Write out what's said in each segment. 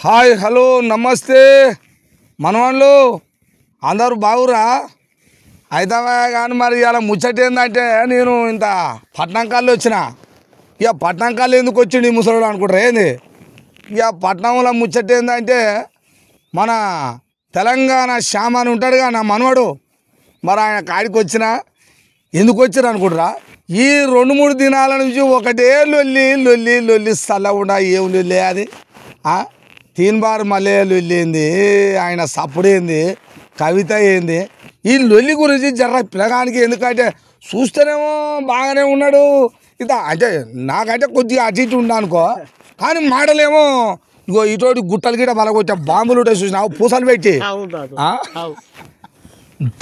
Hi hello నమస్తే మనవాళ్ళు అందరూ బాగురా అయితే కానీ మరి ఇలా ముచ్చట ఏంటంటే నేను ఇంత పట్నం కాళ్ళు వచ్చిన ఇక పట్నం కాళ్ళు ఎందుకు వచ్చిండు ఈ ముసలోడు అనుకుంటారు ఏంది ఇక పట్నంలో ముచ్చట ఏంటంటే మన తెలంగాణ శ్యామ అని ఉంటాడుగా నా మనవాడు మరి ఆయన కాడికి వచ్చిన ఎందుకు వచ్చారు అనుకుంటారా ఈ 2-3 దినాల నుంచి ఒకటే లొల్లి లొల్లి లొల్లి చల్లకుండా ఏం లొల్లి అది తీన్బార్ మళ్ళీ లొల్లింది ఆయన సప్పుడేంది కవిత ఏంది ఈ లొల్లి గురించి జర్ర పిల్లగానికి ఎందుకంటే చూస్తేనేమో బాగానే ఉన్నాడు ఇత అంటే నాకంటే కొద్దిగా అటు ఇటు ఉన్నా అనుకో కానీ మాటలేమో ఇగో ఇటువంటి గుట్టలు గిట్ట బలగొచ్చా బాంబులు ఉంటాయి చూసినావు పూసలు పెట్టి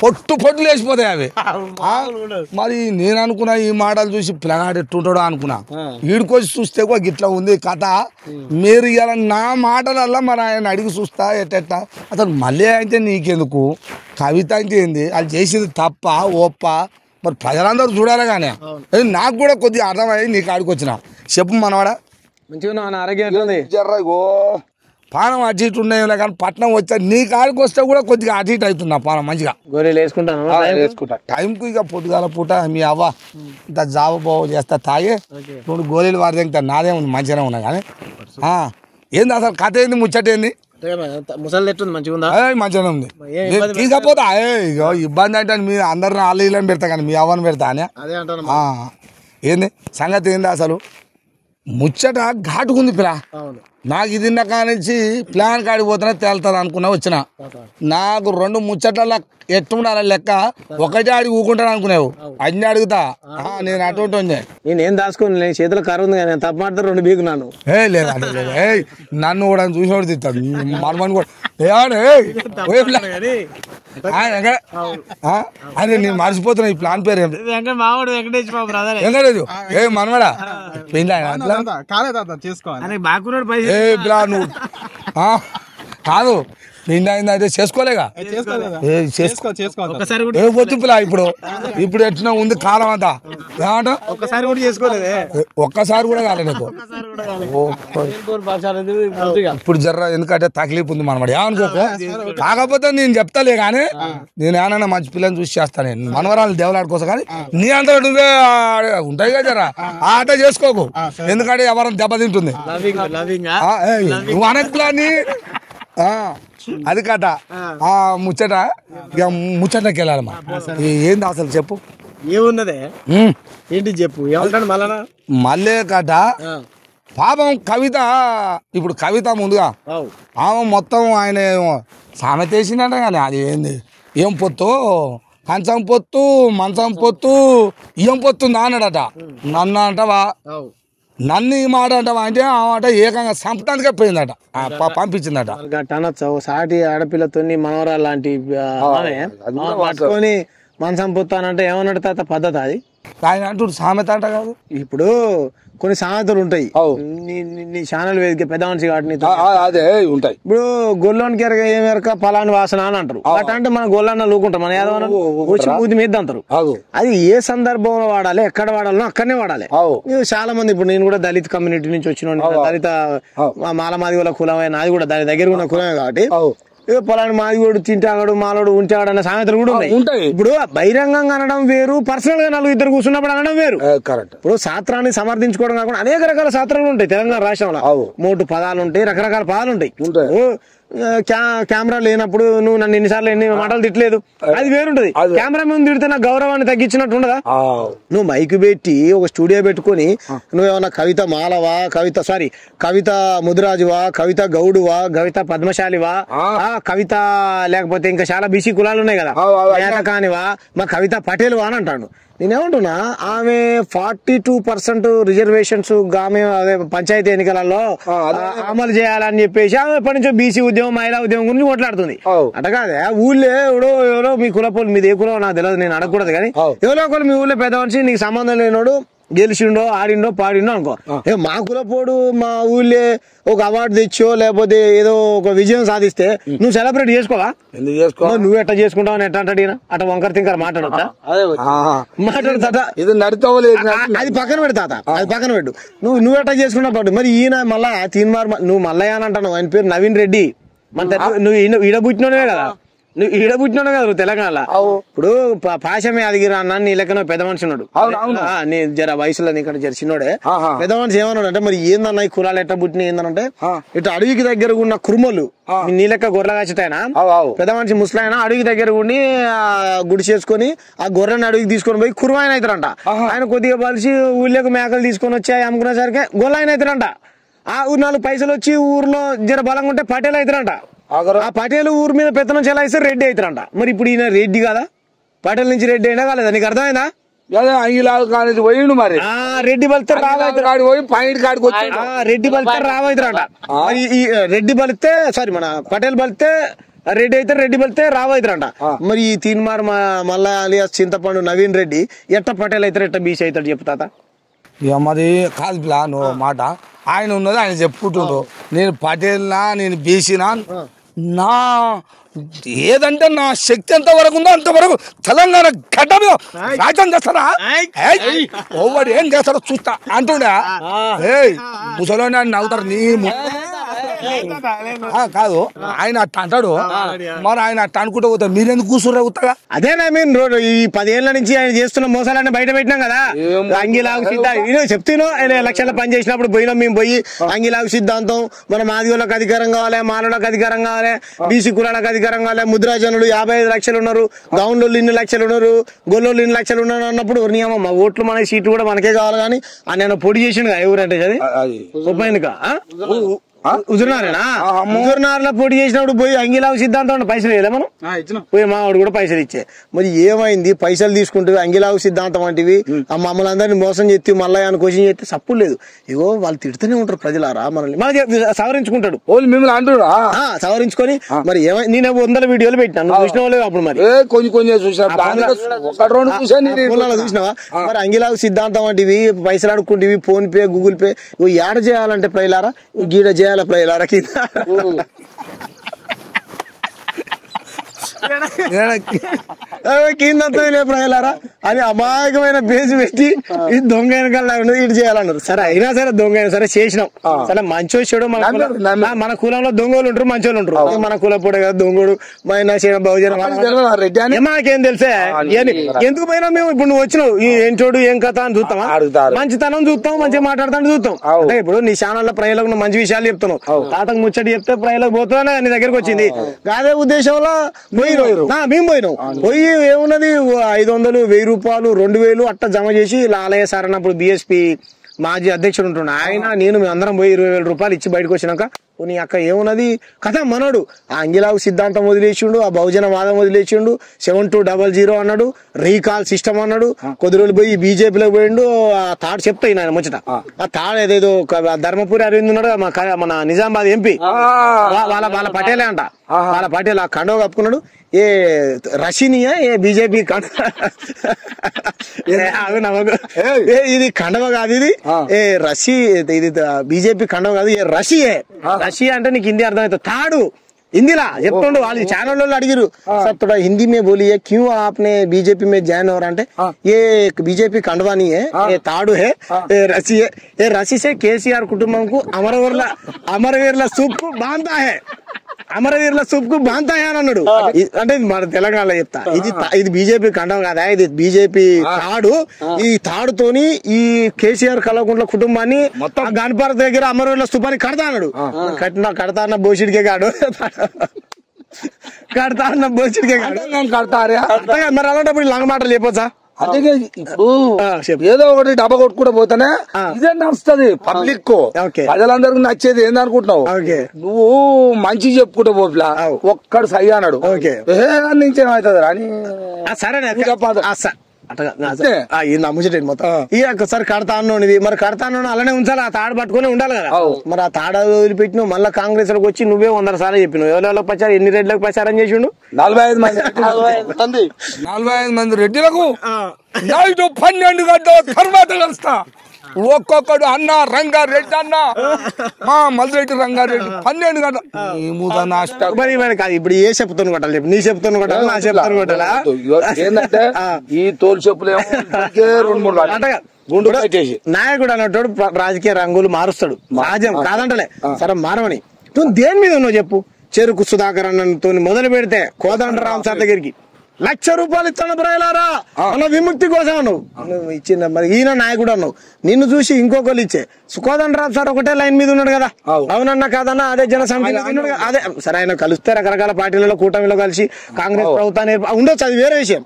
పొట్టు పొట్టు లేచిపోతాయి అవి మరి నేను అనుకున్నా ఈ మాటలు చూసి పిల్లగాడు ఎట్టుంటాడో అనుకున్నా వీడికొచ్చి చూస్తే కూడా గిట్లా ఉంది కథ మీరు ఇలా నా మాటలల్లా మరి ఆయన అడిగి చూస్తా ఎట్టెట్టా అతను మళ్ళీ అయితే నీకెందుకు కవిత అంటే ఏంది అది చేసింది తప్ప ఓప్ప మరి ప్రజలందరూ చూడాలి కానీ నాకు కూడా కొద్దిగా అర్థమయ్యి నీకు ఆడికి వచ్చిన చెప్పు మనవాడా మంచిగా ఆరోగ్యం జర్రగో పానం అటు ఇటు ఉన్నాయి కానీ పట్నం వచ్చా నీ కాడికి వస్తే కూడా కొద్దిగా అటు ఇటు అవుతున్నా పానం మంచిగా గోళీలు వేసుకుంటా టైంకు ఇక పొద్దుగాల పూట మీ అవ్వ ఇంత జాబ్ బాగు చేస్తా తాగే 2 గోళీలు వారి దగ్గర నాదే ఉంది మంచిగానే ఉన్నా కానీ ఏంది అసలు కథ ఏంది ముచ్చట ఏంది ముసలి ఎట్టుంది మంచిగా ఉందా మంచిగానే ఉంది తీసుకపోతా ఇగో ఇబ్బంది అంటే మీరు అందరిని వాళ్ళు ఇళ్ళని పెడతా కానీ మీ అవ్వని పెడతా అని ఏంది సంగతి ఏంది అసలు ముచ్చట ఘాటుకుంది పిల్ల నాకు ఇది కానించి ప్లాన్ కాడిపోతున్నా తేలుతుంది అనుకున్నా వచ్చిన నాకు 2 ముచ్చట్ల ఎట్టుండాలి లెక్క ఒకటే అడిగి ఊకుంటాను అనుకునేవు అన్ని అడుగుతా నేను అటు నేనేం దాచుకోను చేతిలో కర్ర ఉంది కానీ తప్ప మాట్లాడు 2 బీగున్నాను లేదు నన్ను కూడా చూసినోడు తిస్తాడు మనమని కూడా అదే నేను మర్చిపోతున్నా ఈ ప్లాన్ పేరు వెంకటేష్ ఏ మనమడా నువ్వు కాదు నిన్న అయితే చేసుకోలేగా పిల్ల ఇప్పుడు ఎట్లా ఉంది కాలం అంతా ఏమంటా ఒక్కసారి కూడా కాలేదు నీకు ఇప్పుడు జర్ర ఎందుకంటే తక్లీఫ్ ఉంది మనమాట ఏమనుకోకు కాకపోతే నేను చెప్తాలే కానీ నేను ఏమన్నా మంచి పిల్లని చూసి చేస్తాను నేను మనవరాలు దేవులాడుకోసం కానీ నీ అంతా నువ్వే ఉంటాయి కదా జరా ఆట చేసుకోకు ఎందుకంటే ఎవరైనా దెబ్బతింటుంది నువ్వు అనకులాని అది కథ ముచ్చట ఇక ముచ్చటకి వెళ్ళాలమ్మా ఏంది అసలు చెప్పు ఏమున్నదే ఏంటి చెప్పు ఏమంటాడు మళ్ళీ కథ పాపం కవిత ఇప్పుడు కవిత ముందుగా ఆమె మొత్తం ఆయన సామెత వేసిందట కానీ అది ఏంది ఏం పొత్తు కంచం పొత్తు మంచం పొత్తు ఏం పొత్తుందా అన్నాడట నన్ను అంటవా నన్ను ఈ మాట అంటావా అంటే ఆ మాట ఏకంగా సంపటానికే పోయిందట పంపించిందట సాటి ఆడపిల్లతో మనవరాలు లాంటి పట్టుకొని మనసం పొత్తానంటే ఏమన్నట్టు తాత పద్ధతి అది ఆయన అంటూ సామెత అంట కాదు ఇప్పుడు కొన్ని సామెతలు ఉంటాయి నీ ఛానల్ వేదిక పెద్ద మనిషి కాబట్టి అదే ఉంటాయి ఇప్పుడు గొల్లోనికి ఏమెరక పలాని వాసన అని అంటారు అంటే మన గొల్లన్న లూకుంటాం మన యాదవ వచ్చి పూజ మీద అంటారు అది ఏ సందర్భంలో వాడాలి ఎక్కడ వాడాలో అక్కడనే వాడాలి చాలా మంది ఇప్పుడు నేను కూడా దళిత కమ్యూనిటీ నుంచి వచ్చిన దళిత మాలమాదిగుల కులమే నాది కూడా దాని దగ్గర ఉన్న కులమే కాబట్టి పొలాన్ని మాదిగోడు తింటాడు మాలోడు ఉంటాడు అన్న సామెతలు కూడా ఉన్నాయి ఇప్పుడు బహిరంగంగా అనడం వేరు పర్సనల్ గా 4-2 కూర్చున్నప్పుడు అనడం వేరు ఇప్పుడు శాస్త్రాన్ని సమర్థించుకోవడం కాకుండా అనేక రకాల శాస్త్రాలు ఉంటాయి తెలంగాణ రాష్ట్రంలో 3 పదాలు ఉంటాయి రకరకాల పదాలు ఉంటాయి కెమెరా లేనప్పుడు నువ్వు నన్ను ఎన్నిసార్లు ఎన్ని మాటలు తిట్టలేదు అది వేరుంటది కెమెరా ముందు తిడితే నా గౌరవాన్ని తగ్గించినట్టు ఉండదా నువ్వు మైక్ పెట్టి ఒక స్టూడియో పెట్టుకుని నువ్వేమన్నా కవిత మాలవా కవిత ముదిరాజువా కవిత గౌడువా కవిత పద్మశాలివా కవిత లేకపోతే ఇంకా చాలా బీసీ కులాలు ఉన్నాయి కదా కానివా మా కవిత పటేల్ వా అని అంటాడు నేనేమంటున్నా ఆమె 42% రిజర్వేషన్స్ ఆమె అదే పంచాయతీ ఎన్నికలలో అమలు చేయాలని చెప్పేసి ఆమె ఎప్పటి నుంచో బీసీ ఉద్యమం మహిళా ఉద్యమం గురించి కొట్లాడుతుంది అట కాదే ఊళ్ళో ఎవరో మీ కులపోలు మీది ఏ కులం నాకు తెలియదు నేను అడగకూడదు కానీ ఎవరో ఒకరు మీ ఊళ్ళో పెద్ద మనిషి నీకు సంబంధం లేనోడు గెలిచిండో ఆడిండో పాడిండో అనుకో, మా కులపోడు మా ఊళ్ళే ఒక అవార్డు తెచ్చో లేకపోతే ఏదో ఒక విజయం సాధిస్తే నువ్వు సెలబ్రేట్ చేసుకోవా? ఎందుకు చేసుకో? నువ్వు ఎట్లా చేసుకుంటావు అని ఎట్లా అంటాడు అట్లా వంకర తింకర మాట్లాడతా మాట్లాడతా. ఇది నడుతవలేదు, అది పక్కన పెట్టు తాత, అది పక్కన పెట్టు. నువ్వు ఎట్లా చేసుకున్నావు పట్టు. మరి ఈయన మళ్ళా తీన్మార్ నువ్వు మల్లయ్య అని అంటాను, ఆయన పేరు నవీన్ రెడ్డి. నువ్వు ఈడబుట్టినోడే కదా, నువ్వు ఈడబుట్టినాడు కదా నువ్వు తెలంగాణలో. ఇప్పుడు పాశమే అదిగిరా అన్న నీ లెక్కన పెద్ద మనిషి ఉన్నాడు, నీ జర వయసులో ఇక్కడ జర చిన్నోడే పెద్ద మనిషి. ఏమన్నాడు అంటే మరి ఏందన్నా ఈ కులాలు ఎట్లా పుట్టిన ఏందనంటే, ఇటు అడవికి దగ్గర ఉన్న కురుమలు నీ లెక్క గొర్రెల కాచటైనా పెద్ద మనిషి ముసలాయన అడవికి దగ్గర ఉండి గుడి చేసుకుని ఆ గొర్రెని అడవికి తీసుకొని పోయి కురువాయన అవుతారంట. ఆయన కొద్దిగా పలిసి ఊళ్ళోకి మేకలు తీసుకొని వచ్చి అమ్ముకునేసరికి గొల్లాయన అవుతారంట. ఆ 4 పైసలు వచ్చి ఊర్లో జర బలంగా ఉంటే పటేల్ అవుతారంట. ఆ పటేల్ ఊరు మీద పెత్తనం చెలాయిస్తే రెడ్డి అవుతారంట. మరి ఇప్పుడు ఈయన రెడ్డి కదా, పటేల్ నుంచి రెడ్డి అయినా కాలేదా? నీకు అర్థమైందా? పోయిండు మరి రెడ్డి బలితే రెడ్డి బలితే రావైతారంట. ఈ రెడ్డి బలితే సారీ మన పటేల్ బలితే రెడ్డి అయితే, రెడ్డి బలితే రావైతారంట. మరి ఈ తీన్మార్ మళ్ళా అలియాస్ చింతపండు నవీన్ రెడ్డి ఎట్ట పటేల్ అవుతారు ఎట్ట బీసీ అవుతాడు చెప్తా? ఇక మరి కాదు పిల్ల నువ్వు మాట, ఆయన ఉన్నది ఆయన చెప్పుకుంటుండ్రు. నేను పటేల్నా నేను బీసీనా, నా ఏదంటే నా శక్తి ఎంత వరకు ఉందో అంతవరకు తెలంగాణ గడ్డ మీద రాజ్యం చేస్తారా, ఓవాడు ఏం చేస్తాడో చూస్తా అంటుండే. ముసలోని ఆయన నవ్వుతారు నీ కాదు, ఆయన అట్ట అంటాడు. మరి ఆయన అట్ట అనుకుంటూ పోతారు, మీరెందుకు కూర్చుర్రా ఉత్తగా? అదేనా మీన్ ఈ 10 ఏళ్ల నుంచి ఆయన చేస్తున్న మోసాలన్నీ బయట పెట్టినాం కదా. అంగిలాగు సిద్ధాంతం చెప్తాను, ఆయన లక్షల పని చేసినప్పుడు పోయినాం మేము. పోయి అంగిలాగు సిద్ధాంతం, మన మాదిగోళ్ళకి అధికారం కావాలి, మాలలకు అధికారం కావాలి, బీసీ కులాలకు అధికారం కావాలి, ముద్రాజనులు 55 లక్షలు ఉన్నారు, గౌండ్లు ఇన్ని లక్షలు ఉన్నారు, గొల్లోళ్ళు ఇన్ని లక్షలు ఉన్నారు అన్నప్పుడు నియమం ఓట్లు మన సీట్లు కూడా మనకే కావాలి. కానీ ఆయన పొడి చేసిండు ఎవరంటే అది ఉప ఎన్నిక హుజూర్నగర్లో పోటీ చేసినప్పుడు పోయి అంగిలాగు సిద్ధాంతం పైసలు వేయలే మనం, పోయి మావాడు కూడా పైసలు ఇచ్చే. మరి ఏమైంది? పైసలు తీసుకుంటే అంగిలాగు సిద్ధాంతం వంటివి మమ్మల్ని అందరినీ మోసం చేస్తే మళ్ళీ ఆయన క్వశ్చన్ చేస్తే సప్పుడు లేదు. ఇగో వాళ్ళు తిడుతూనే ఉంటారు ప్రజలారా, మనల్ని సవరించుకుంటాడు మిమ్మల్ని అంటాడు సవరించుకొని. మరి ఏమైంది? నేను 100 వీడియోలు పెట్టాను, చూసిన వాళ్ళు అప్పుడు మరి చూసినావా? మరి అంగిలాగు సిద్ధాంతం వంటివి పైసలు అడుక్కుంటేవి phone pay Google pay add చేయాలంటే ప్రజలారా గీడ చేయాలి ప్రజలారా కింద ప్రజలారా అని అమాయకమైన బేసి పెట్టి ఇది దొంగ వెనకాల ఇటు చేయాలన్నారు. సరే అయినా సరే దొంగ అయినా సరే చేసినాం. సరే మంచోడు చెడు మన కులంలో దొంగలు ఉంటారు, మంచోళ్ళు ఉంటారు. మన కుల పొడే కదా దొంగడు బహుజన మాకేం తెలిసే. ఎందుకు పోయినా మేము ఇప్పుడు నువ్వు వచ్చినావు ఏం చోడు ఏం కథ అని చూస్తామా? మంచితనం చూస్తాం, మంచిగా మాట్లాడతాను చూస్తాం. అంటే ఇప్పుడు నీ ఛానల్లో ప్రజలకు మంచి విషయాలు చెప్తున్నావు, తాతకు ముచ్చటి చెప్తే ప్రజలకు పోతున్నా నీ దగ్గరకు వచ్చింది. అదే ఉద్దేశంలో మేము పోయినాం. పోయి ఏమున్నది 500, 1000 రూపాయలు, 2000 అట్ట జమ చేసి లాలయ్య సార్ అన్నప్పుడు బిఎస్పీ మాజీ అధ్యక్షుడు ఉంటున్నా ఆయన నేను మేమందరం పోయి 20,000 రూపాయలు ఇచ్చి బయటకు వచ్చినాక నీ అక్క ఏమున్నది కథ మనోడు ఆ అంగిలాగు సిద్ధాంతం వదిలేసిండు, ఆ బహుజన వాదం వదిలేసిండు, 7200 అన్నాడు, రీకాల్ సిస్టమ్ అన్నాడు. కొద్ది రోజులు పోయి బీజేపీలో పోయిండు. ఆ తాడు చెప్తాయి ఆయన ముచ్చట. ఆ తాడు ఏదేదో ధర్మపురి అరవింద్ ఉన్నాడు మన నిజామాబాద్ ఎంపీ, వాళ్ళ పటేలే అంట. వాళ్ళ పటేల్ ఆ కండవ కప్పుకున్నాడు. ఏ రషీనియా ఏ బీజేపీ ఇది కండవ కాదు, ఇది ఏ రషీ, ఇది బీజేపీ కండవ కాదు, ఏ రషియే. రషియా అంటే నీకు హిందీ అర్థమవుతుంది. తాడు హిందీలా చెప్తుండు. వాళ్ళు ఛానల్ వాళ్ళు అడిగారు సార్ थोड़ा हिंदी में बोलिए क्यों आपने बीजेपी में ज्वाइन हो रहा అంటే ये बीजेपी కండవా नहीं है, ये ताड़ू है, ये रस्सी है. ये रस्सी से केसीआर కుటుంబం కు అమరవీరుల సూప్ కు బాంధా है, అమరవీరుల సూప్ కు బాంధా है అని అన్నాడు. అంటే మన తెలంగాణలో చెప్తా, ఇది బీజేపీ కండవ కాదా, ఇది బీజేపీ తాడు. ఈ తాడుతోని ఈ కేసీఆర్ కల్వకుంట్ల కుటుంబాన్ని గణపతి దగ్గర అమరవీరుల స్థూపాన్ని కడతా అన్నాడు. కడతా అన్న బోసిడికే కాడు, కడతా అన్న బోసిడికే కాడు. మరి అలాంటప్పుడు లంగ మాటలు చెప్పొచ్చా? అదే ఇప్పుడు ఏదో ఒకటి డబ్బా కొట్టుకుంటూ పోతానే ఇదే నడుస్తుంది పబ్లిక్ కు. ప్రజలందరికి నచ్చేది ఏందనుకుంటున్నావు? నువ్వు మంచి చెప్పుకుంటూ పోట్లా ఒక్కడు సై అన్నాడు నుంచి ఏమవుతుంది అని సరే అట్లా ఈ నమ్ముచేటండి మొత్తం ఈ ఒక్కసారి కడతా అన్నోనివి మరి కడతా అన్న అలానే ఉంచాలి, ఆ తాడు పట్టుకుని ఉండాలి కదా. మరి ఆ తాడు వదిలిపెట్టినావు, మళ్ళీ కాంగ్రెస్ లోకి వచ్చి నువ్వే 100 సార్లు చెప్పినావు. ఎవరెవరికి ప్రచారం, ఎన్ని రెడ్లకు ప్రచారం చేసిండు? 45 మంది రెడ్డిలకు నైట్ 12 గంటల తర్వాత కలుస్తా. ఒక్కొక్కడు అన్న రంగారెడ్డి అన్న మల్లిరెడ్డి రంగారెడ్డి 12 గంటలు. ఇప్పుడు ఏ చెప్తాను కొట్టాలి చెప్పి, నీ చెప్తాను కొట్టాలి, నా చెప్తాను కొట్టాలా? ఏంటంటే ఈ తోలు చెప్పులు 2-3 గుండు పెట్టేసి నాయకుడు అన్నట్టు రాజకీయ రంగులు మారుస్తాడు, సహజం కాదంటలే. సరే మారవని నువ్వు దేని మీద ఉన్నావు చెప్పు. చెరుకు సుధాకర్ అన్నతో మొదలు పెడితే కోదండరామ్ సార్ దగ్గరికి 1,00,000 రూపాయలు ఇస్తాను ప్రజలారా అన్న విముక్తి కోసం నువ్వు ఇచ్చిన. మరి ఈయన నాయకుడు అన్నావు, నిన్ను చూసి ఇంకొకరు ఇచ్చే కోదండరామ్ సార్ ఒకటే లైన్ మీద ఉన్నాడు కదా. అవునన్నా కాదన్నా అదే జన సమితి అదే. సరే ఆయన కలిస్తే రకరకాల పార్టీలలో కూటమిలో కలిసి కాంగ్రెస్ ప్రభుత్వాన్ని ఉండొచ్చు, అది వేరే విషయం.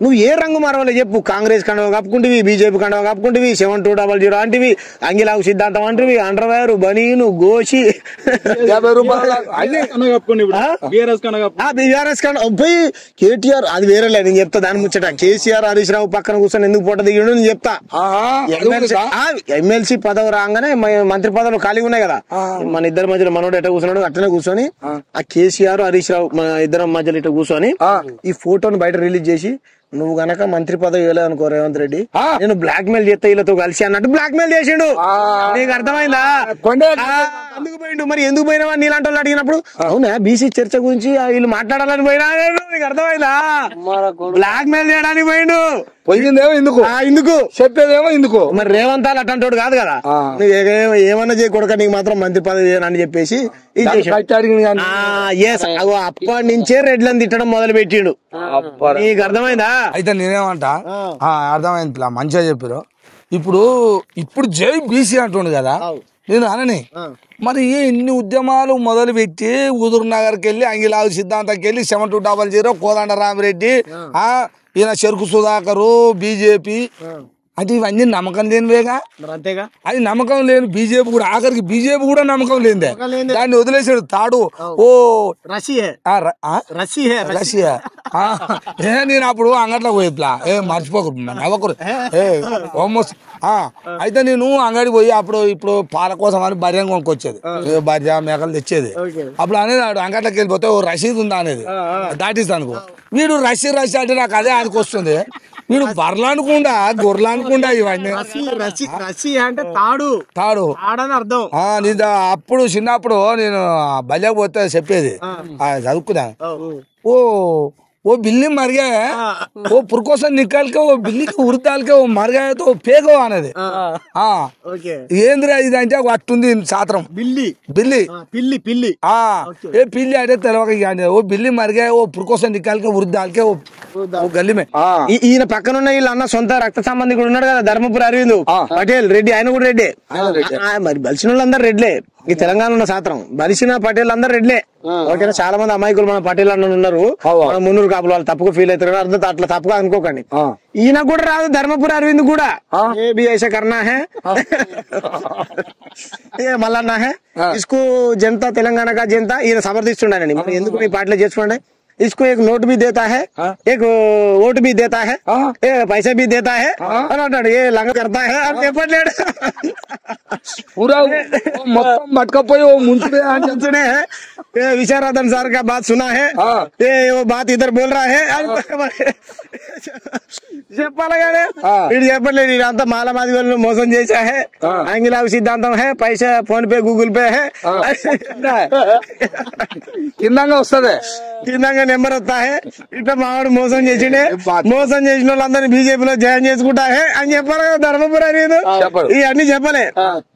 నువ్వు ఏ రంగు మారవాలో చెప్పు. కాంగ్రెస్ కండవ కప్పుకుంటేవి, బీజేపీ కండవ కప్పుకుంటేవి, 7200 అంటివి, అంగిలాగు సిద్ధాంతం అంటివి, అండర్వేర్ బనీను గోషి 50 రూపాయలు బీఆర్ఎస్ కండ పోయి కేటీఆర్ అది వేరేలే. నేను చెప్తా దాని ముచ్చట. కేసీఆర్ హరీష్ రావు పక్కన కూర్చొని ఎందుకు పొట్ట దిగాడు నేను చెప్తా. ఎమ్మెల్సీ పదవి రాగానే మంత్రి పదవులు ఖాళీగా ఉన్నాయి కదా, మన ఇద్దరి మధ్యలో మనోడు ఎట్లా కూర్చున్నాడు అట్లనే కూర్చొని ఆ కేసీఆర్ హరీష్ రావు మన ఇద్దరం మధ్యలో ఇట్లా కూర్చొని ఈ ఫోటోను బయట రిలీజ్ చేసి, నువ్వు గనక మంత్రి పదవి ఇవ్వలేదు అనుకో రేవంత్ రెడ్డి, నేను బ్లాక్ మెయిల్ చేస్తే వీళ్ళతో కలిసి అన్నట్టు బ్లాక్ మెయిల్ చేసిండు. నీకు అర్థమైందా? అందుకు పోయిండు. మరి ఎందుకు పోయినావా నీలాంటి వాళ్ళు అడిగినప్పుడు? అవునా బీసీ చర్చ గురించి వీళ్ళు మాట్లాడాలని పోయినా? నీకు అర్థమైందా? బ్లాక్ మెయిల్ చేయడానికి పోయిండు. పోయిందేమో ఎందుకు, ఎందుకు చెప్పేదేమో ఎందుకు. మరి రేవంత్ వాళ్ళు అట్లాంటి కాదు కదా. నువ్వు ఏమన్నా చేయకూడక నీకు మాత్రం మంత్రి పదవి అని చెప్పేసి అప్పటి నుంచే రెడ్లను తిట్టడం మొదలు పెట్టిండు. నీకు అర్థమైందా? అయితే నేనేమంటా, అర్థమైంది, మంచిగా చెప్పారు. ఇప్పుడు జై బీసీ అంటుండు కదా, నేను అనని మరి ఇన్ని ఉద్యమాలు మొదలు పెట్టి హుజూర్ నగర్కి వెళ్ళి, అంగిలాగు సిద్ధాంతంకి వెళ్ళి, 7200 కోదండరామిరెడ్డి, ఈయన చెరుకు సుధాకరు, బీజేపీ అంటే ఇవన్నీ నమ్మకం లేనివేగా. అంతేగా, అది నమ్మకం లేని బీజేపీ కూడా, ఆఖరికి బీజేపీ కూడా నమ్మకం లేనిదే. దాన్ని వదిలేసాడు తాడు. ఓ రష్యా నేను అప్పుడు అంగట్లో పోయిట్లా మర్చిపోకూడదు నవ్వకూడదు ఆల్మోస్ట్. అయితే నేను అంగడికి పోయి ఇప్పుడు పాల కోసం అని బర్రెం కొనుక్కొచ్చేది, బర్రె మేకలు తెచ్చేది. అప్పుడు అనేది అంగట్లోకి వెళ్ళిపోతే ఓ రసీదు ఉందా అనేది దాటిస్తాను. వీడు రష్యా అంటే నాకు అదే ఆయనకు వస్తుంది. వీడు బర్రెలు అనుకుండా గొర్రెలు అనుకుండా ఇవన్నీ అంటే తాడు తాడు అని అర్థం. అప్పుడు చిన్నప్పుడు నేను బల్యకు పోతే చెప్పేది చదువుకున్నా. वो बिल्ली मर गया है, वो पुरकोसन निकाल के वो बिल्ली को उड़ डाल के वो मर गया है तो फेंको आने दे. ఏంద్రా ఇది అంటే అట్టుంది సాత్రం. బిల్లి బిల్లి పిల్లి పిల్లి ఏ పిల్లి అంటే తెలవక ఓ బిల్లి మర్ గయా ఓ పురకోసం నికాల్ కే ఉర్ डाल के वो గల్లీ మే. ఈయన పక్కన ఉన్న వీళ్ళ అన్న సొంత రక్త సంబంధికుడు ఉన్నాడు కదా ధర్మపురి అరవింద్ పటేల్ రెడ్డి, ఆయన కూడా రెడ్డి. మరి బలిసిన వాళ్ళందరూ రెడ్లే. ఈ తెలంగాణ ఉన్న సాత్రం బలిసిన పటేల్ అందరు రెడ్లే. ఓకేనా, చాలా మంది అమాయకులు మన పటేల్ అన్న ఉన్నారు, మున్నూరు కాపులు, వాళ్ళు తప్పుగా ఫీల్ అవుతారు. అర్థం అట్లా తప్పుగా అనుకోకండి. ఈయన కూడా రాదు ధర్మపురి అరవింద్ కూడా. ఏ भी ऐसा करना है ये మల్లన్న है इसको जनता తెలంగాణ का जनता ఈయన సమర్థిస్తుండని. మనం ఎందుకు మీ పార్టీలో చేసుకోండి. इसको एक नोट भी देता है, एक वोट भी देता है, पैसे भी देता है అని అంటాడు. ఏ లంగ करता है అని చెప్పట్లేడు. पूरा మొత్తం మట్కపోయి ఓ ముంచుడే ముంచుడే. विचाराधन सर का बात सुना है, ये वो बात इधर बोल रहा है చెప్పాలి కానీ వీడు చెప్పట్లేదు. ఇదంతా మాలమాది వాళ్ళని మోసం చేసా హే, అంగిలాగు సిద్ధాంతం హే, పైసా ఫోన్ పే గూగుల్ పే హే, కిందంగా వస్తుంది, కిందంగా నెంబర్ వస్తా హే. ఇట్లా మావాడు మోసం చేసిండే, మోసం చేసిన వాళ్ళందరినీ బీజేపీలో జాయిన్ చేసుకుంటా హే అని చెప్పాలి కదా ధర్మపురి అరవింద్. ఇవన్నీ చెప్పలే.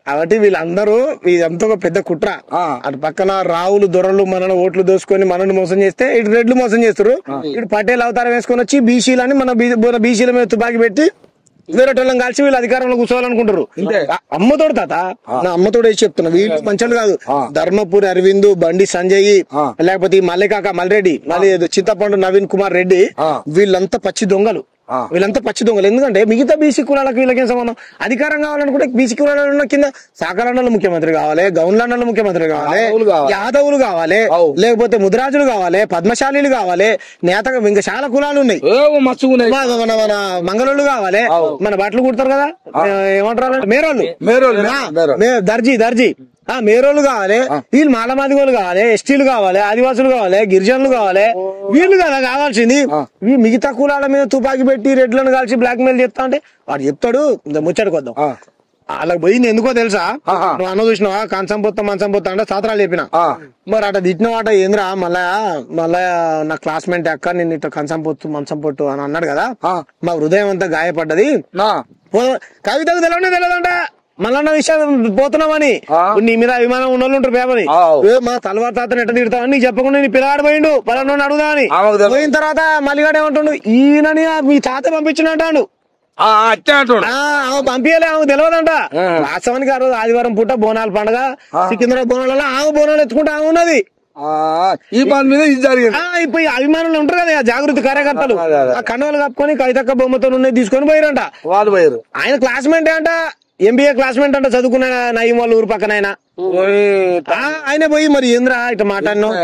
కాబట్టి వీళ్ళందరూ ఇదంతా ఒక పెద్ద కుట్ర. అటు పక్కన రావులు దొరలు మనల్ని ఓట్లు దోసుకొని మనల్ని మోసం చేస్తే, ఇటు రెడ్లు మోసం చేస్తారు. ఇటు పటేల్ అవతారం వేసుకొని వచ్చి బీసీలని మన బీసీల మీద తుపాకి పెట్టి వేరే వాళ్ళని కలిసి వీళ్ళు అధికారంలో కూర్చోవాలనుకుంటారు. అమ్మతోడు తాత, నా అమ్మతోడు వేసి చెప్తున్నా, వీళ్ళు మంచాలు కాదు. ధర్మపురి అరవింద్, బండి సంజయ్, లేకపోతే మల్లికాక మల్రెడ్డి, మళ్ళీ చింతపండు నవీన్ కుమార్ రెడ్డి, వీళ్ళంతా పచ్చి దొంగలు. వీళ్ళంతా పచ్చి దొంగలు. ఎందుకంటే మిగతా బీసీ కులాలకు వీళ్ళకేం సంబంధం? అధికారం కావాలనుకుంటే బీసీ కులాల కింద సాకలన్నలు ముఖ్యమంత్రి కావాలి, గౌన్లన్నలు ముఖ్యమంత్రి కావాలి, యాదవులు కావాలి, లేకపోతే ముద్రాజులు కావాలి, పద్మశాలీలు కావాలి, నేతగా ఇంకా చాలా కులాలు ఉన్నాయి, మన మంగళోళ్ళు కావాలి, మన బట్టలు కుడతారు కదా ఏమంటారు మేరోళ్ళు, దర్జీ మేరోళ్ళు కావాలి, వీళ్ళు మాలమాదిగోళ్ళు కావాలి, ఎస్టీలు కావాలి, ఆదివాసులు కావాలి, గిరిజనులు కావాలి. వీళ్ళు కదా కావాల్సింది. మిగతా కులాల మీద తుపాకీ పెట్టి రెడ్లను కాల్చి బ్లాక్ మెయిల్ చేస్తా అంటే వాడు చెప్తాడు. ముచ్చడికొద్దాం వాళ్ళకి పోయింది ఎందుకో తెలుసా? నువ్వు అన్న చూసినావా కంచం పొత్తా మంచం పొత్తా అంటే సాత్రాలు చెప్పిన. మరి అట తిట్టిన వాట ఏంద్రా మళ్ళా నా క్లాస్మేట్ అక్క నేను ఇట్లా కంచం పొత్తు మంచం పొట్టు అని అన్నాడు కదా, మా హృదయం అంతా గాయపడ్డది. కవితకు తెలియదంట మళ్ళన్న విషయం పోతున్నామని. నీ మీద అభిమానం ఉన్న వాళ్ళు ఉంటారు పేపని మా తలవారు తాతను ఎట్ట తిడతామని నీకు చెప్పకుండా నీ పిల్లగాడు పోయిండు పలానా అడుగుదామని. పోయిన తర్వాత మల్లిగాడు ఏమంటుండు, ఈయనని మీ తాత పంపించినట్టాడు. పంపించలే ఆమె తెలియదంట. వాస్తవానికి ఆ రోజు ఆదివారం పూట బోనాల పండుగ సికింద్రాబాద్ బోనాలలో ఆమె బోనాలు ఎత్తుకుంటా ఆమె ఉన్నది. ఈ పని మీద ఇది జరిగింది. ఇప్పుడు అభిమానులు ఉంటారు కదా జాగృతి కార్యకర్తలు, ఆ కండవాలు కప్పుకొని కవితక్క బొమ్మతో ఉన్నాయి తీసుకొని పోయిరంట. వాళ్ళు పోయారు. ఆయన క్లాస్మేట్ అంట, ఎంబీఏ క్లాస్మేట్ అంట, చదువుకున్న నయం వాళ్ళ ఊరు పక్కన ఆయన పోయి మరి ఏంద్రా ఇట్లా మాట్లాడినావు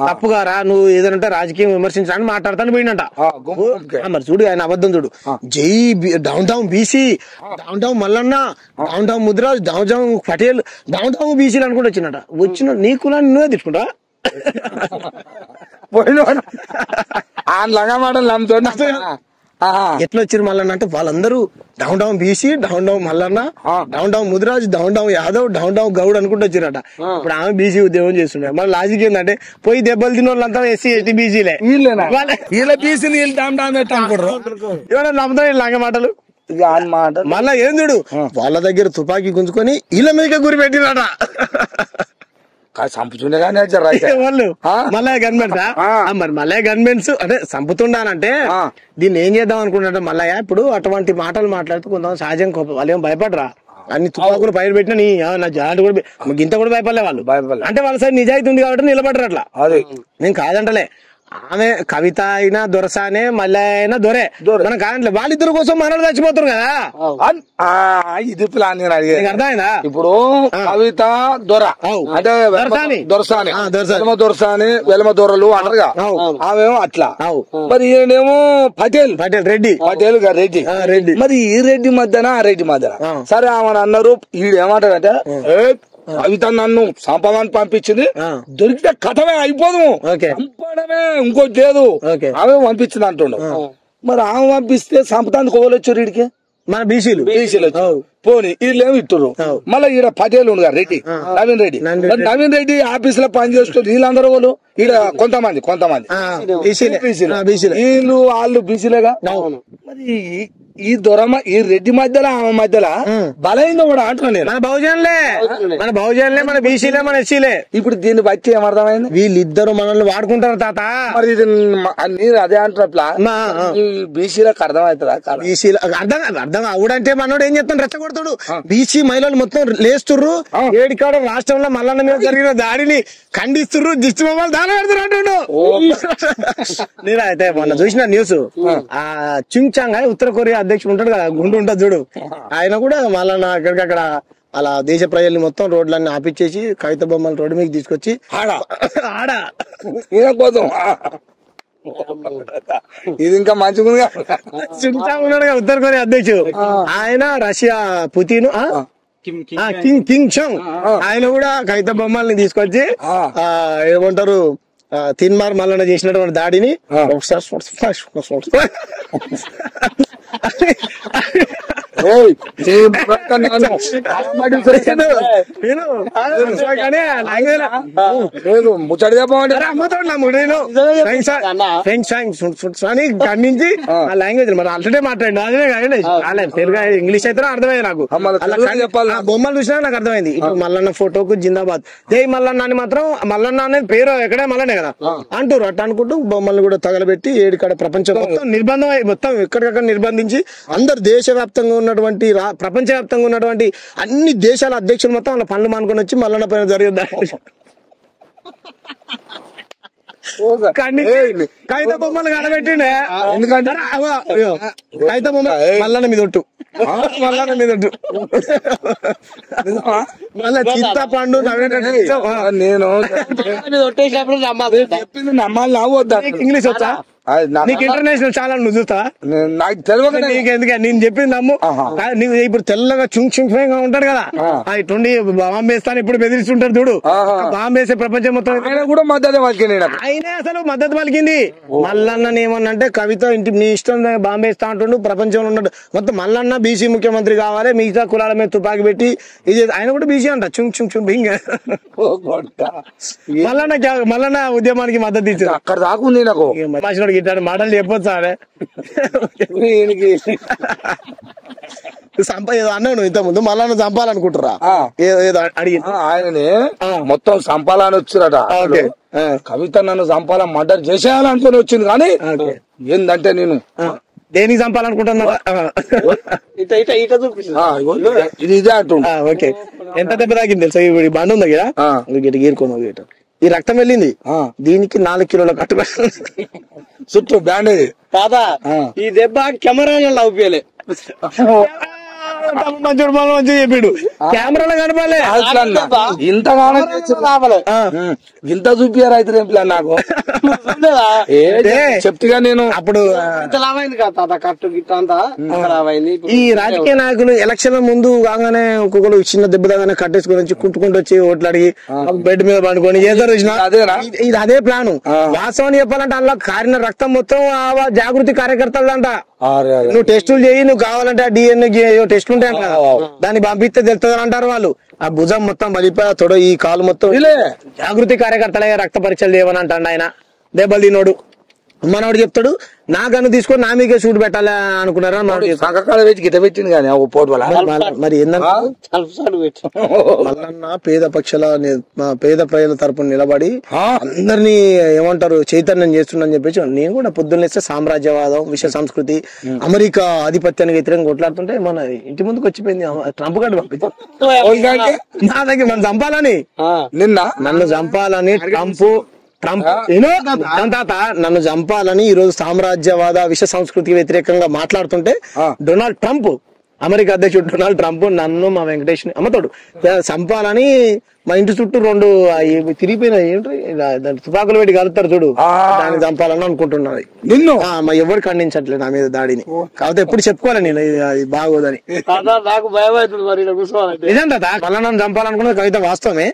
తప్పుగారా నువ్వు ఏదంటే రాజకీయం విమర్శించాలని మాట్లాడతాను పోయినంట. మరి చూడు ఆయన అబద్ధం చూడు. జై down down BC, down down Mallanna, down down ముద్రాజ్, down down Patel, down down బీసీలు అనుకుంటూ వచ్చినట. వచ్చిన నీ కులాన్ని నువ్వే తీసుకుంటా ఎట్లా వచ్చారు మల్లన్న అంటే వాళ్ళందరూ down down BC, down down Mallanna, down town Mudiraj, down town Yadav, down town Goud అనుకుంటూ వచ్చిరట. ఇప్పుడు ఆమె బీసీ ఉద్యోగం చేస్తుండే. మన లాజిక్ ఏంటంటే పోయి దెబ్బలు తిన్న వాళ్ళంతా ఎస్సీ ఎస్టీ బీసీలే. నమ్ముతా లంగ మాటలు. మళ్ళా ఏం చూడు వాళ్ళ దగ్గర తుపాకీ గుంజుకొని వీళ్ళ మీద గురి పెట్టినట. చంపుతుండే వాళ్ళు మళ్ళీ గన్మెన్స్ మరి మళ్ళీ గన్మెన్స్ అంటే చంపుతుండానంటే దీన్ని ఏం చేద్దాం అనుకుంటున్నా మళ్ళా ఇప్పుడు అటువంటి మాటలు మాట్లాడుతూ కొంత సహజం కోపం. వాళ్ళు ఏం భయపడరా? అన్ని తుపాకులు పైరు పెట్టినా నీ నా జాంట కూడా గింత కూడా భయపడలే వాళ్ళు. అంటే వాళ్ళ సైడ్ నిజాయితీ ఉంది కాబట్టి నిలబడరు అట్లా. నేను కాదంటలే. ఆమె కవిత అయినా దొరసానే మళ్ళీ అయినా దొరే మనం కాదంటే వాళ్ళిద్దరు కోసం మనలు చచ్చిపోతారు కదా. ఇది ప్లాన్ అర్థమైందా? ఇప్పుడు కవిత దొర అంటే దొరసాని వెలమ దొరలు అంటారుగా ఆమెమో అట్లా. మరి ఈయనేమో పటేల్ రెడ్డి రెడ్డి. మరి ఈ రెడ్డి మధ్యన ఆ రెడ్డి మధ్యన సరే ఆమె అన్నారు. ఈడేమంటాడంటే కవిత నన్ను సంపాదన పంపించింది, దొరికితే కథమే అయిపోదు, చంపడమే ఇంకోటి లేదు, ఆమె పంపించింది అంటుండు. మరి ఆమె పంపిస్తే సంపదానికి కోవలొచ్చారు వీడికి మన బీసీలు పోనీ వీళ్ళేమి ఇట్టురు. మళ్ళీ ఈడ పటేల్ ఉండు రెడ్డి, నవీన్ రెడ్డి ఆఫీస్ లో పని చేస్తారు. వీళ్ళందరూ వాళ్ళు ఈడ కొంతమంది వీళ్ళు వాళ్ళు బీసీలేగా. మరి ఈ దొరమ ఈ రెడ్డి మధ్యలో ఆమె మధ్యలో బలైందో కూడా అంటున్నాను నేను. మన బహుజనులే మన బీసీలే మన ఎస్సీలే. ఇప్పుడు దీన్ని బట్టి ఏమర్థమైంది? వీళ్ళిద్దరు మనల్ని వాడుకుంటారు తాత. మరి ఇది నేను అదే అంటున్నా బీసీలకు అర్థమవుతుందా? బీసీలు అర్థం అవుడంటే మనోడు ఏం చెప్తాను రెచ్చగొడతాడు. బీసీ మహిళలు మొత్తం లేస్తుర్రు, ఏడికాడ రాష్ట్రంలో మల్లన్న మీద జరిగిన దాడిని ఖండిస్తుర్రు, దిష్టి బొమ్మలు దాని పెడతారు అంటుండు. నేనైతే మొన్న చూసిన న్యూస్ ఆ చించాంగ్ ఉత్తర కొరియా అధ్యక్షుడు ఉంటాడు కదా, గుండు ఉంటుంది చూడు, ఆయన కూడా మళ్ళా అక్కడికక్కడ అలా దేశ ప్రజల్ని మొత్తం రోడ్లన్నీ ఆపిచ్చేసి కవిత బొమ్మలు రోడ్డు మీద తీసుకొచ్చి ఆడ ఇది ఇంకా మంచిగా ఉన్నాడు కదా ఉత్తర కొరియా అధ్యక్షుడు. ఆయన రష్యా పుతిన్ కింగ్ చంగ్ ఆయన కూడా కవిత బొమ్మల్ని తీసుకొచ్చి ఏమంటారు తిన్మార్ మల్లన్న చేసినటువంటి దాడిని ఖండించి ఆ లాంగ్వేజ్ మరి ఆల్రెడీ మాట్లాడి తెలుగు ఇంగ్లీష్ అయితే అర్థమైంది నాకు. బొమ్మలు చూసినా నాకు అర్థమైంది. ఇప్పుడు మల్లన్న ఫోటోకు జిందాబాద్ జై మల్లన్న అని మాత్రం మల్లన్న అనేది పేరు ఎక్కడే మల్లనే కదా అంటారు. అట్లా అనుకుంటూ బొమ్మల్ని కూడా తగలబెట్టి ఏడికాడ ప్రపంచం మొత్తం నిర్బంధం మొత్తం ఎక్కడికక్కడ నిర్బంధించి అందరు దేశవ్యాప్తంగా ఉన్నటువంటి ప్రపంచవ్యాప్తంగా ఉన్నటువంటి అన్ని దేశాల అధ్యక్షులు మొత్తం వాళ్ళ పనులు మానుకొని వచ్చి మల్లన్న పైన జరిగింది. కవిత బొమ్మలు కనబెట్టిండే ఎందుకంటే కవిత బొమ్మ మల్లన్న మీద ఒట్టు మల్లన్న మీద ఒట్టు మళ్ళా చింతపండు నేను ఒట్టేసినప్పుడు చెప్పింది నమ్మాలి నవ్వద్దా ఇంగ్లీష్ వచ్చా నీకు ఇంటర్నేషనల్ ఛానల్ నువ్వు చూస్తా నాకు తెలియదు నీకెందుకే నేను చెప్పింది నమ్ము నీకు ఇప్పుడు తెల్లగా చుంగా ఉంటాడు కదా ఇటుండి బాంబు వేస్తాను ఇప్పుడు బెదిరిస్తుంటాడు చూడు బాంబు వేసే ప్రపంచం మొత్తం ఆయన కూడా మద్దతు పలికింది ఆయనే అసలు మద్దతు పలికింది మల్లన్న ఏమన్నంటే కవిత ఇంటి నీ ఇష్టం బాంబు వేస్తా అంటుండు ప్రపంచంలో ఉన్నాడు మొత్తం మల్లన్న బీసీ ముఖ్యమంత్రి కావాలి మిగతా కులాల మీద తుపాకి పెట్టి ఇది ఆయన కూడా బీసీ అంట చుంగ్ బింగ్ మల్లన్న ఉద్యమానికి మద్దతు ఇచ్చారు అక్కడ దాకుంది నాకు ఇట్లాంటి మాటలు చెప్పొచ్చు సార్ ఏదో అన్నావు నువ్వు ఇంత ముందు మళ్ళా చంపాలనుకుంటారా ఏదో అడిగి ఆయనని మొత్తం చంపాలని వచ్చిరట కవిత నన్ను చంపాలని మర్డర్ చేసేయాలనుకుని వచ్చింది కానీ ఏందంటే నేను దేనికి చంపాలనుకుంటున్నా ఇది ఇదే అంటుండే ఓకే ఎంత దెబ్బ తాగింది తెలుసా ఈ బండి ఉంది కదా గీరుకోను ఈ రక్తం వెళ్ళింది దీనికి 4 కిలోల కట్టు చుట్టూ బ్యాండేజ్ కాదా ఈ దెబ్బ కెమెరా అవుపేలే మంచిగా చెప్పాడు కెమెరాలో కనపాలే ఇంత చూపియారు అయితే నాకు చెప్తేగా నేను అప్పుడు ఇంత లాభైంది కదా కట్టు గిట్ట అంతా లాభైంది. ఈ రాజకీయ నాయకులు ఎలక్షన్ ముందు కాగానే ఒక్కొక్కరు చిన్న దెబ్బ దాగానే కట్టేసుకుని వచ్చి కుంటుకుంటూ వచ్చి ఓట్లు అడిగి బెడ్ మీద పండుకొని చేస్తారు ఇది అదే ప్లాన్. వాస్తవాన్ని చెప్పాలంటే అందులో కారిన రక్తం మొత్తం జాగృతి కార్యకర్తలంట. నువ్వు టెస్టులు చేయి, నువ్వు కావాలంటే ఆ డిఎన్ఏ టెస్టులు ఉంటాయి కదా దాన్ని పంపిస్తే తెలుస్తుంది అంటారు వాళ్ళు. ఆ భుజం మొత్తం బలిపా తొడ ఈ కాలు మొత్తం జాగృతి కార్యకర్తలే రక్త పరీక్షలు చేయమని అంటాడు ఆయన. దెబ్బలు తినోడు మనోడు చెప్తాడు నా గన్ను తీసుకొని నా మీకే సూట్ పెట్టాలి అనుకున్నారా గిట పెట్టింది కానీ మరి మల్లన్న పేద పక్షాల పేద ప్రజల తరపున నిలబడి అందరినీ ఏమంటారు చైతన్యం చేస్తుండని చెప్పేసి నేను కూడా పొద్దున్నేస్తే సామ్రాజ్యవాదం, విశ్వ సంస్కృతి, అమెరికా ఆధిపత్యానికి వ్యతిరేకంగా కొట్లాడుతుంటే మన ఇంటి ముందుకు వచ్చిపోయింది ట్రంప్ గారు పంపించారు నా దగ్గర మనం చంపాలని నన్ను చంపాలని ట్రంప్ నన్ను చంపాలని ఈ రోజు సామ్రాజ్యవాద విశ్వ సంస్కృతికి వ్యతిరేకంగా మాట్లాడుతుంటే డొనాల్డ్ ట్రంప్, అమెరికా అధ్యక్షుడు డొనాల్డ్ ట్రంప్ నన్ను మా వెంకటేష్ అమ్మతోడు చంపాలని మా ఇంటి చుట్టూ 2 తిరిగిపోయిన ఏంటి తుపాకులు పెట్టి కలుపుతారు చూడు, దాన్ని చంపాలని అనుకుంటున్నది. నిన్ను ఎవరు ఖండించట్లేదు నా మీద దాడిని. కాకపోతే ఎప్పుడు చెప్పుకోవాలి నేను అది బాగోదని. నాకు భయం అవుతుంది మరి నిజం తాత. మళ్ళీ నన్ను చంపాలనుకున్నది కవిత వాస్తవమే.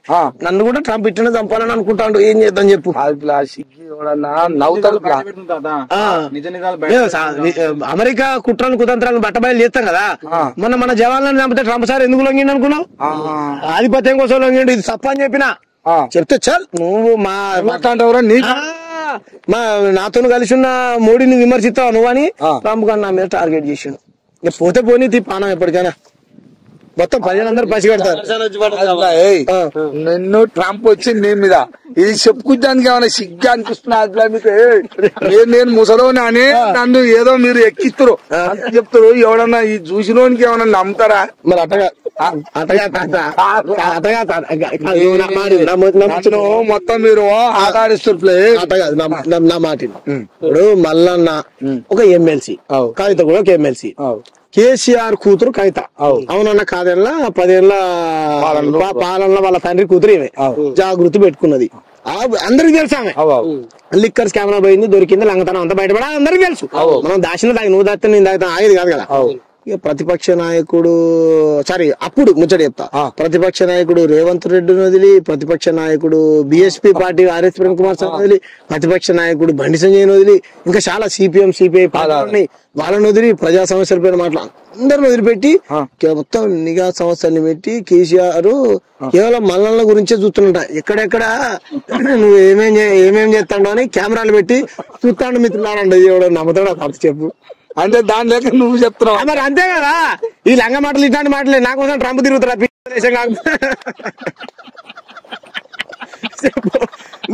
నన్ను కూడా ట్రంప్ ఇట్లనే చంపాలని అనుకుంటాడు. ఏం చేద్దాం చెప్పు. అమెరికా కుట్రలు కుతంత్రాలను బట్టబయలు చేస్తాం కదా. మన జవాన్లను చంపితే ట్రంప్ సార్ ఎందుకు లొంగిండి అనుకున్నావు? ఆధిపత్యం కోసం లొంగిండు. ఇది తప్ప అని చెప్పినా చెప్తే చాలు నువ్వు నాతో కలిసి ఉన్న మోడీని విమర్శిస్తావు నువ్వు అని ట్రంప్ గారు నా మీద టార్గెట్ చేసిండు. ఇక పోతే పోనీ పానం ఎప్పటికైనా మొత్తం ప్రజలందరూ పసిగడతారు. నిన్ను ట్రంప్ వచ్చి నీ మీద ఇది చెప్పుకుంటానికి ఏమైనా సిగ్గా అనిపిస్తున్నా మీకు? నేను ముసలోని అని నన్ను ఏదో మీరు ఎక్కిస్తారు అంత చెప్తారు. ఎవడన్నా ఈ చూసినోనికి ఏమన్నా నమ్ముతారా? మరి అట్టగా మొత్తం మీరు ఆటాడిస్తారు. నా మాట ఇప్పుడు మల్లన్న ఒక ఎమ్మెల్సీ, కవిత కూడా ఒక ఎమ్మెల్సీ, కేసీఆర్ కూతురు కవిత. అవునన్నా కాదేళ్ళ 10 ఏళ్ల పాలనలో వాళ్ళ తండ్రి కూతురు ఇవే జాగృతి పెట్టుకున్నది. అందరికి తెలుసు ఆమె లిక్కర్ స్కామ్ లో పోయింది, దొరికింది, లంగతనం అంతా బయటపడా అందరికి తెలుసు. మనం దాచిన దాగి నువ్వు దాస్తే నేను దాగుతా ఆగేది కాదు కదా. ఇక ప్రతిపక్ష నాయకుడు అప్పుడు ముచ్చట చెప్తా. ప్రతిపక్ష నాయకుడు రేవంత్ రెడ్డిని వదిలి, ప్రతిపక్ష నాయకుడు BSP party RS Prem Kumar sir వదిలి, ప్రతిపక్ష నాయకుడు బండి సంజయ్ని వదిలి, ఇంకా చాలా సిపిఎం సిపిఐ పార్టీ వాళ్ళని వదిలి, ప్రజా సమస్యల పైన అందరిని వదిలిపెట్టి మొత్తం నిఘా సమస్యల్ని పెట్టి కేసీఆర్ కేవలం మల్లన్న గురించే చూస్తున్నట. ఎక్కడెక్కడ నువ్వు ఏమేం చేస్తాడో అని కెమెరాలు పెట్టి చూస్తాడు. మిత్రులాడండి ఎవడో నమ్ముతాడు అర్థ చెప్పు అంటే దాని లేక నువ్వు చెప్తున్నావు. మరి అంతే కదా. ఈ లంగ మాటలు ఇట్లాంటి మాటలే నా కోసం ట్రంప్ తిరుగుతారా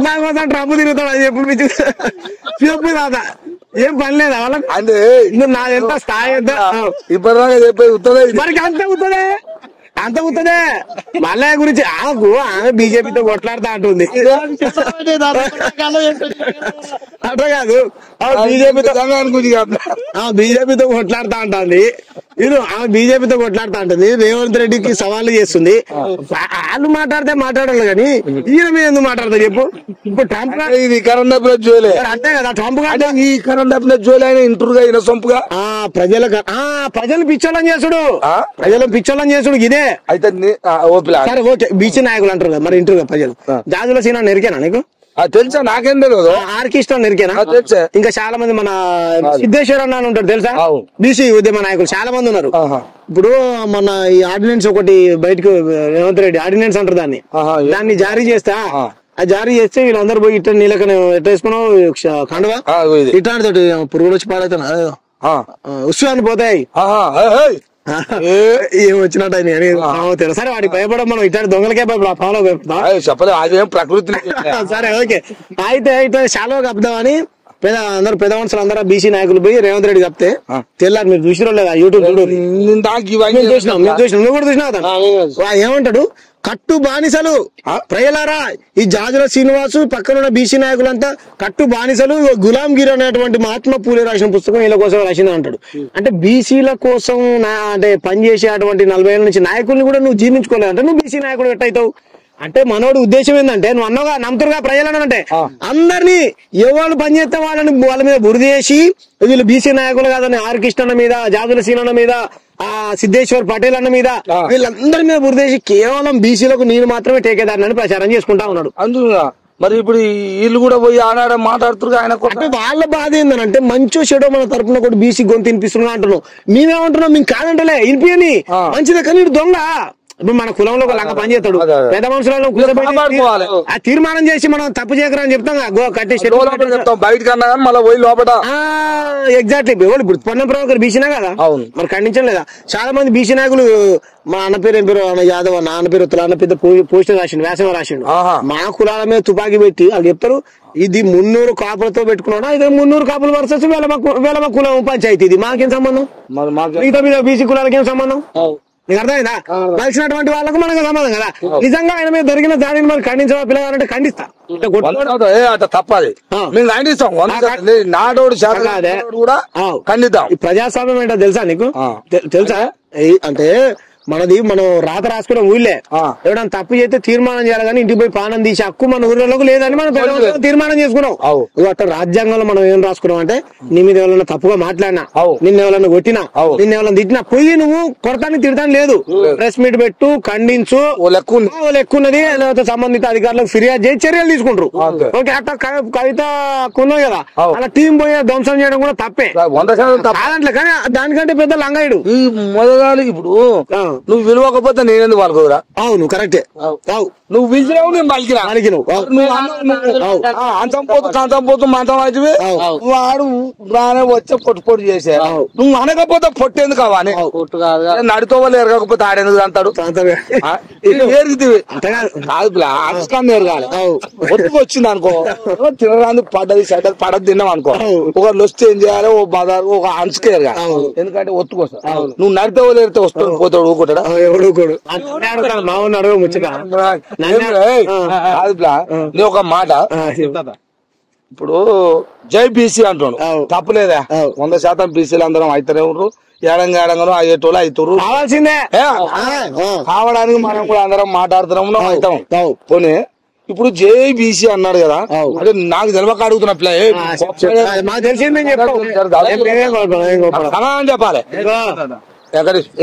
నా కోసం ట్రంప్ తిరుగుతాడు అని చెప్పు రాదా? ఏం పని లేదా వాళ్ళకి? అంటే నాదెంత స్థాయి ఎంత ఇప్పటిదాకా చెప్పేది ఉత్తదే. మరి అంతే ఉత్తదే. అంత అవుతుందే మల్లయ్య గురించి ఆమె బీజేపీతో కొట్లాడుతా అంటుంది అట్లా కాదు బీజేపీతో కొట్లాడుతా అంటుంది ఆమె బీజేపీతో కొట్లాడుతా ఉంటుంది రేవంత్ రెడ్డికి సవాళ్ళు చేస్తుంది వాళ్ళు మాట్లాడాలి కానీ ఈయన మీద ఎందుకు మాట్లాడతా చెప్పు ఇప్పుడు ట్రంప్ ఇది కరెంట్ అఫేర్ జోలే అంతే కదా ట్రంప్ ఈ కరెంట్ అఫేర్ జోలే అయినా ఇంటర్గా అయినా సొంపుగా ప్రజలు పిచ్చోళ్ళని చేసుడు ప్రజలు పిచ్చోళ్ళని చేసుడు ఇదే అయితే సరే ఓకే బీసీ నాయకులు అంటారు కదా మరి ఇంటర్గా ప్రజలు జాజుల సీనా నెరికేనా నీకు తెలుసా నాకేం తెలియదు ఆర్కిష్టం నెరికేనా తెలుసా ఇంకా చాలా మంది మన సిద్ధేశ్వర అన్న ఉంటారు తెలుసా బీసీ ఉద్యమ నాయకులు చాలా మంది ఉన్నారు ఇప్పుడు మన ఈ ఆర్డినెన్స్ ఒకటి బయటకు రేవంత్ రెడ్డి ఆర్డినెన్స్ అంటారు దాన్ని జారీ చేస్తా అది జారీ చేస్తే వీళ్ళందరూ పోయి ఇట్లా నీళ్ళకనే ఎట్లా వేసుకున్నావు కండువా ఇట్లాంటి తోటి పురుగులు వచ్చి పాడైతే ఉత్సవాన్ని పోతాయి ఏం వచ్చినట్టు సరే వాడికి భయపడం మనం ఇట్లాంటి దొంగలకే ఫాలో చెప్పలేదు ప్రకృతి సరే ఓకే అయితే ఇట్లా చాలా కప్పుదామని అందరు పెద్ద మనుషులు అందరూ బీసీ నాయకులు పోయి రేవంత్ రెడ్డి చెప్తే తెల్లారు మీరు చూసినా లేదా యూట్యూబ్ నువ్వు కూడా చూసినావు ఏమంటాడు కట్టు బానిసలు ప్రజలారా ఈ జాజుల శ్రీనివాసు పక్కనున్న బీసీ నాయకులంతా కట్టు బానిసలు గులాంగిరి అనేటువంటి మహాత్మా పూలే రాసిన పుస్తకం వీళ్ళ కోసం రాసింది అంటాడు అంటే బీసీల కోసం అంటే పనిచేసేటువంటి 40 ఏళ్ళ నుంచి నాయకుల్ని కూడా నువ్వు జీర్ణించుకోలేదు అంటే నువ్వు బీసీ నాయకుడు ఎట్టయితావు అంటే మనోడు ఉద్దేశం ఏంటంటే నువ్వు అన్నగా నమ్ముతురుగా ప్రజలను అంటే అందరినీ ఎవరు పనిచేస్తే వాళ్ళ మీద బురద చేసి వీళ్ళు బీసీ నాయకులు కాదని ఆర్ కృష్ణ మీద జాజుల సీనన్న మీద సిద్ధేశ్వర్ పటేల్ అన్న మీద వీళ్ళందరి మీద బురదేసి కేవలం బీసీలకు నేను మాత్రమే టేకేదారని ప్రచారం చేసుకుంటా ఉన్నాడు అందుగా మరి ఇప్పుడు వీళ్ళు కూడా పోయి ఆడాడ మాట్లాడుతున్నారు ఆయన అంటే వాళ్ళ బాధ ఏంటంటే మంచో చెడో మన తరపున కూడా బీసీ గొంతు వినిపిస్తున్నా అంటున్నాం మేమేమంటున్నాం మేము కాదంటలే వినిపియని మంచిదే కానీ దొంగ ఇప్పుడు మన కులంలో ఒక లంగా పని చేస్తాడు పెద్ద మనుషులలో తీర్మానం చేసి మనం తప్పు చేయకరని చెప్తాం కట్టేసి బయటకన్నా మళ్ళీ పోయి లోపల ఎగ్జాక్ట్లీ ఇప్పుడు పొన్నం ప్రభాకర్ బీసీనా కదా మరి ఖండించడం లేదా చాలా మంది బీసీ నాయకులు మా అన్న పేరు ఏం పేరు యాదవ్ నాన్న పేరు అన్న పెద్ద పోస్టర్ రాసిండు వ్యాసం రాసిండు మా కులాల మీద తుపాకీ పెట్టి వాళ్ళు చెప్తారు ఇది 300 కాపులతో పెట్టుకున్నాడు అయితే 300 కాపులు వర్సెస్ వేల కులం పంచాయతీ ఇది మాకేం సంబంధం మిగతా మీద బీసీ కులాలకి ఏం సంబంధం నీకు అర్థమైందా కలిసినటువంటి వాళ్ళకు మనకు సంబంధం కదా నిజంగా ఆయన మీద జరిగిన దాడిని మనం ఖండించవా పిల్లగాలంటే ఖండిస్తా తప్పది మేము ఖండిస్తాం నాడోడు కూడా ఖండిద్దాం ప్రజాస్వామ్యం ఏంటో తెలుసా నీకు తెలుసా అంటే మనం రాత రాసుకున్న ఊళ్ళే ఎవడన్నా తప్పు చేస్తే తీర్మానం చేయాలి కానీ ఇంటికి పోయి పానం తీసే హక్కు మన ఊళ్ళలోకి లేదని మనం తీర్మానం చేసుకున్నాం అట్లా రాజ్యాంగంలో మనం ఏం రాసుకున్నాం అంటే నీ మీద ఎవరైనా తప్పుగా మాట్లాడినా నిన్న ఎవరైనా కొట్టినా నిన్న ఎవరైనా తిట్టినా పోయి నువ్వు కొడతానికి తిడతాను లేదు ప్రెస్ మీట్ పెట్టు ఖండించు లెక్కున్నది లేకపోతే సంబంధిత అధికారులకు ఫిర్యాదు చేసి చర్యలు తీసుకుంటారు ఓకే అట్లా కవిత కొన్నావు కదా అలా టీం పోయి ధ్వంసం చేయడం కూడా తప్పే కాదంటే కానీ దానికంటే పెద్ద లంగాయుడు ఇప్పుడు నువ్వు విలువకపోతే నేనెందుకు వాళ్ళకురా అవును కరెక్టే నువ్వు పిలిచినావు నేను పలికినావు అంతం పోతూ మంతం అయితే వాడు రానే వచ్చే పొట్టు చేసే నువ్వు అనకపోతే పొట్టు ఎందుకు అవ్వాలి నడితో వాళ్ళు ఎరగకపోతే ఆడేందుకు అంటాడు ఎరుగుతుంది కాదు ఎరగాలి ఒట్టుకు వచ్చింది అనుకో తినడానికి పడ్డది తిన్నాం అనుకో ఒకళ్ళు వస్తే ఏం చేయాలి ఓ బజార్ ఒక అంచుకే ఎరగాలి ఎందుకంటే ఒత్తుకోసం నువ్వు నడితే వాళ్ళు ఎరితే వస్తాడు పోతాడు ఊకుంటాడా నీ ఒక మాట ఇప్పుడు జై బీసీ అంటాడు తప్పులేదా 100% బీసీలు అందరం అయితేనే ఉన్నారు ఏడంగా అయ్యేటోళ్ళు అవుతారు కావాల్సిందే కావడానికి మనం కూడా అందరం మాట్లాడుతున్నాము అవుతాం పోనీ ఇప్పుడు జేబీసీ అన్నాడు కదా అంటే నాకు తెలియక అడుగుతున్నా చెప్పాలి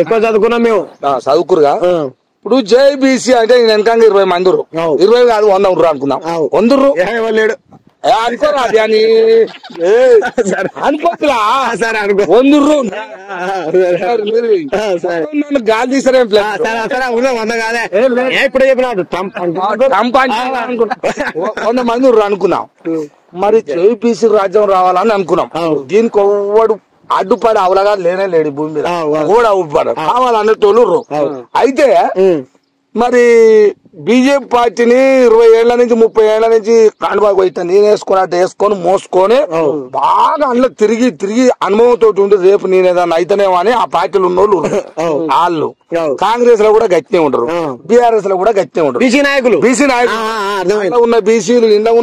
ఎక్కువ చదువుకున్నాం మేము చదువుకురుగా ఇప్పుడు జేబీసీ అంటే నేను వెనకంగా 20 మంది 20 కాదు 100 ఉండరు అనుకుందాం 100 లేడు అనుకోరా అని అనుకోరా 100 నన్ను గాలి తీసారేం 100 మంది అనుకున్నాం మరి జేబీసీ రాజ్యం రావాలని అనుకున్నాం దీనికి ఒవ్వడు అడ్డుపడి అవలగా లేనే లేడు భూమి మీద కూడా అడ్డుపడ కావాలన్నట్టు అయితే మరి బీజేపీ పార్టీని 20 ఏళ్ల నుంచి 30 ఏళ్ల నుంచి కాండుబాగు అయితే నేను వేసుకున్నట్టు వేసుకొని మోసుకొని బాగా అందులో తిరిగి తిరిగి అనుభవంతో ఉండి రేపు నేను ఏదన్నా అయితేనేమో అని ఆ పార్టీలు ఉన్నోళ్ళు వాళ్ళు కాంగ్రెస్ లో కూడా గట్టినే ఉండరు, బీఆర్ఎస్ లో కూడా గట్టినే ఉండరు. బీసీ నాయకులు ఇంట్లో ఉన్న బీసీలు ఇంట్లో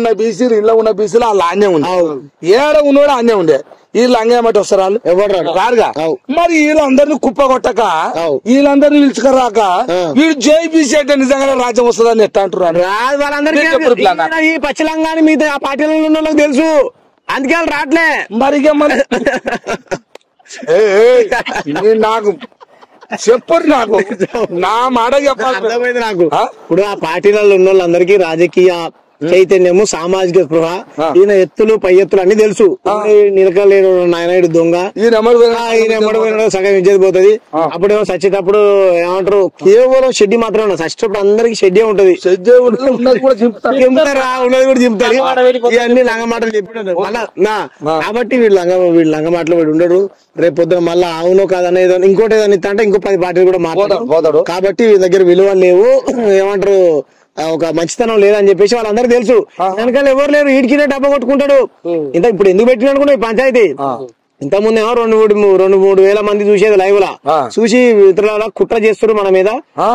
ఉన్న బీసీలు వాళ్ళ ఆన్యం ఉంది, ఏడ ఉన్నోడు ఆన్యం ఉండే. వీళ్ళు అంగేమటి వస్తారు వాళ్ళు ఎవరు రారుగా. మరి వీళ్ళందరినీ కుప్ప కొట్టక వీళ్ళందరినీ పిలుచుకరాక వీడు జేబీసీ అంటే నిజంగానే రాజ్యం వస్తుందని ఎట్లా అంటున్నారు? ఈ పచ్చలంగాని మీద ఆ పార్టీలో ఉన్న వాళ్ళకి తెలుసు, అందుకే వాళ్ళు రావట్లే. మరి నాకు చెప్పరు, నాకు నా మాట చెప్పాలి. అర్థమైంది నాకు. ఇప్పుడు ఆ పార్టీలలో ఉన్న వాళ్ళందరికీ రాజకీయ చైతన్యము, సామాజిక స్పృహ, ఈయన ఎత్తులు పై ఎత్తులు అన్ని తెలుసు. నిలకలేడు నాయనాయుడు దొంగ, ఈయన ఎమ్మడిపోయినాడు సగం ఇచ్చేది పోతుంది. అప్పుడేమో చచ్చేటప్పుడు ఏమంటారు కేవలం షెడ్డి మాత్రమే ఉన్నా, చచ్చేటప్పుడు అందరికి షెడ్డే ఉంటది, ఉన్నది కూడా చింపుతారు. ఇవన్నీ లంగ మాటలు చెప్పాడు మళ్ళా. కాబట్టి వీళ్ళు లంగ మాటలు వీడు ఉండడు. రేపు పొద్దున మళ్ళా అవునో కాదనేదో ఇంకోటి ఏదైనా ఇస్తా అంటే ఇంకో 10 పార్టీలు కూడా మాట్లాడతాడు. కాబట్టి వీళ్ళ దగ్గర విలువలు లేవు, ఏమంటారు ఒక మంచితనం లేదని చెప్పేసి వాళ్ళందరికీ తెలుసు. వెనకాల ఎవరు లేరు, ఈడికినే డబ్బా కొట్టుకుంటాడు. ఇంత ఇప్పుడు ఎందుకు పెట్టిన అనుకుంటా ఈ పంచాయతీ. ఇంత ముందేమో 2-3 వేల మంది చూసేది లైవ్ లా చూసి ఇతరుల కుట్ర చేస్తారు మన మీద,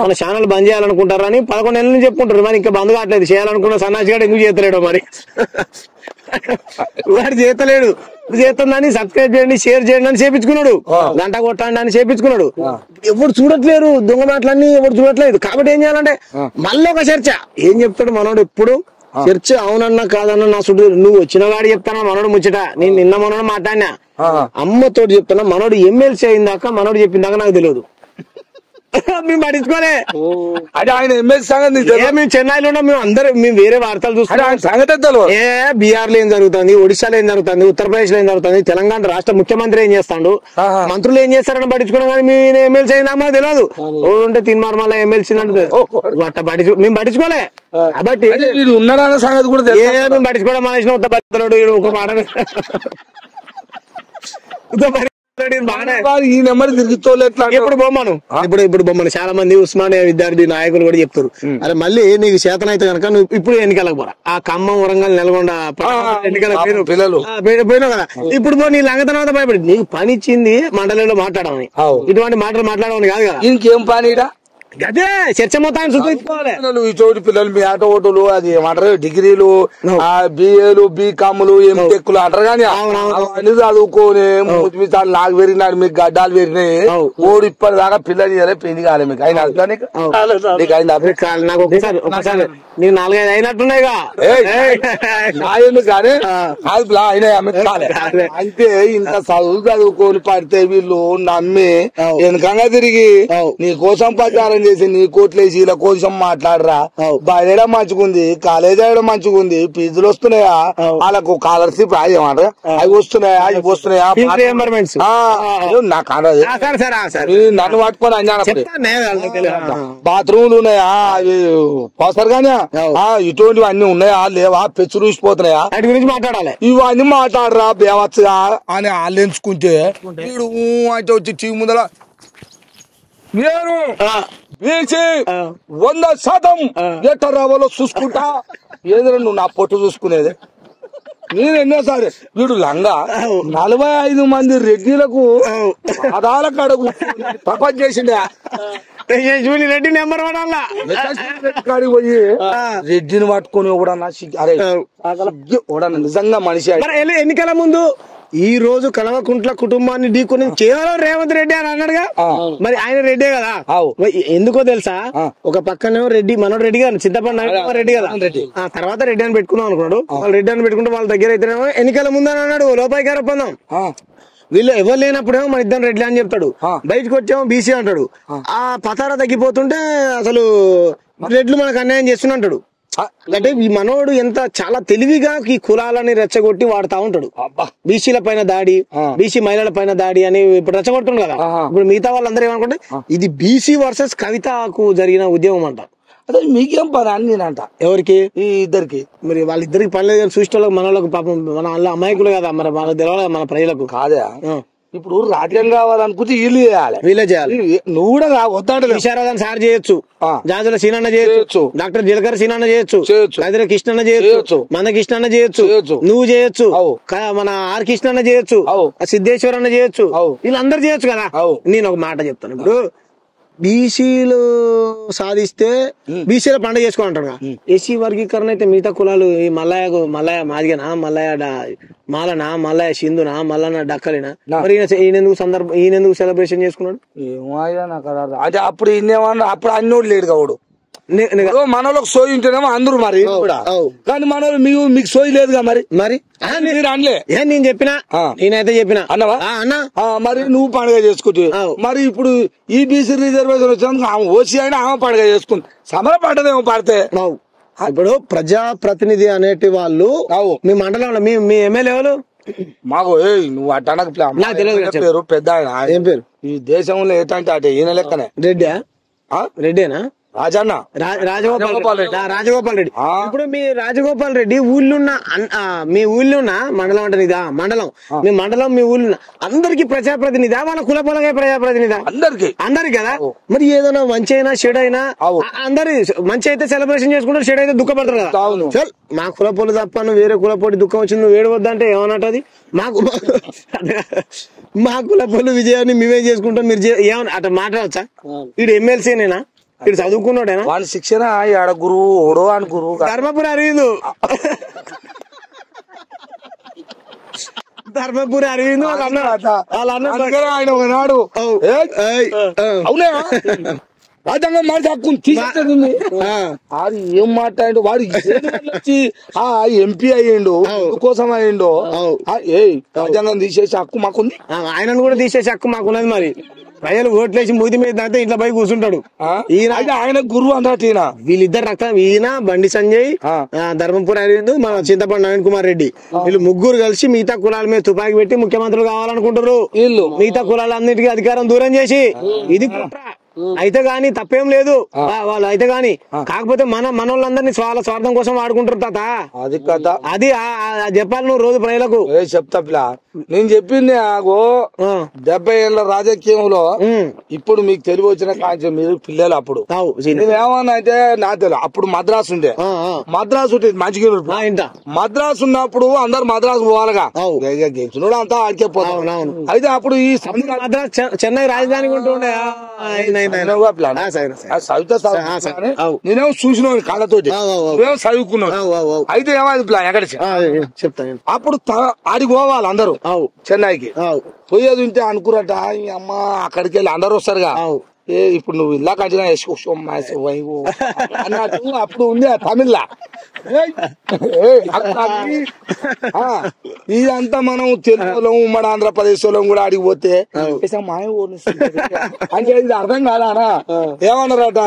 మన ఛానల్ బంద్ చేయాలనుకుంటారు అని 11 నెలల నుంచి చెప్పుకుంటారు. మరి ఇంకా బంద్ కావట్లేదు. చేయాలనుకున్న సన్నాసి గారు ఎందుకు చేస్తలేడు మరి, వాడు చేస్తలేడు. చేస్తుందని సబ్స్క్రైబ్ చేయండి, షేర్ చేయండి అని చేపించుకున్నాడు, గంట కొట్టండి అని చేపించుకున్నాడు. ఎవరు చూడట్లేరు, దొంగ మాటలన్నీ ఎవరు చూడట్లేదు. కాబట్టి ఏం చేయాలంటే మళ్ళీ ఒక చర్చ. ఏం చెప్తాడు మనోడు ఎప్పుడు చర్చ? అవునన్నా కాదన్నా నా చుట్టూ నువ్వు వచ్చిన వాడు చెప్తానా మనోడు ముచ్చట. నేను నిన్న మనోడు మాట్లాడినా, అమ్మతోటి చెప్తున్నా. మనోడు ఎమ్మెల్సీ అయిందాక మనోడు చెప్పిందాక నాకు తెలియదు, మేము పట్టించుకోలే. అంటే ఆయన ఎమ్మెల్సీ సంగతి మేము చెన్నైలో ఉన్నాం, మేము వేరే వార్తలు చూస్తున్నాం. బీహార్ లో ఏం జరుగుతుంది, ఒడిశాలో ఏం జరుగుతుంది, ఉత్తరప్రదేశ్ లో ఏం జరుగుతుంది, తెలంగాణ రాష్ట్ర ముఖ్యమంత్రి ఏం చేస్తాడు, మంత్రులు ఏం చేస్తారని పట్టించుకున్నాం. కానీ మీ ఎమ్మెల్సీ అయినా మాకు తెలియదు. ఉంటే తిన్మార్ ఎమ్మెల్సీ అంటే మేము పట్టించుకోలే. కాబట్టి ఉన్నారన్న సంగతి కూడా మేము పట్టించుకోవడం మానేసిన ఉత్త పడుతున్నాడు ఒక మాట. ఈ నెంబర్ ఇప్పుడు బొమ్మను చాలా మంది ఉస్మానియా విద్యార్థి నాయకులు కూడా చెప్తారు, అరే మళ్ళీ నీకు చేతన అయితే కనుక నువ్వు ఇప్పుడు ఎన్నికలకు పోరా. ఆ ఖమ్మం, వరంగల్, నల్గొండ ఎన్నికల పిల్లలు పోయినావు కదా, ఇప్పుడు నీ లంగతనం భయపడి నీకు పని ఇచ్చింది మండలంలో మాట్లాడమని, ఇటువంటి మాటలు మాట్లాడమని కాదు కదా. ఇంకేం పని అదే చర్చ మొత్తాన్ని ఈ చోటు పిల్లలు మీ ఆటో ఓటులు అది ఏమంటారు డిగ్రీలు, బిఏలు, బీకాములు, ఎంటెక్లు అంటారు. కానీ అన్ని చదువుకొని నాకు పెరిగినాడు, మీకు గడ్డాలు పెరిగినాయి, ఓడి ఇప్పటిదాకా పిల్లలు పెళ్లి కాలే మీకు. అయినా నాకు ఒకసారి నీకు 4-5 అయినట్టున్నాయిగా కానీ అయితే ఇంత చదువుకొని పడితే వీళ్ళు నమ్మి వెనకంగా తిరిగి నీ కోసం ప్రచారం చేసి నీ కోట్లేసి ఇలా కోసం మాట్లాడరా. బయట మంచిగుంది, కాలేజ్ అయ్యడం మంచిగుంది, ఫీజులు వస్తున్నాయా, వాళ్ళకు స్కాలర్షిప్ ఏమంటారు అవి వస్తున్నాయా, ఇవి వస్తున్నాయా, నాకు నన్ను పట్టుకొని అన్నాను. బాత్రూమ్లు ఉన్నాయా, అవి పోస్తారు కానీ ఇటువంటివి అన్ని ఉన్నాయా లేవా, పెచ్చు రూసిపోతున్నాయా, వాటి గురించి మాట్లాడాలి. ఇవన్నీ మాట్లాడరా బేవచ్చగా అని వాళ్ళు ఎంచుకుంటే వీడు అంటే వచ్చి టీవీ ముందర నేను పీల్చి 100% ఎట్ట రావాలో చూసుకుంటా. ఏదైనా నువ్వు నా పొట్టు చూసుకునేది నేను ఎన్నోసారి. వీడు లంగా 45 మంది రెడ్డిలకు ఆధార కడుగు ప్రపంచ చేసిండే రెడ్డి నెంబర్ కాడికి పోయి రెడ్డిని పట్టుకొని ఎవడన్నా అరే ఎవడన్నా నిజంగా మనిషి. ఎన్నికల ముందు ఈ రోజు కలవకుంట్ల కుటుంబాన్ని ఢీకొని కేవలం రేవంత్ రెడ్డి అని అన్నాడుగా, మరి ఆయన రెడ్డే కదా. ఎందుకో తెలుసా, ఒక పక్కనేమో రెడ్డి మనోడు రెడ్డి కదా, చింతపండు రెడ్డి కదా, తర్వాత రెడ్డి అని పెట్టుకుందాం అనుకున్నాడు. వాళ్ళు రెడ్డి అని పెట్టుకుంటే వాళ్ళ దగ్గర అయితేనేమో ఎన్నికల ముందు అని అన్నాడు లోపాయి గారు ఒప్పందం. వీళ్ళు ఎవరు లేనప్పుడేమో మన ఇద్దరు రెడ్డి అని చెప్తాడు, బయటకు వచ్చేమో బీసీ అంటాడు. ఆ పతారా తగ్గిపోతుంటే అసలు రెడ్లు మనకు అన్యాయం చేస్తున్నట్టాడు. అంటే ఈ మనోడు ఎంత చాలా తెలివిగా ఈ కులాలని రెచ్చగొట్టి వాడుతా ఉంటాడు. బీసీల పైన దాడి, బీసీ మహిళల పైన దాడి అని ఇప్పుడు రెచ్చగొట్టుండు కదా. ఇప్పుడు మిగతా వాళ్ళందరూ ఏమనుకుంటే ఇది బీసీ వర్సెస్ కవితకు జరిగిన ఉద్యమం అంట. అదే మీకేం పని అని నేనంట. ఎవరికి? ఈ ఇద్దరికి. మరి వాళ్ళిద్దరికి పని లేదు కానీ చూసేటోళ్ళకి మన వాళ్ళకి పాపం మన అమ్మాయికులు కదా, మరి మనకు తెలవాలి మన ప్రజలకు కాదా. ఇప్పుడు రాజ్యం కావాలనుకుంటే వీళ్ళు చేయాలి, వీళ్ళే చేయాలి. నువ్వు కూడా వద్దంటే విశారదన్ సార్ చేయొచ్చు, ఆ. జాజుల సీనన్న చేయొచ్చు, డాక్టర్ జిలకర సీనన్న చేయొచ్చు, చేయొచ్చు. కదిర కృష్ణన్న చేయొచ్చు, మన కృష్ణన్న చేయొచ్చు, నువ్వు చేయొచ్చు, మన ఆర్ కృష్ణన్న చేయొచ్చు, సిద్ధేశ్వర్ అన్న చేయొచ్చు, వీళ్ళందరూ చేయొచ్చు కదా. నేను ఒక మాట చెప్తాను, ఇప్పుడు బీసీలు సాధిస్తే బీసీల పండుగ చేసుకోమంటాడు. ఎస్సీ వర్గీకరణ అయితే మిగతా కులాలు ఈ మల్లయ్య మాదిగనా, మాలనా, మల్లయ్య సింధునా, మల్లన్న డక్కలినా, మరి ఈయనెందుకు సెలబ్రేషన్ చేసుకున్నాడు? ఏమయ్యా నాకు అదే అప్పుడు ఇన్నేమన్నా అప్పుడు అన్నోడు లేడు కావుడు. మనోళ్ళకి సోయి ఉంటేనేమో అందరూ మరి కూడా, కానీ మనోళ్ళు మీకు సోయి లేదుగా మరి మీరు అనలే. నేను చెప్పినా, నేనైతే చెప్పినా అన్నవా అన్నా, మరి నువ్వు పండుగ చేసుకుంటే మరి ఇప్పుడు ఈ బీసీ రిజర్వేషన్ వచ్చినందుకు ఆమె ఓసీ అయినా ఆమె పండుగ చేసుకుంది, సమర పడ్డదేమో పడితే. ఇప్పుడు ప్రజాప్రతినిధి అనేటి వాళ్ళు మీ మండలంలో మీ ఎమ్మెల్యే ఎవరు? మాకు నువ్వు అట్టనకు పేరు పెద్ద ఆయన, ఏం పేరు? ఈ దేశంలో ఏంటంటే అటే ఈయన లెక్కనే రెడ్డేనా రాజన్న రాజగోపాల్ రెడ్డి. ఇప్పుడు మీ రాజగోపాల్ రెడ్డి ఊళ్ళున్న మీ ఊళ్ళున్న మండలం అంటే ఇదా మండలం, మీ మండలం మీ ఊళ్ళున్న అందరికి ప్రజాప్రతినిధా, వాళ్ళ కులపలగా ప్రజాప్రతినిధా? అందరికి కదా. మరి ఏదైనా మంచి అయినా చెడు అయినా అందరి మంచి అయితే సెలబ్రేషన్ చేసుకుంటారు, చెడు అయితే దుఃఖపడతారు కదా. చల్ మా కులపోలు తప్ప నువ్వు వేరే కులపోటి దుఃఖం వచ్చింది నువ్వు ఏడవద్దంటే ఏమన్నట్టు? మా కులపోలు విజయాన్ని మేమే చేసుకుంటాం, మీరు ఏమన్నా అట్లా మాట్లాడచ్చా? వీడు ఎమ్మెల్సీనేనా? ఇటు చదువుకున్నాడేనా? వాళ్ళ శిక్షణ ఆడ గురువు ఓడో అని గురువు ధర్మపురి అరవిందు ఆయన ఒకనాడు అవునా రాజ్యాంగం మాట హక్కుని తీసేస్తుంది. అది ఏం మాట్లాడు వాడు వచ్చి ఎంపీ అయ్యిండు కోసం అయ్యిండు. రాజ్యాంగం తీసేసి హక్కు మాకుంది, ఆయనను కూడా తీసేసి హక్కు మాకున్నది. మరి ప్రజలు ఓట్లేసి మూతి మీద దాంతో ఇంట్లో పోయి కూర్చుంటాడు. ఈయన ఆయన గురువు అన్నట్టు ఈయన వీళ్ళిద్దరు రక్తం, ఈయన బండి సంజయ్, ధర్మపురి అరవింద్, మన చింతపండు నవీన్ కుమార్ రెడ్డి, వీళ్ళు ముగ్గురు కలిసి మిగతా కులాల మీద తుపాకీ పెట్టి ముఖ్యమంత్రులు కావాలనుకుంటారు. వీళ్ళు మిగతా కులాలన్నిటికీ అధికారం దూరం చేసి ఇది అయితే గాని తప్పేం లేదు వాళ్ళు అయితే గాని, కాకపోతే మనోళ్ళందరినీ వాళ్ళ స్వార్థం కోసం వాడుకుంటారు తాత. అది కథ, అది చెప్పాలి నువ్వు రోజు ప్రజలకు. చెప్తా నేను చెప్పింది 70 ఏళ్ల రాజకీయంలో ఇప్పుడు మీకు తెలివి వచ్చిన కాంచెం మీరు పిల్లలు అప్పుడు ఏమన్నా అయితే నా తెలియదు. అప్పుడు మద్రాసు ఉండే, మద్రాసు ఉంటుంది మంచిగా, మద్రాసు ఉన్నప్పుడు అందరు మద్రాసు పోవాలిగా, గెలిచినోడు అంతా ఆడికే పోతాం. అయితే అప్పుడు ఈ మద్రాసు చెన్నై రాజధాని ఉంటుండే, నేనేమో చూసిన కాళ్ళతోటి చదువుకున్నావు. అయితే ఏమైంది ప్లాన్ ఎక్కడ చెప్తాను. అప్పుడు ఆడికి పోవాలి అందరూ చెన్నైకి, పోయేది ఉంటే అనుకురట అమ్మ అక్కడికి వెళ్ళి అందరు వస్తారుగా. ఇప్పుడు నువ్వు ఇలా కంటిన్యూ అన్నట్టు అప్పుడు ఉంది తమిళ. ఇదంతా మనం తెలుగులో ఉమ్మడి ఆంధ్రప్రదేశ్ లో కూడా ఆడికి పోతే మాయ అంటే ఇది అర్థం కాదానా? ఏమన్నారట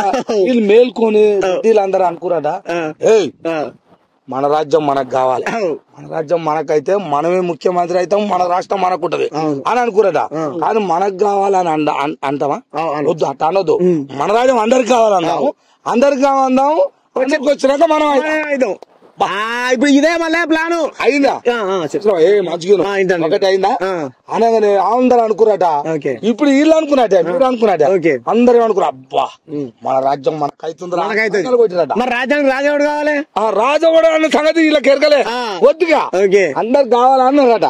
వీళ్ళు మేల్కొని వీళ్ళందరూ అనుకురట మన రాజ్యం మనకు కావాలి, మన రాజ్యం మనకైతే మనమే ముఖ్యమంత్రి అవుతాం, మన రాష్ట్రం మనకుంటది అని అనుకురట. కానీ మనకు కావాలని అంటామా? వద్దు అట్ట అనొద్దు. మన రాజ్యం అందరికి కావాలన్నాము, అందరికి కావాలందాము, వచ్చినాక మనం అవుతాం. ఇప్పుడు ఇదే మళ్ళీ ప్లాన్ అయిందా? ఒకటి అయిందా అనగానే అందరు అనుకున్నట. ఇప్పుడు వీళ్ళు అనుకున్నట్ట, మీరు అనుకున్నట్ట, అందరూ అనుకున్నారు అబ్బా మన రాజ్యం మనకు అవుతుంది. మరి రాజ్యానికి రాజవాడు కావాలి, రాజవాడు అన్న సంగతి వీళ్ళకి ఎరకలే వద్దుగా, అందరు కావాలన్నారట.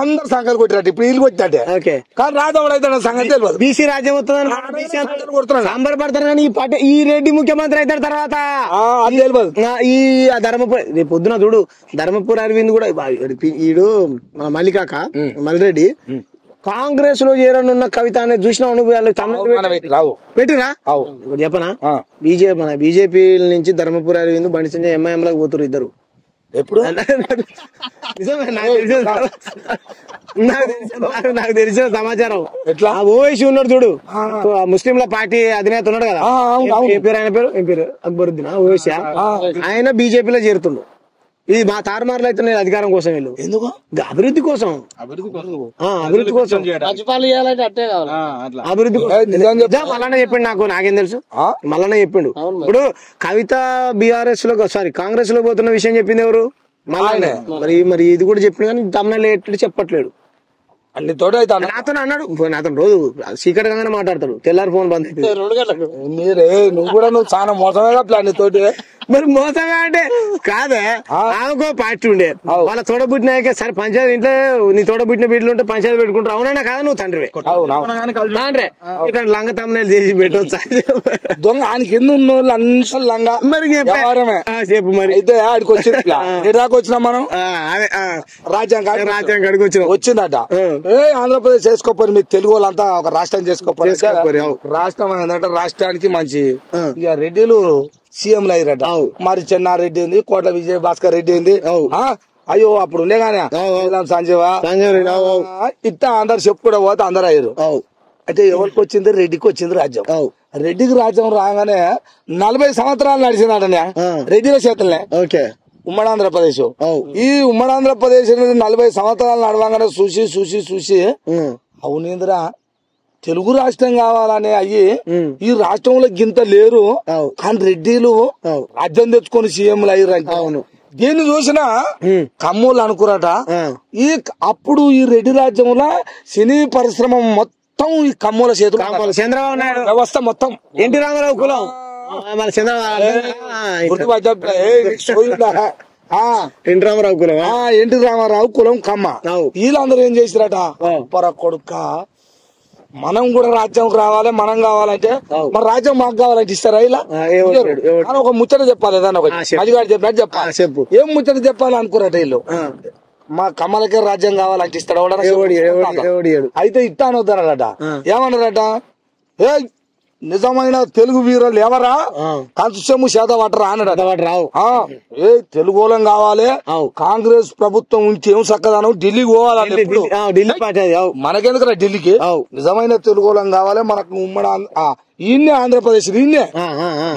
అందరు సంగతి కొట్టినట్టు ఇప్పుడు వీళ్ళు కొట్టినట్టే. కానీ రాజవాడు అయితే సంగతి తెలియదు. బీసీ రాజ్యం వస్తుంది సంబరపడతారు, కానీ ఈ రెడ్డి ముఖ్యమంత్రి అవుతాడు తర్వాత అది తెలియదు. ఈ ధర్మపురి రేపు పొద్దున చూడు, ధర్మపురి అరవింద్ కూడా ఈడు మన మల్లికాక మల్లిరెడ్డి కాంగ్రెస్ లో చేరనున్న కవిత అనేది చూసినావు నువ్వు? పెట్టిరా చెప్పనా? మన బీజేపీ నుంచి ధర్మపురి అరవింద్ బండి సంజయ్ ఎంఐఎం లోకి పోతున్నారు ఇద్దరు. ఎప్పుడు నాకు తెలిసిన సమాచారం ఎట్లా ఓవైసీ ఉన్నాడు చూడు, ముస్లింల పార్టీ అధినేత ఉన్నాడు కదా, ఆయన పేరు అక్బరుద్దీన్ ఓవైసీ, ఆయన బీజేపీలో చేరుతుండు. ఇది మా తారుమారులు అయితే నేను అధికారం కోసం వీళ్ళు ఎందుకు అభివృద్ధి కోసం అభివృద్ధి కోసం అభివృద్ధి మల్లన్న చెప్పిండు నాకు, నాకేం తెలుసు మల్లన్న చెప్పిండు. ఇప్పుడు కవిత బీఆర్ఎస్ లో కాంగ్రెస్ లో పోతున్న విషయం చెప్పింది ఎవరు? మల్లన్న. మరి ఇది కూడా చెప్పిండు కానీ తమిళ చెప్పట్లేడు. అన్ని తోటి అయితే నాతో అన్నాడు నాతో రోజు చీకటి గానే మాట్లాడతాడు తెల్లారి ఫోన్ బంద్ అయితే 2 గంటలకు మీరే నువ్వు చాలా మోసమేగా ప్లాన్ నీ తోటి మరి మోసమే అంటే కాదే ఆమెకో పార్టీ ఉండే వాళ్ళ తోడబుట్టినాక సరే పంచాయతీ ఇంట్లో నీ తోడబుట్టిన బిడ్డలు ఉంటే పంచాయతీ పెట్టుకుంటారు అవునా కాదా నువ్వు తండ్రి తండ్రి ఇక్కడ లంగ తమ్ముళ్ళు చేసి పెట్టవచ్చు దొంగ ఆయనకి ఎన్ని ఉన్న వాళ్ళు అన్నిసార్లు లంగా మరి చెప్పు మరి అయితే ఆడికి వచ్చింది దాకా వచ్చినాం మనం రాజ్యాంగాడికి వచ్చిందట ఆంధ్రప్రదేశ్ చేసుకోపోయి మీకు తెలుగు వాళ్ళంతా ఒక రాష్ట్రం చేసుకోపోయి రాష్ట్రం ఏంటంటే రాష్ట్రానికి మంచి ఇక రెడ్డిలు సీఎంలు అయ్యారట మరి చెన్నారెడ్డి ఉంది కోట్ల విజయ భాస్కర్ రెడ్డి ఉంది అయ్యో అప్పుడు ఉండే గానీ సంజీవ ఇట్లా అందరు చెప్పుకుంటూ పోతే అందరు అయ్యారు అయితే ఎవరికి వచ్చింది రెడ్డికి వచ్చింది రాజ్యం రెడ్డికి రాజ్యం రాగానే 40 సంవత్సరాలు నడిచిందట రెడ్డిల చేతులనే ఉమ్మడి ఆంధ్రప్రదేశ్ ఈ ఉమ్మడి ఆంధ్రప్రదేశ్ 40 సంవత్సరాలు నడవగానే చూసి అవునేంద్రా తెలుగు రాష్ట్రం కావాలనే అయ్యి ఈ రాష్ట్రంలో గింత లేరు కానీ రెడ్డిలు రాజ్యం తెచ్చుకొని సీఎంలు అయ్యారు దీన్ని చూసినా కమ్మోళ్ళు అనుకురట అప్పుడు ఈ రెడ్డి రాజ్యంలో సినీ పరిశ్రమ మొత్తం ఈ కమ్మోల చేతులు చంద్రబాబు నాయుడు వ్యవస్థ మొత్తం ఎన్టీ రామారావు కులం ఎన్టీ రామారావు కులం ఎన్టీ రామారావు కులం కమ్మ వీళ్ళందరూ ఏం చేసిరట పొర కొడుక మనం కూడా రాజ్యం రావాలి మనం కావాలంటే మన రాజ్యం మాకు కావాలంటే ఇస్తారా ఇలా ఒక ముచ్చట చెప్పాలి ఏదన్నా ఒక అధికారి చెప్పినట్టు చెప్పాలి చెప్పు ఏం ముచ్చట చెప్పాలి అనుకున్నట్టు వీళ్ళు మా కమ్మలకే రాజ్యం కావాలంటే ఇస్తాడు అయితే ఇట్టా అనొద్దన్నారట ఏమన్నారట ఏ నిజమైన తెలుగు వీరులు ఎవరా కంచము చేత పట్టరా అన్నాడు రావు ఏ తెలుగు వాళ్ళం కావాలి కాంగ్రెస్ ప్రభుత్వం ఉంచి ఏం చక్కదానం ఢిల్లీకి పోవాలి ఢిల్లీ పార్టీ మనకెందుకురా ఢిల్లీకి నిజమైన తెలుగు వాళ్ళం కావాలి మనకు ఉమ్మడి ఈయన్నే ఆంధ్రప్రదేశ్ ఈయన్నే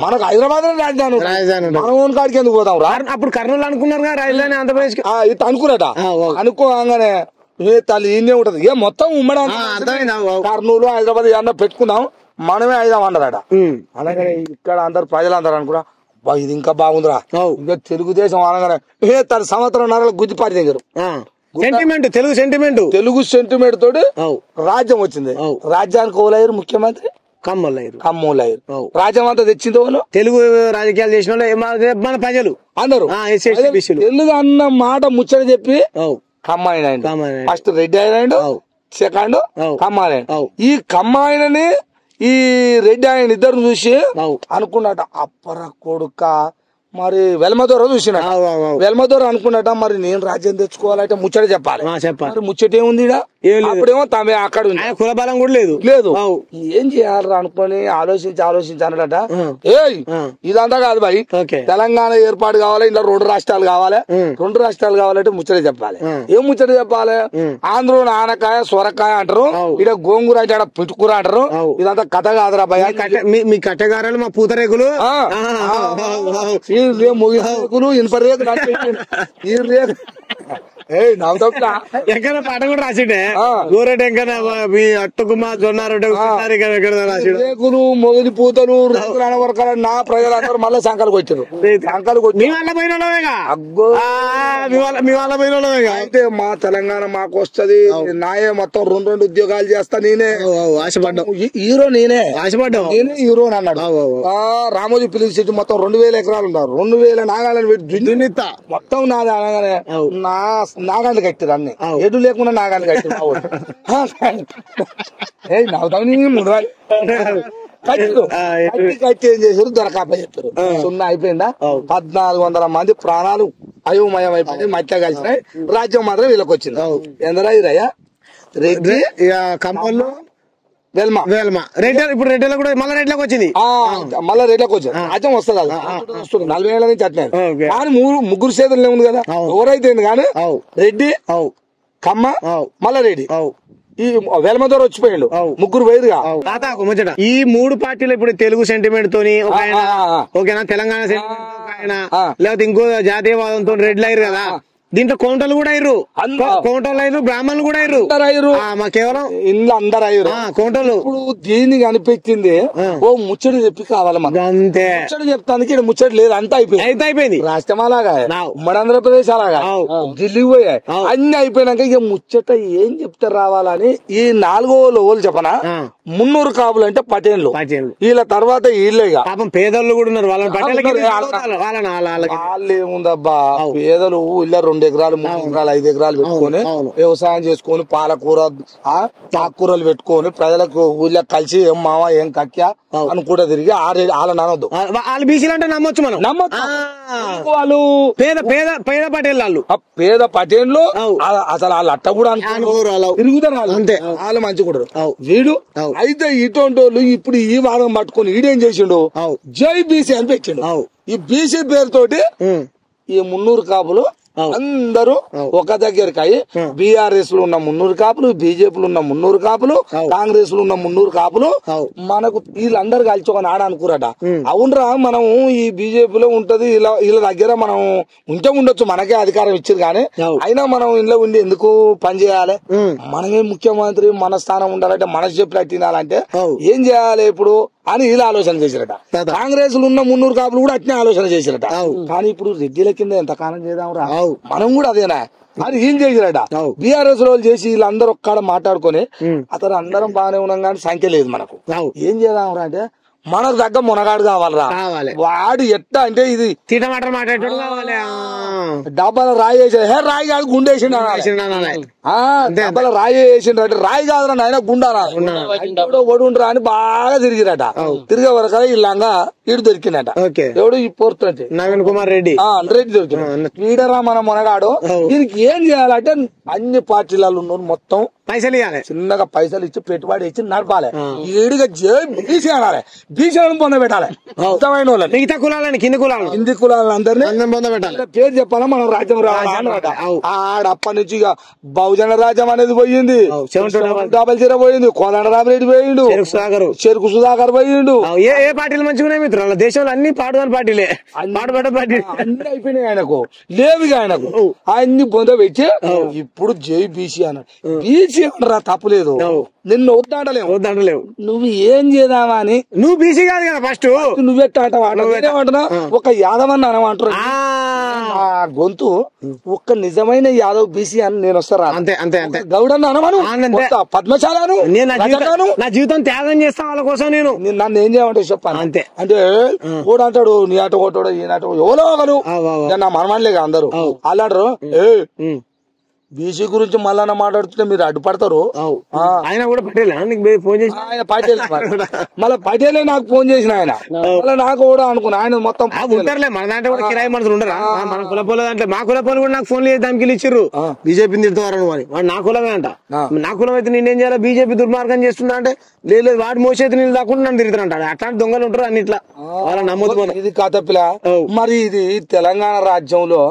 మనకు హైదరాబాద్ రాజధాని మనం కాడికి ఎందుకు పోతాం రా అప్పుడు కర్నూలు అనుకున్నారు రాజధాని ఆంధ్రప్రదేశ్ ఇట్లా అనుకున్నట అనుకోగానే తల్లి ఈయనే ఉంటది ఏ మొత్తం ఉమ్మడి కర్నూలు హైదరాబాద్ ఏమన్నా పెట్టుకుందాం మనమే అయిదాం అన్నారట అలాగే ఇక్కడ అందరు ప్రజలందరూ అనుకున్నా ఇది ఇంకా బాగుందిరా ఇంకా తెలుగుదేశం అనగానే తన సంవత్సరం గుజ్జిపాటి దగ్గర సెంటిమెంట్ తెలుగు సెంటిమెంట్ తోటి రాజ్యం వచ్చింది రాజ్యానికి ఓలయ్యారు ముఖ్యమంత్రి కమ్మోలయ్యారు రాజ్యం అంతా తెచ్చింది వాళ్ళు తెలుగు రాజకీయాలు చేసిన మన ప్రజలు అందరూ తెలుగు అన్న మాట ముచ్చట చెప్పి కమ్మాయిన ఫస్ట్ రెడ్డి అయినాడు సెకండ్ కమ్మాయిన ఈ కమ్మాయినని ఈ రెడ్డి ఆయన ఇద్దరు చూసి అనుకున్నట అప్పర కొడుక మరి వెల్మదూర చూసిన వెల్మదూర అనుకున్నట మరి నేను రాజ్యం తెచ్చుకోవాలంటే ముచ్చట చెప్పాలి మరి ముచ్చట ఏముంది అప్పుడేమో తమ అక్కడ కుల బలం కూడా లేదు ఏం చేయాలరా అనుకుని ఆలోచించి అన్నట ఇదంతా కాదు భయ్ తెలంగాణ ఏర్పాటు కావాలి ఇలా 2 రాష్ట్రాలు కావాలి 2 రాష్ట్రాలు కావాలంటే ముచ్చట చెప్పాలి ఏం ముచ్చట చెప్పాలి ఆంధ్ర ఆనకాయ సొరకాయ అంటారు ఇక్కడ గోంగూర అంటే ఆడ పిట్టుకూర అంటారు ఇదంతా కథ కాదురా భయ మీ కట్టగారాలు మా పూతరేకులు ముగిరేకులు ఇనుప రేకులు ఈ రేకు ఎక్కడ పాట కూడా రాసిండే గోరెట్ ఎక్కడ మీ అట్టుకుమా రేకులు మొగిలి పూతలు రేకులు వరకు నా ప్రజలందరూ మళ్ళీ సంకలకు వచ్చారు అయితే మా తెలంగాణ మాకు వస్తది నాయే మొత్తం 2 ఉద్యోగాలు చేస్తా నేనే ఆశపడ్డా హీరో నేనే నేనే హీరో అన్నాడు రామోజీ ఫిలిం సిటీ మొత్తం 2000 ఎకరాలు ఉన్నారు 2000 నాగాలను పెట్టి మొత్తం నాది అనగానే నాగాన్ని కట్టారు అన్ని ఎడు లేకుండా నాగాన్ని కట్టారు కట్టి ఏం చేశారు దొరకాప చెప్పారు 0 అయిపోయిందా 1400 మంది ప్రాణాలు అయోమయం అయిపోయింది మధ్య కలిసినాయి రాజ్యం మాత్రం వీళ్ళకి వచ్చింది ఎందరా ఇరయ్యా రెడ్డి కమ్మలు రెడ్డి ఇప్పుడు రెడ్డిలో కూడా మళ్ళీ రెడ్లోకి వచ్చింది మళ్ళీ రెడ్లోకి వచ్చింది రాజ్యం వస్తుంది 40 ఏళ్ళ నుంచి అట్లా కానీ 3 చేతులు ఉంది కదా ఎవరైతే కానీ రెడ్డి కమ్మ మళ్ళా రెడ్డి ఈ వెలమదూర వచ్చిపోయాడు 3 వైరుగా ఈ 3 పార్టీలు ఇప్పుడు తెలుగు సెంటిమెంట్ తోని ఓకేనా తెలంగాణ సెంటిమెంట్ లేకపోతే ఇంకో జాతీయవాదంతో రెడ్లు అయ్యారు కదా దీంట్లో కౌంటర్లు కూడా అయ్యారు, కౌంటర్లు అయ్యారు, బ్రాహ్మణులు కూడా అయ్యారు. మా కేవలం ఇల్లు అందరు అయ్యారు కౌంటర్లు. ఇప్పుడు దీనికి అనిపించింది ఓ ముచ్చడి చెప్పి కావాలి మనకు, అంతే ముచ్చడి చెప్తానికి ఇక్కడ ముచ్చడి లేదు, అంతా అయిపోయింది. రాష్ట్రం అలాగా, ఉమ్మడి ఆంధ్రప్రదేశ్ అలాగా, ఢిల్లీకి పోయాయి, అన్ని అయిపోయినాక ఇక ముచ్చట ఏం చెప్తే రావాలని ఈ 4వ లోవలు చెప్పనా, 300 కాపులు అంటే పటేన్లు, వీళ్ళ తర్వాత వీళ్ళేగా పాపం పేదలు కూడా ఉన్నారు. వాళ్ళు ఏముందబ్బా, పేదలు ఇలా 2 ఎకరాలు 3 ఎకరాలు 5 ఎకరాలు పెట్టుకొని వ్యవసాయం చేసుకొని పాలకూర ఆకుకూరలు పెట్టుకొని ప్రజలకు ఊళ్ళో కలిసి ఏం మామ ఏం కక్క్యా అని కూడా తిరిగి వాళ్ళని అనొద్దు. వాళ్ళు బీసీలు అంటే నమ్మొచ్చు మనం, వాళ్ళు పేద పేద పేద పటేల్ వాళ్ళు, పేద పటేన్లు అసలు వాళ్ళు అట్ట కూడా తిరుగుతారు, అంతే వాళ్ళు మంచి కూడా వీడు. అయితే ఇటువంటి వాళ్ళు ఇప్పుడు ఈ వాదం పట్టుకొని ఈడేం చేసిండు, జై బీసీ అని పెట్టిండు. ఈ బీసీ పేరుతోటి ఈ 300 కాపులు అందరూ ఒక దగ్గరికి అయ్యి బీఆర్ఎస్ లో ఉన్న 300 కాపులు, బీజేపీలో ఉన్న 300 కాపులు, కాంగ్రెస్ లో ఉన్న 300 కాపులు మనకు వీళ్ళందరూ కలిసి ఒక నాడ అనుకురట. అవునరా మనం ఈ బీజేపీలో ఉంటది, వీళ్ళ దగ్గర మనం ఉంటే ఉండొచ్చు, మనకే అధికారం ఇచ్చారు కానీ అయినా మనం ఇంట్లో ఉండి ఎందుకు పని చేయాలి, మనమే ముఖ్యమంత్రి, మన స్థానం ఉండాలంటే మనసు చెప్పినట్టు తినాలంటే ఏం చేయాలి ఇప్పుడు అని వీళ్ళు ఆలోచన చేసిరట. కాంగ్రెస్ లో ఉన్న 300 కాపులు కూడా అట్నే ఆలోచన చేసిరట. కానీ ఇప్పుడు రెడ్డిల కింద ఎంతకాలం చేద్దాం రా, మనం కూడా అదేనా అని ఏం చేసిరట. బీఆర్ఎస్ రోజులు చేసి వీళ్ళందరూ ఒక్కడ మాట్లాడుకొని అతను అందరం బాగానే ఉన్నాం కానీ సంఖ్య లేదు మనకు, ఏం చేద్దాం రా అంటే మనకు తగ్గ మునగాడు కావాలరా. వాడు ఎట్లా అంటే ఇది తీటమాట మాట్లాడేటోడు కావాలి, డబ్బాల రాయి వేసి రాయి కాదు గుండేసిండు, డబ్బాల రాయి వేసిండ్రు అంటే రాయి కాదురా నాయన గుండారా ఒడుండ్రా అని బాగా తిరిగిరట. తిరిగే వరకు ఇల్లంగా ఈడు దొరికిందట. ఎవడు ఈ పోర్తుంటే నవీన్ కుమార్ రెడ్డి దొరికింది. వీడరా మన మునగాడు. దీనికి ఏం చేయాలంటే అన్ని పార్టీలలో ఉన్న మొత్తం పైసలు ఇవ్వాలి, చిన్నగా పైసలు ఇచ్చి పెట్టుబడి ఇచ్చి నడపాలి. ఈడిగా బీసీ అనాలి, బీసీలను పొందబెట్టాలి. అర్థమైన వాళ్ళని మిగతా కులాలని కింది కులాలను అందరినీ పొందబెట్టాలి. పేరు చెప్పాలా మనం రాజ్యం రావాలన్నమాట. ఆడప్పటి నుంచి ఇక బహుజన రాజ్యం అనేది పోయింది, డబల్ చీర పోయింది, కోదండరామరెడ్డి పోయిండు, చెరుకు సుధాకర్ పోయిండు. ఏ పార్టీలు మంచిగా మిత్రులు దేశంలో అన్ని పాడుగాని పార్టీలే, పాడుపడ్డ పార్టీ అన్ని అయిపోయినాయి. ఆయనకు లేవుగా, ఆయనకు అన్ని పొందబెట్టి ఇప్పుడు జై బీసీ అన్నాడు. బీసీ అంటారా తప్పులేదు, నిన్ను వద్దంటలేవు. నువ్వు ఏం చేద్దామా అని, నువ్వు బీసీ కాదు కదా ఫస్ట్, నువ్వెట్టమంటున్నా ఒక యాదవ్ అని అనమంటారు. ఆ గొంతు ఒక్క నిజమైన యాదవ్ బీసీ అని నేను వస్తారా, అంతే అంతే అంతే. గౌడన్న అనమను, పద్మశాలను, నా జీవితం త్యాగం చేస్తా వాళ్ళ కోసం. నేను నన్ను ఏం చేయమంటావు చెప్పాను అంతే. అంటే కూడా అంటాడు నీ ఆట కొట్టాడు ఈనాట ఎవరో ఒకరు, నా మనమానలేగా అందరూ అలాంటారు. బీసీ గురించి మళ్ళా మాట్లాడుతుంటే మీరు అడ్డుపడతారు. ఆయన కూడా పటేల్ ఫోన్ చేసి, ఆయన పటేల్ మళ్ళీ పటేలే నాకు ఫోన్ చేసిన ఆయన, మళ్ళీ నాకు కూడా అనుకున్నా ఆయన మొత్తం ఉంటారులే. మన దాంట్లో కూడా కిరాయి మనుషులు ఉండరా, మన కులపోల దాంట్లో మా కులపోలు కూడా నాకు ఫోన్ చేసి దానికి ఇచ్చిర్రు, బీజేపీని తిడుతున్నారు అని. వాడు నా కులమే అంట, నా కులం అయితే నేనేం చేయాలి, బీజేపీ దుర్మార్గం చేస్తుందా అంటే లేదు వాడు మోసేది నీళ్ళు దాకుండా నన్ను తిరుగుతానంటాడు. అట్లాంటి దొంగలు ఉంటారు అన్నిట్లా, వాళ్ళ నమ్మదు. ఇది కథపిల. మరి ఇది తెలంగాణ రాజ్యంలో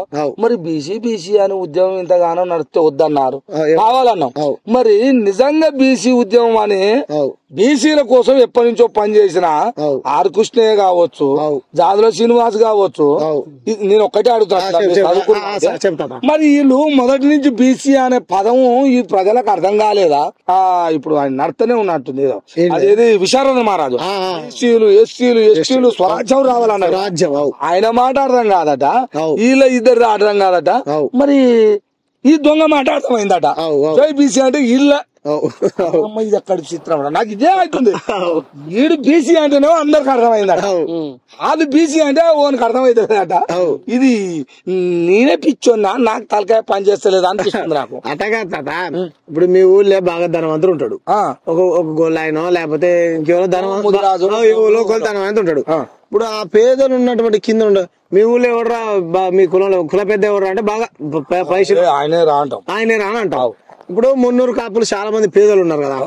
మరి బీసీ అని ఉద్యమం ఇంతగానో నడిస్తే వద్దన్నారు, కావాలన్నాం. మరి నిజంగా బీసీ ఉద్యమం అని బీసీల కోసం ఎప్పటి నుంచో పనిచేసిన ఆర్ కృష్ణయ్య కావచ్చు, జాదుల శ్రీనివాస్ కావచ్చు, నేను ఒక్కటే అడుగుతాను. మరి వీళ్ళు మొదటి నుంచి బీసీ అనే పదం ఈ ప్రజలకు అర్థం కాలేదా? ఇప్పుడు ఆయన నడుతూనే ఉన్నట్టుంది ఏదో, అదేది విశారద మహారాజు బీసీలు ఎస్సీలు ఎస్టీలు స్వరాజ్యం రావాలన్నారు. ఆయన మాట అర్థం కాదట, వీళ్ళ ఇద్దరు అర్థం కాదట. మరి ఈ దొంగ మాట అర్థమైందట. జై బీసీ అంటే వీళ్ళ ఇది ఎక్కడ చిత్రం నాకు ఇదే అవుతుంది. వీడు బీసీ అంటేనే అందరికి అర్థమైందట, అది బీసీ అంటే ఓనికి అర్థమైతుందట. ఇది నేనే పిచ్చోన్నా, నాకు తలకాయ పని చేస్తలేదు అనిపిస్తుంది నాకు. అట్టగా ఇప్పుడు మీ ఊళ్ళో బాగా ధనవంతుడు ఉంటాడు, ఒక గొల్లాయనో లేకపోతే ఇంకెవరో ధనవంతుడు ఉంటాడు. ఇప్పుడు ఆ పేదలు ఉన్నటువంటి కింద ఉండదు. మీ ఊళ్ళో ఎవడరా, మీ కులంలో కుల పెద్ద ఎవడరా అంటే బాగా పైసలు ఆయనే రా అంటావు. ఇప్పుడు 300 కాపులు చాలా మంది పేదలు ఉన్నారు కదా.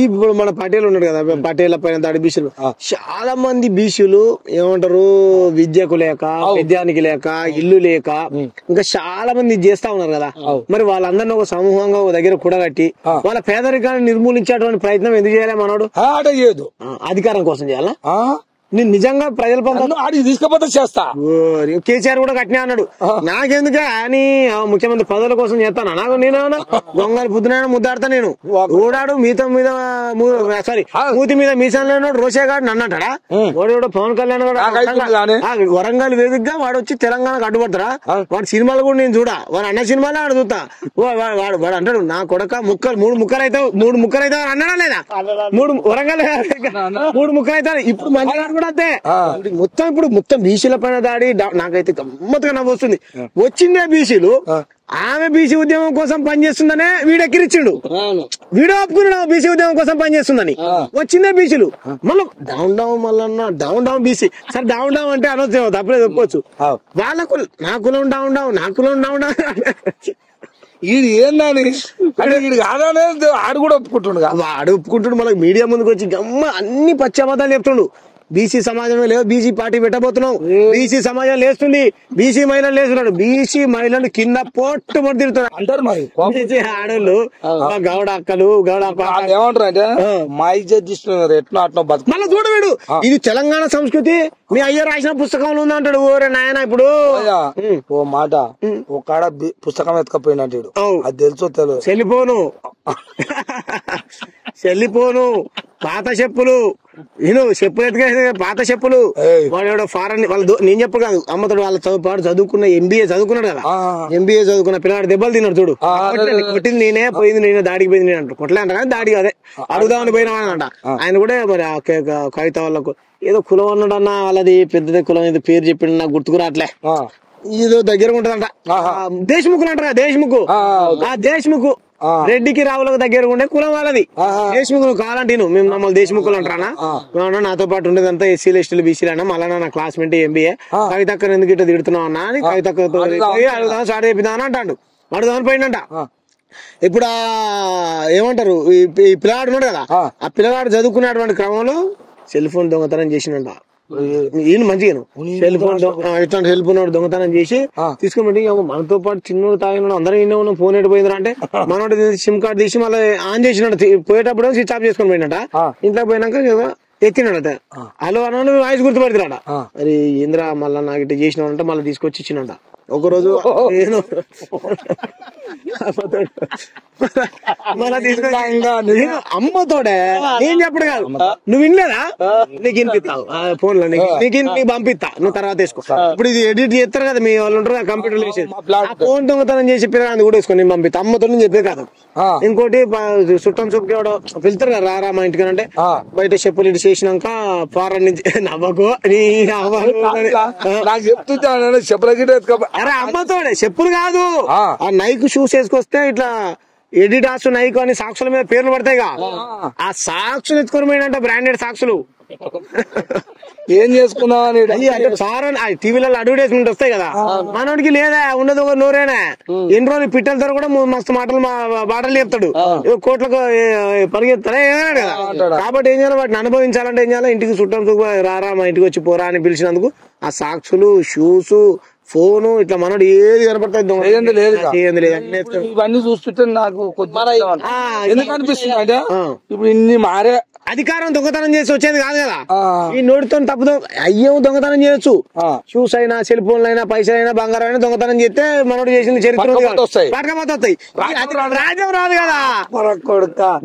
ఇప్పుడు మన పటేల్ ఉన్నాడు కదా, పటేళ్ల పైన దాడి బీసీలు చాలా మంది బీసీలు ఏమంటారు, విద్యకు లేక, విద్యానికి లేక, ఇల్లు లేక ఇంకా చాలా మంది చేస్తా ఉన్నారు కదా. మరి వాళ్ళందరినీ ఒక సమూహంగా ఒక దగ్గర కూడగట్టి వాళ్ళ పేదరికాన్ని నిర్మూలించేటువంటి ప్రయత్నం ఎందుకు చేయాలి మనోడు? చేయదు, అధికారం కోసం చేయాలా? నేను నిజంగా ప్రజల పంత ఆడికి తీసుకపోతే చేస్తా. కేసీఆర్ కూడా కట్టినా అన్నాడు. నాకెందుకే అని ముఖ్యమంత్రి పదవుల కోసం చేస్తాను. నాకు నేనేమన్నా దొంగలు బుద్ధినైనా ముద్దాడతా. నేను ఓడాడు మీతో మీద సారీ మూతి మీద మీసాలు రోషే గాడు నన్ను అంటాడా? వాడు పవన్ కళ్యాణ్ వరంగల్ వేదికగా వాడు వచ్చి తెలంగాణకు అడ్డుపడతారా? వాడు సినిమాలు కూడా నేను చూడా, వాడు అన్న సినిమాలే ఆడు చూస్తా. వాడు అంటాడు నా కొడక మూడు ముక్కలు అయితే అన్నాడా లేదా? వరంగల్ 3 ముక్కలు అయితే. ఇప్పుడు మంచిగా కూడా అంతే. మొత్తం బీసీల పైన దాడి. నాకైతే గమ్మత్తుగా నవ్వు వస్తుంది. వచ్చిందే బీసీలు, ఆమె బీసీ ఉద్యమం కోసం పనిచేస్తుందనే వీడు ఎక్కిరిచ్చిండు. వీడు ఒప్పుకున్నాడు బీసీ ఉద్యమం కోసం పనిచేస్తుందని. వచ్చిందే బీసీలు. మళ్ళీ మళ్ళీ డౌన్ బీసీ. సరే డౌన్ అంటే అనొచ్చు, తప్పలేదు ఒప్పుకోవచ్చు. వాళ్ళకు నా కులం డౌన్ ఇది ఏందని అంటే వీడికి ఆడు కూడా ఒప్పుకుంటుండు. వాడు ఒప్పుకుంటుండు. మళ్ళీ మీడియా ముందుకు వచ్చి గమ్మ అన్ని పశ్చాత్తాలు చెప్తుండు. బీసీ సమాజమే లేదు, బీసీ పార్టీ పెట్టబోతున్నాం, బీసీ సమాజం లేస్తుంది, బీసీ మహిళలు లేస్తున్నాడు. బీసీ మహిళలు కింద పొట్టు తిరుగుతారు అంటారు. మరి ఆడోళ్ళు గౌడ అక్కలు గౌడ ఏమంటారు అంటే మా ఇజ్జత్ తీసుకున్నారు ఎట్లా అట్లా బతుకు. మళ్ళీ చూడవేడు ఇది తెలంగాణ సంస్కృతి మీ అయ్య రాసిన పుస్తకంలో ఉంది అంటాడు. ఓరే నాయన ఇప్పుడు ఓ మాట ఒక పుస్తకం ఎత్తుకపోయినట్టు అది తెలుసో తెలియదు. చెల్లిపోను పాత చెప్పులు చెప్పులు ఎత్తుక పాత చెప్పులు. వాడు ఫారెన్ వాళ్ళు నేను చెప్పు కాదు అమ్మతోడు వాళ్ళ పాటు చదువుకున్న ఎంబీఏ చదువుకున్నాడు కదా. ఎంబీఏ చదువుకున్న పిల్లవాడు దెబ్బలు తిన్నాడు చూడు. కొట్టింది నేనే, పోయింది నేనే, దాడికి పోయింది నేను అంటారు. కొట్టలే అంట కానీ దాడికి అదే అడుగుదామని పోయినా అంట. ఆయన కూడా మరి కవిత వాళ్ళకు ఏదో కులం అన్నాడు అన్న, వాళ్ళది పెద్దదే కులం ఏదో పేరు చెప్పిండు నాకు గుర్తుకు రావట్లే. ఏదో దగ్గర ఉంటదంట. దేశ్ముఖులు అంటారు. దేశ్ముఖ్ రెడ్డికి రావులకు దగ్గర ఉండే కులం వాళ్ళది. దేశ్ముఖులు కావాలంటే మేము మమ్మల్ని దేశ్ముఖులు అంటారా? నాతో పాటు ఉండేదంతా ఎస్సీలు ఎస్టీలు బీసీలు అన్నా. మళ్ళా నా క్లాస్మేట్ ఎంబీఏ. కవితక్కని ఎందుకు ఇట్లా తిడుతున్నావు అన్నా అని కవితక్కతో అడుగుదాం స్టార్ట్ అయిపోయిందా అని అంటాడు. అడుగుదామని పోయిందంట. ఇప్పుడు ఏమంటారు ఈ పిల్లగాడు ఉన్నాడు కదా, ఆ పిల్లగాడు చదువుకునేటువంటి క్రమంలో సెల్ ఫోన్ దొంగతనం చేసినంట. ఈయన మంచిగా సెల్ ఫోన్ ఇట్లాంటి సెల్ ఫోన్ దొంగతనం చేసి తీసుకుని మనతో పాటు చిన్నోడు తాగినాడు అందరూ ఇన్నే ఉన్నాం. ఫోన్ ఎడిపోయిందా అంటే మనోడు సిమ్ కార్డు తీసి మళ్ళీ ఆన్ చేసినాడు. పోయేటప్పుడు స్విచ్ ఆఫ్ చేసుకుని పోయినట. ఇంట్లో పోయినాక ఎత్తినాడట. హలో అన్న వాయిస్ గుర్తుపడుతున్నాడ. మరి ఇంద్ర మళ్ళా నాకు ఇట్లా చేసినాడంటే మళ్ళీ తీసుకొచ్చి ఇచ్చినట. ఒకరోజు మళ్ళా తీసుకొచ్చి అమ్మతోడే నేను చెప్పడు కాదు, నువ్వు వినలేదా? నీకు వినిపిస్తావు ఫోన్ లో, నీకు పంపిస్తా, నువ్వు తర్వాత వేసుకో. ఇప్పుడు ఇది ఎడిట్ చేస్తారు కదా మీ వాళ్ళు ఉంటారు కంప్యూటర్ వేసి, ఫోన్ దొంగతనం చేసి పిల్లలు కూడా వేసుకొని నేను పంపిస్తా. అమ్మతో చెప్పే కాదు. ఇంకోటి చుట్టం చూపుకి వెళ్తారు కదా రారా మా ఇంటికి అంటే బయట చెప్పులు ఇటు చేసినాక ఫారెన్ నుంచి నవ్వకు అరే అమ్మతోడే చెప్పులు కాదు ఆ నైక్ షూస్ వేసుకొస్తే ఇట్లా ఎడిడాస్ నైక్ అని సాక్షుల మీద పేర్లు పడతాయిగా, ఆ సాక్షులు ఎత్తుకొని పోయినంట బ్రాండెడ్ సాక్షులు. ఏం చేసుకున్నావు ఫారెన్ టీవీలలో అడ్వర్టైజ్మెంట్ వస్తాయి కదా, మనోడికి లేదా ఉండదు ఒక నోరేనా. ఎన్ని రోజులు పిట్టల ధర కూడా మస్తు మాటలు చెప్తాడు, కోట్లకు పరిగెత్తారా కదా. కాబట్టి ఏం చేయాలి, వాటిని అనుభవించాలంటే ఏం చేయాలి, ఇంటికి చుట్టం రారా మా ఇంటికి వచ్చి పోరా అని పిలిచినందుకు ఆ సాక్షులు షూస్ ఫోను ఇట్లా మనోడు ఏది కనపడుతుంది ఇవన్నీ చూస్తుంటే నాకు ఎందుకు అనిపిస్తుంది అంటే ఇప్పుడు ఇన్ని మారే అధికారం దొంగతనం చేసి వచ్చేది కాదు కదా. ఈ నోటితో తప్పుదో అయ్యేమో దొంగతనం చేయొచ్చు. షూస్ అయినా సెల్ ఫోన్లు అయినా పైసలు అయినా బంగారం అయినా దొంగతనం చేస్తే మనోడు చేసిన చరిత్ర వస్తాయి. రాజ్యం రాదు కదా,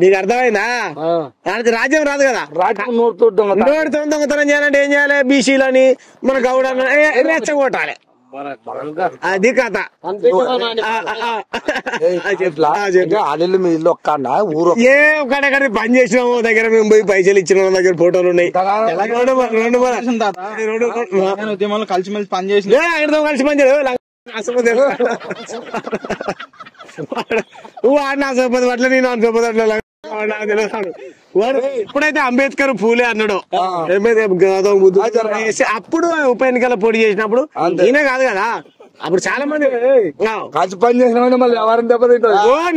నీకు అర్థమైందా? రాజ్యం రాదు కదా. నోటితో దొంగతనం చేయాలంటే ఏం చేయాలి, బీసీలని మన గౌడని రెచ్చగొట్టాలి. అది కథ. ఏ ఒక్కడెక్కడ పని చేసిన దగ్గర మేము పోయి పైసలు ఇచ్చిన దగ్గర ఫోటోలు ఉన్నాయి. ఉద్యమంలో కలిసిమెలిసి పని చేసి కలిసి పని చేయలేదు వాడిన అసోపతి అట్లా నేను అసోపతి అట్లా వాడు ఎప్పుడైతే అంబేద్కర్ పూలే అన్నాడు గౌతమ్ బుద్ధుడు అప్పుడు ఉప ఎన్నికల పోటీ చేసినప్పుడు ఈయన కాదు కదా. అప్పుడు చాలా మంది పని చేసిన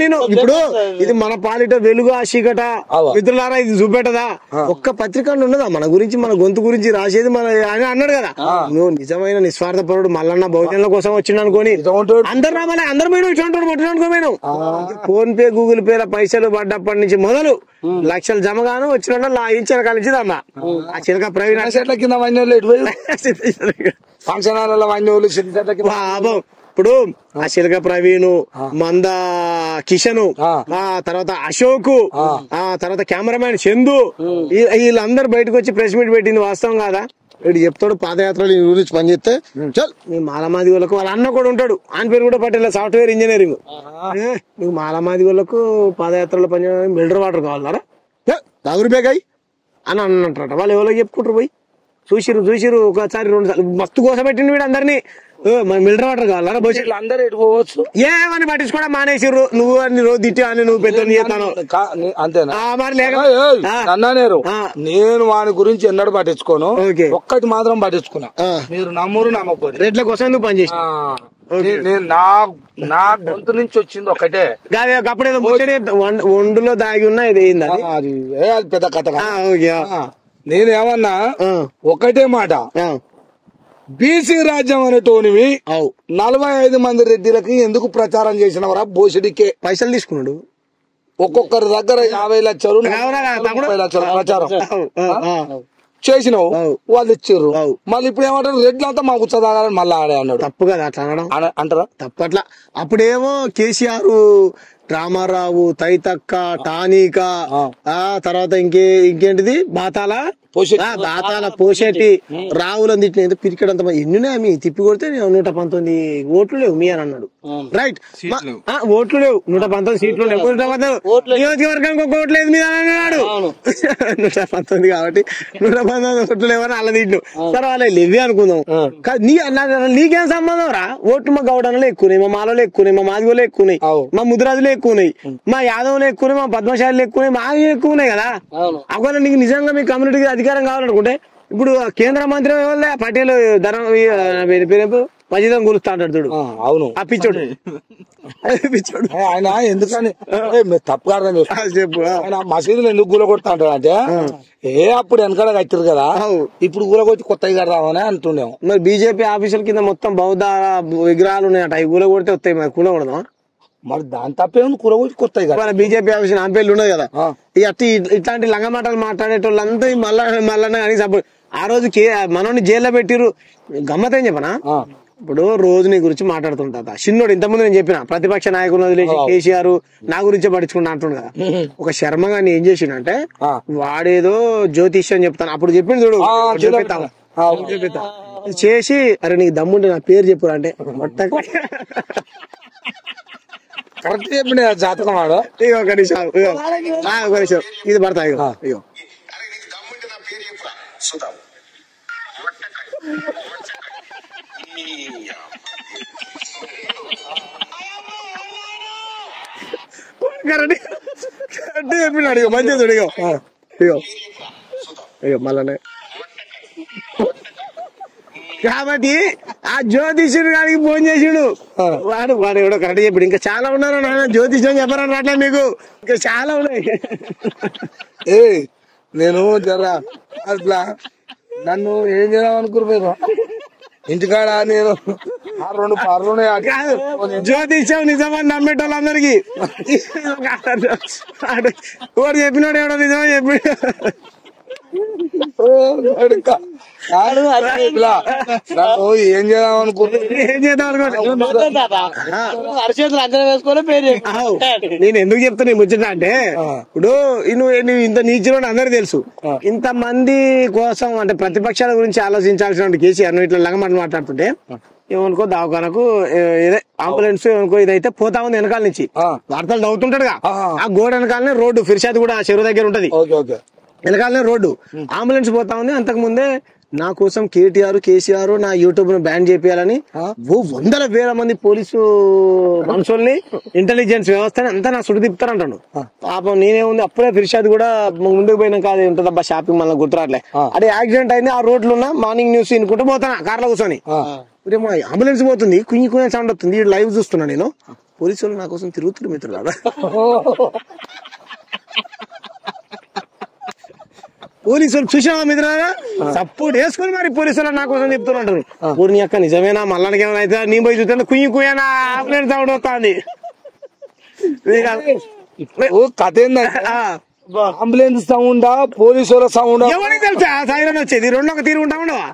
నేను ఇప్పుడు ఇది మన పాలిట వెలుగు చీకట మిత్రులారా ఇది చూపెట్టదా, ఒక్క పత్రికలు ఉన్నదా మన గురించి మన గొంతు గురించి రాసేది మన ఆయన అన్నాడు కదా. నువ్వు నిజమైన నిస్వార్థ పరుడు మల్లన్న బహుజనుల కోసం వచ్చిండు అనుకోని అందరు రావాలి, అందరు పోయినా ఇట్లా ఉంటాడు పట్టిన అనుకోపోయినావు. ఫోన్ పే గూగుల్ పే పైసలు పడ్డప్పటి నుంచి మొదలు లక్షలు జమ గాను వచ్చిన ఇచ్చిన కలిసి అన్న ఆ చిలక ప్రవీణ్ చెట్ల కింద వన్యోళ్ళు ఎటు పోయి ఫంక్షన్ హాల్ వన్యోళ్ళు చెట్ల కింద పాపం ఇప్పుడు ఆ చిలక ప్రవీణ్ మంద కిషన్ ఆ తర్వాత అశోక్ ఆ తర్వాత కెమెరామ్యాన్ చందు వీళ్ళందరూ బయటకు వచ్చి ప్రెస్ మీట్ పెట్టింది వాస్తవం కాదా? వీడు చెప్తాడు పాదయాత్రలు ఈ గురించి పనిచేస్తే చల్ నీ మాలమాది వాళ్ళకు వాళ్ళ అన్న కూడా ఉంటాడు, ఆయన పేరు కూడా పట్టేలా సాఫ్ట్వేర్ ఇంజనీరింగ్. నీకు మాలమాది వాళ్ళకు పాదయాత్రలో పనిచేయడానికి మిల్డర్ వాటర్ కావాలన్నారా దాగురిబేగాయి అని అన్నట్టు వాళ్ళు ఎవరో చెప్పుకుంటారు పోయి చూసిరు ఒకసారి 2 సార్లు మస్తు కోసం పెట్టిండు వీడు అందరినీ. మిల్డర్ వాటర్ కావాలరా భవిష్యత్తు అందరూ ఎటు పోవచ్చు ఏమని పట్టించుకోవడం మానేసిర్రు. నువ్వు అన్ని రోజు తిట్టి అని నువ్వు పెద్ద చేస్తాను అంతేనా? మరి లేక అన్నానేరు నేను వాని గురించి ఎన్నడూ పట్టించుకోను, ఒక్కటి మాత్రం పట్టించుకున్నా, మీరు నమ్మురు నమ్మకూడదు రేట్ల కోసం నువ్వు పనిచేసి నేను నా గొంతు నుంచి వచ్చింది ఒకటే. అప్పుడేదో ఒండులో దాగి ఉన్నా ఇది అది పెద్ద కథ. నేనేమన్నా ఒకటే మాట, బీసీ రాజ్యం అనేటోనివి 45 మంది రెడ్డిలకి ఎందుకు ప్రచారం చేసినవరా? బోసిడికే పైసలు తీసుకున్నాడు, ఒక్కొక్కరి దగ్గర 50 లక్షలు 30 లక్షలు ప్రచారం చేసినావు, వాళ్ళు ఇచ్చారు. మళ్ళీ ఇప్పుడు ఏమంటారు? రెడ్లంతా మాకు ఉచ్చదాగాలని మళ్ళీ ఆడే అన్నాడు. తప్పు కదా అట్లా అనడం, అంటారా? తప్పు అట్లా. అప్పుడేమో కేసీఆర్, రామారావు, తైతక్క, టానికా, ఆ తర్వాత ఇంకేంటిది బాతాల పోషెట్టి రావులని తిట్టిన పిరికెడంత ఎన్నునే మీ తిప్పి కొడితే 119 ఓట్లు లేవు మీ అని అన్నాడు. రైట్, ఓట్లు లేవు, 119 సీట్లు లేవు, నియోజకవర్గానికి ఒక ఓట్లు లేదు మీద అని అన్నాడు. 119 కాబట్టి 119 ఓట్లు లేవని అలా తిట్టు. సరే వాళ్ళ లేవి అనుకుందాం. నీకేం సంబంధం రా? ఓట్లు మా గౌడనలో ఎక్కువనాయి, మా మాలలో ఎక్కువనాయి, మా మాదిగోలో ఎక్కువనాయి, మా ముదిరాజులో ఎక్కువనాయి, మా యాదవులు ఎక్కువనాయి, మా పద్మశాలిలో ఎక్కువనాయి, మా ఎక్కువనాయి కదా. ఒకవేళ నీకు నిజంగా మీ కమ్యూనిటీకి అధికారం కావాలనుకుంటే ఇప్పుడు కేంద్ర మంత్రి పటేల్ మజీదం గులుస్తా అంటాడు చూడు. అవును, ఆ పిచ్చోడు ఆయన ఎందుకని తప్పు చెప్పు. ఆయన మసీదులు ఎందుకు గుల కొడతా అంటాడు అంటే అప్పుడు వెనకాల కట్టారు కదా, ఇప్పుడు గుల కొట్టి కొత్తగా కడదామని అంటుండేము. మరి బీజేపీ ఆఫీసుల కింద మొత్తం బౌద్ధ విగ్రహాలు ఉన్నాయట, అవి గుల కొడితే వస్తాయి, మరి కూల కొడదాం. మరి దాని తప్పేముంది, కూర కొట్టి కొత్తగా కదా. బీజేపీ ఆఫీస్ నాంపేళ్ళు ఉన్నది కదా, ఇట్లాంటి లంగ మాటలు మాట్లాడేటోళ్ళంతా మళ్ళా అని సపోర్ట్. ఆ రోజు మనోని జైల్లో పెట్టిరు. గమ్మతేం చెప్పనా, ఇప్పుడు రోజు నీ గురించి మాట్లాడుతుంటా చిన్నోడు. ఇంతకుముందు నేను చెప్పిన ప్రతిపక్ష నాయకులను వదిలేసి కేసీఆర్ నా గురించే పట్టించుకుంటా అంటుండు కదా. ఒక శర్మ గారిని ఏం చేసిండంటే వాడేదో జ్యోతిష్యం చెప్తాను అప్పుడు చెప్పిండు చూడు, చూపిస్తా చేసి అరే నీకు దమ్ముంటే నా పేరు చెప్పురా అంటే కరెక్ట్ చెప్పిన జాతకం వాడు. ఒక నిమిషం ఇది పడతా అయ్యో చెప్పినాడు. ఇగో మంచిది ఇగో ఇగో అయ్యో మళ్ళీ. కాబట్టి ఆ జ్యోతిష్యుడు గారికి ఫోన్ చేసిండు, వాడు ఎవడో కరెక్ట్ చెప్పాడు. ఇంకా చాలా ఉన్నారు నాన్న, జ్యోతిష్యం చెప్పారని అట్లా మీకు ఇంకా చాలా ఉన్నాయి. నేను జరా అట్లా నన్ను ఏం చేద్దాం అనుకున్నారు ఇంటికాడ. నేను 2 పార్లు జ్యోతిష్యం నిజమని నమ్మేటోళ్ళందరికి వాడు చెప్పినాడు ఎవడో నిజమని చెప్పి ఏం చేద్దాం నేను ఎందుకు చెప్తాను ముచ్చట అంటే ఇప్పుడు నువ్వు ఇంత నీచులో అందరికి తెలుసు. ఇంత మంది కోసం అంటే ప్రతిపక్షాల గురించి ఆలోచించాల్సిన కేసీఆర్ నువ్వు ఇట్లా లంగమాట మాట్లాడుతుంటే ఏమనుకో దవాఖానకు అంబులెన్స్ ఏమనుకో ఇదైతే పోతా ఉంది వెనకాల నుంచి వార్తలు చదువుతుంటాడుగా. ఆ గోడ వెనకాలనే రోడ్డు ఫిర్షాద్ కూడా చెరువు దగ్గర ఉంటది, వెనకాలనే రోడ్డు అంబులెన్స్ పోతా ఉంది. అంతకు ముందే నా కోసం కేసీఆర్ నా యూట్యూబ్ ను బ్యాన్ చేయాలని 100,000 మంది పోలీసు మనుషుల్ని ఇంటెలిజెన్స్ వ్యవస్థని అంతా నా సుడి తిప్పుతారంటాడు. పాపం నేనేముంది అప్పుడే ఫిర్షాద్ కూడా ముందుకు పోయినాక అది ఉంటుందబ్బా షాపింగ్ మళ్ళీ గుర్తురాట్లే. అదే యాక్సిడెంట్ అయింది, ఆ రోడ్లు ఉన్న మార్నింగ్ న్యూస్ వినుకుంటూ పోతాను కార్లో కూర్చొని. అంబులెన్స్ పోతుంది, కుయ్యి సౌండ్ వస్తుంది, లైవ్ చూస్తున్నా నేను. పోలీసులు నా కోసం తిరుగుతున్నారు మిత్రులారా. పోలీసులు చూసావా మిత్రులారా, సపోర్ట్ వేసుకుని మరి పోలీసులు నా కోసం చెప్తున్నారు. ఊరిని యొక్క నిజమేనా మళ్ళానికి ఏమైనా అయితే నీ పోయి చూస్తే కుయ్యనా అంబులెన్స్ సౌండ్ వస్తుంది. కథ ఏంటంటే అంబులెన్స్ సౌండా పోలీసుల సౌండా ఎవరికి తెలుసా సైరన్ వచ్చేది రెండు ఒక తీరు ఉంటా ఉండవా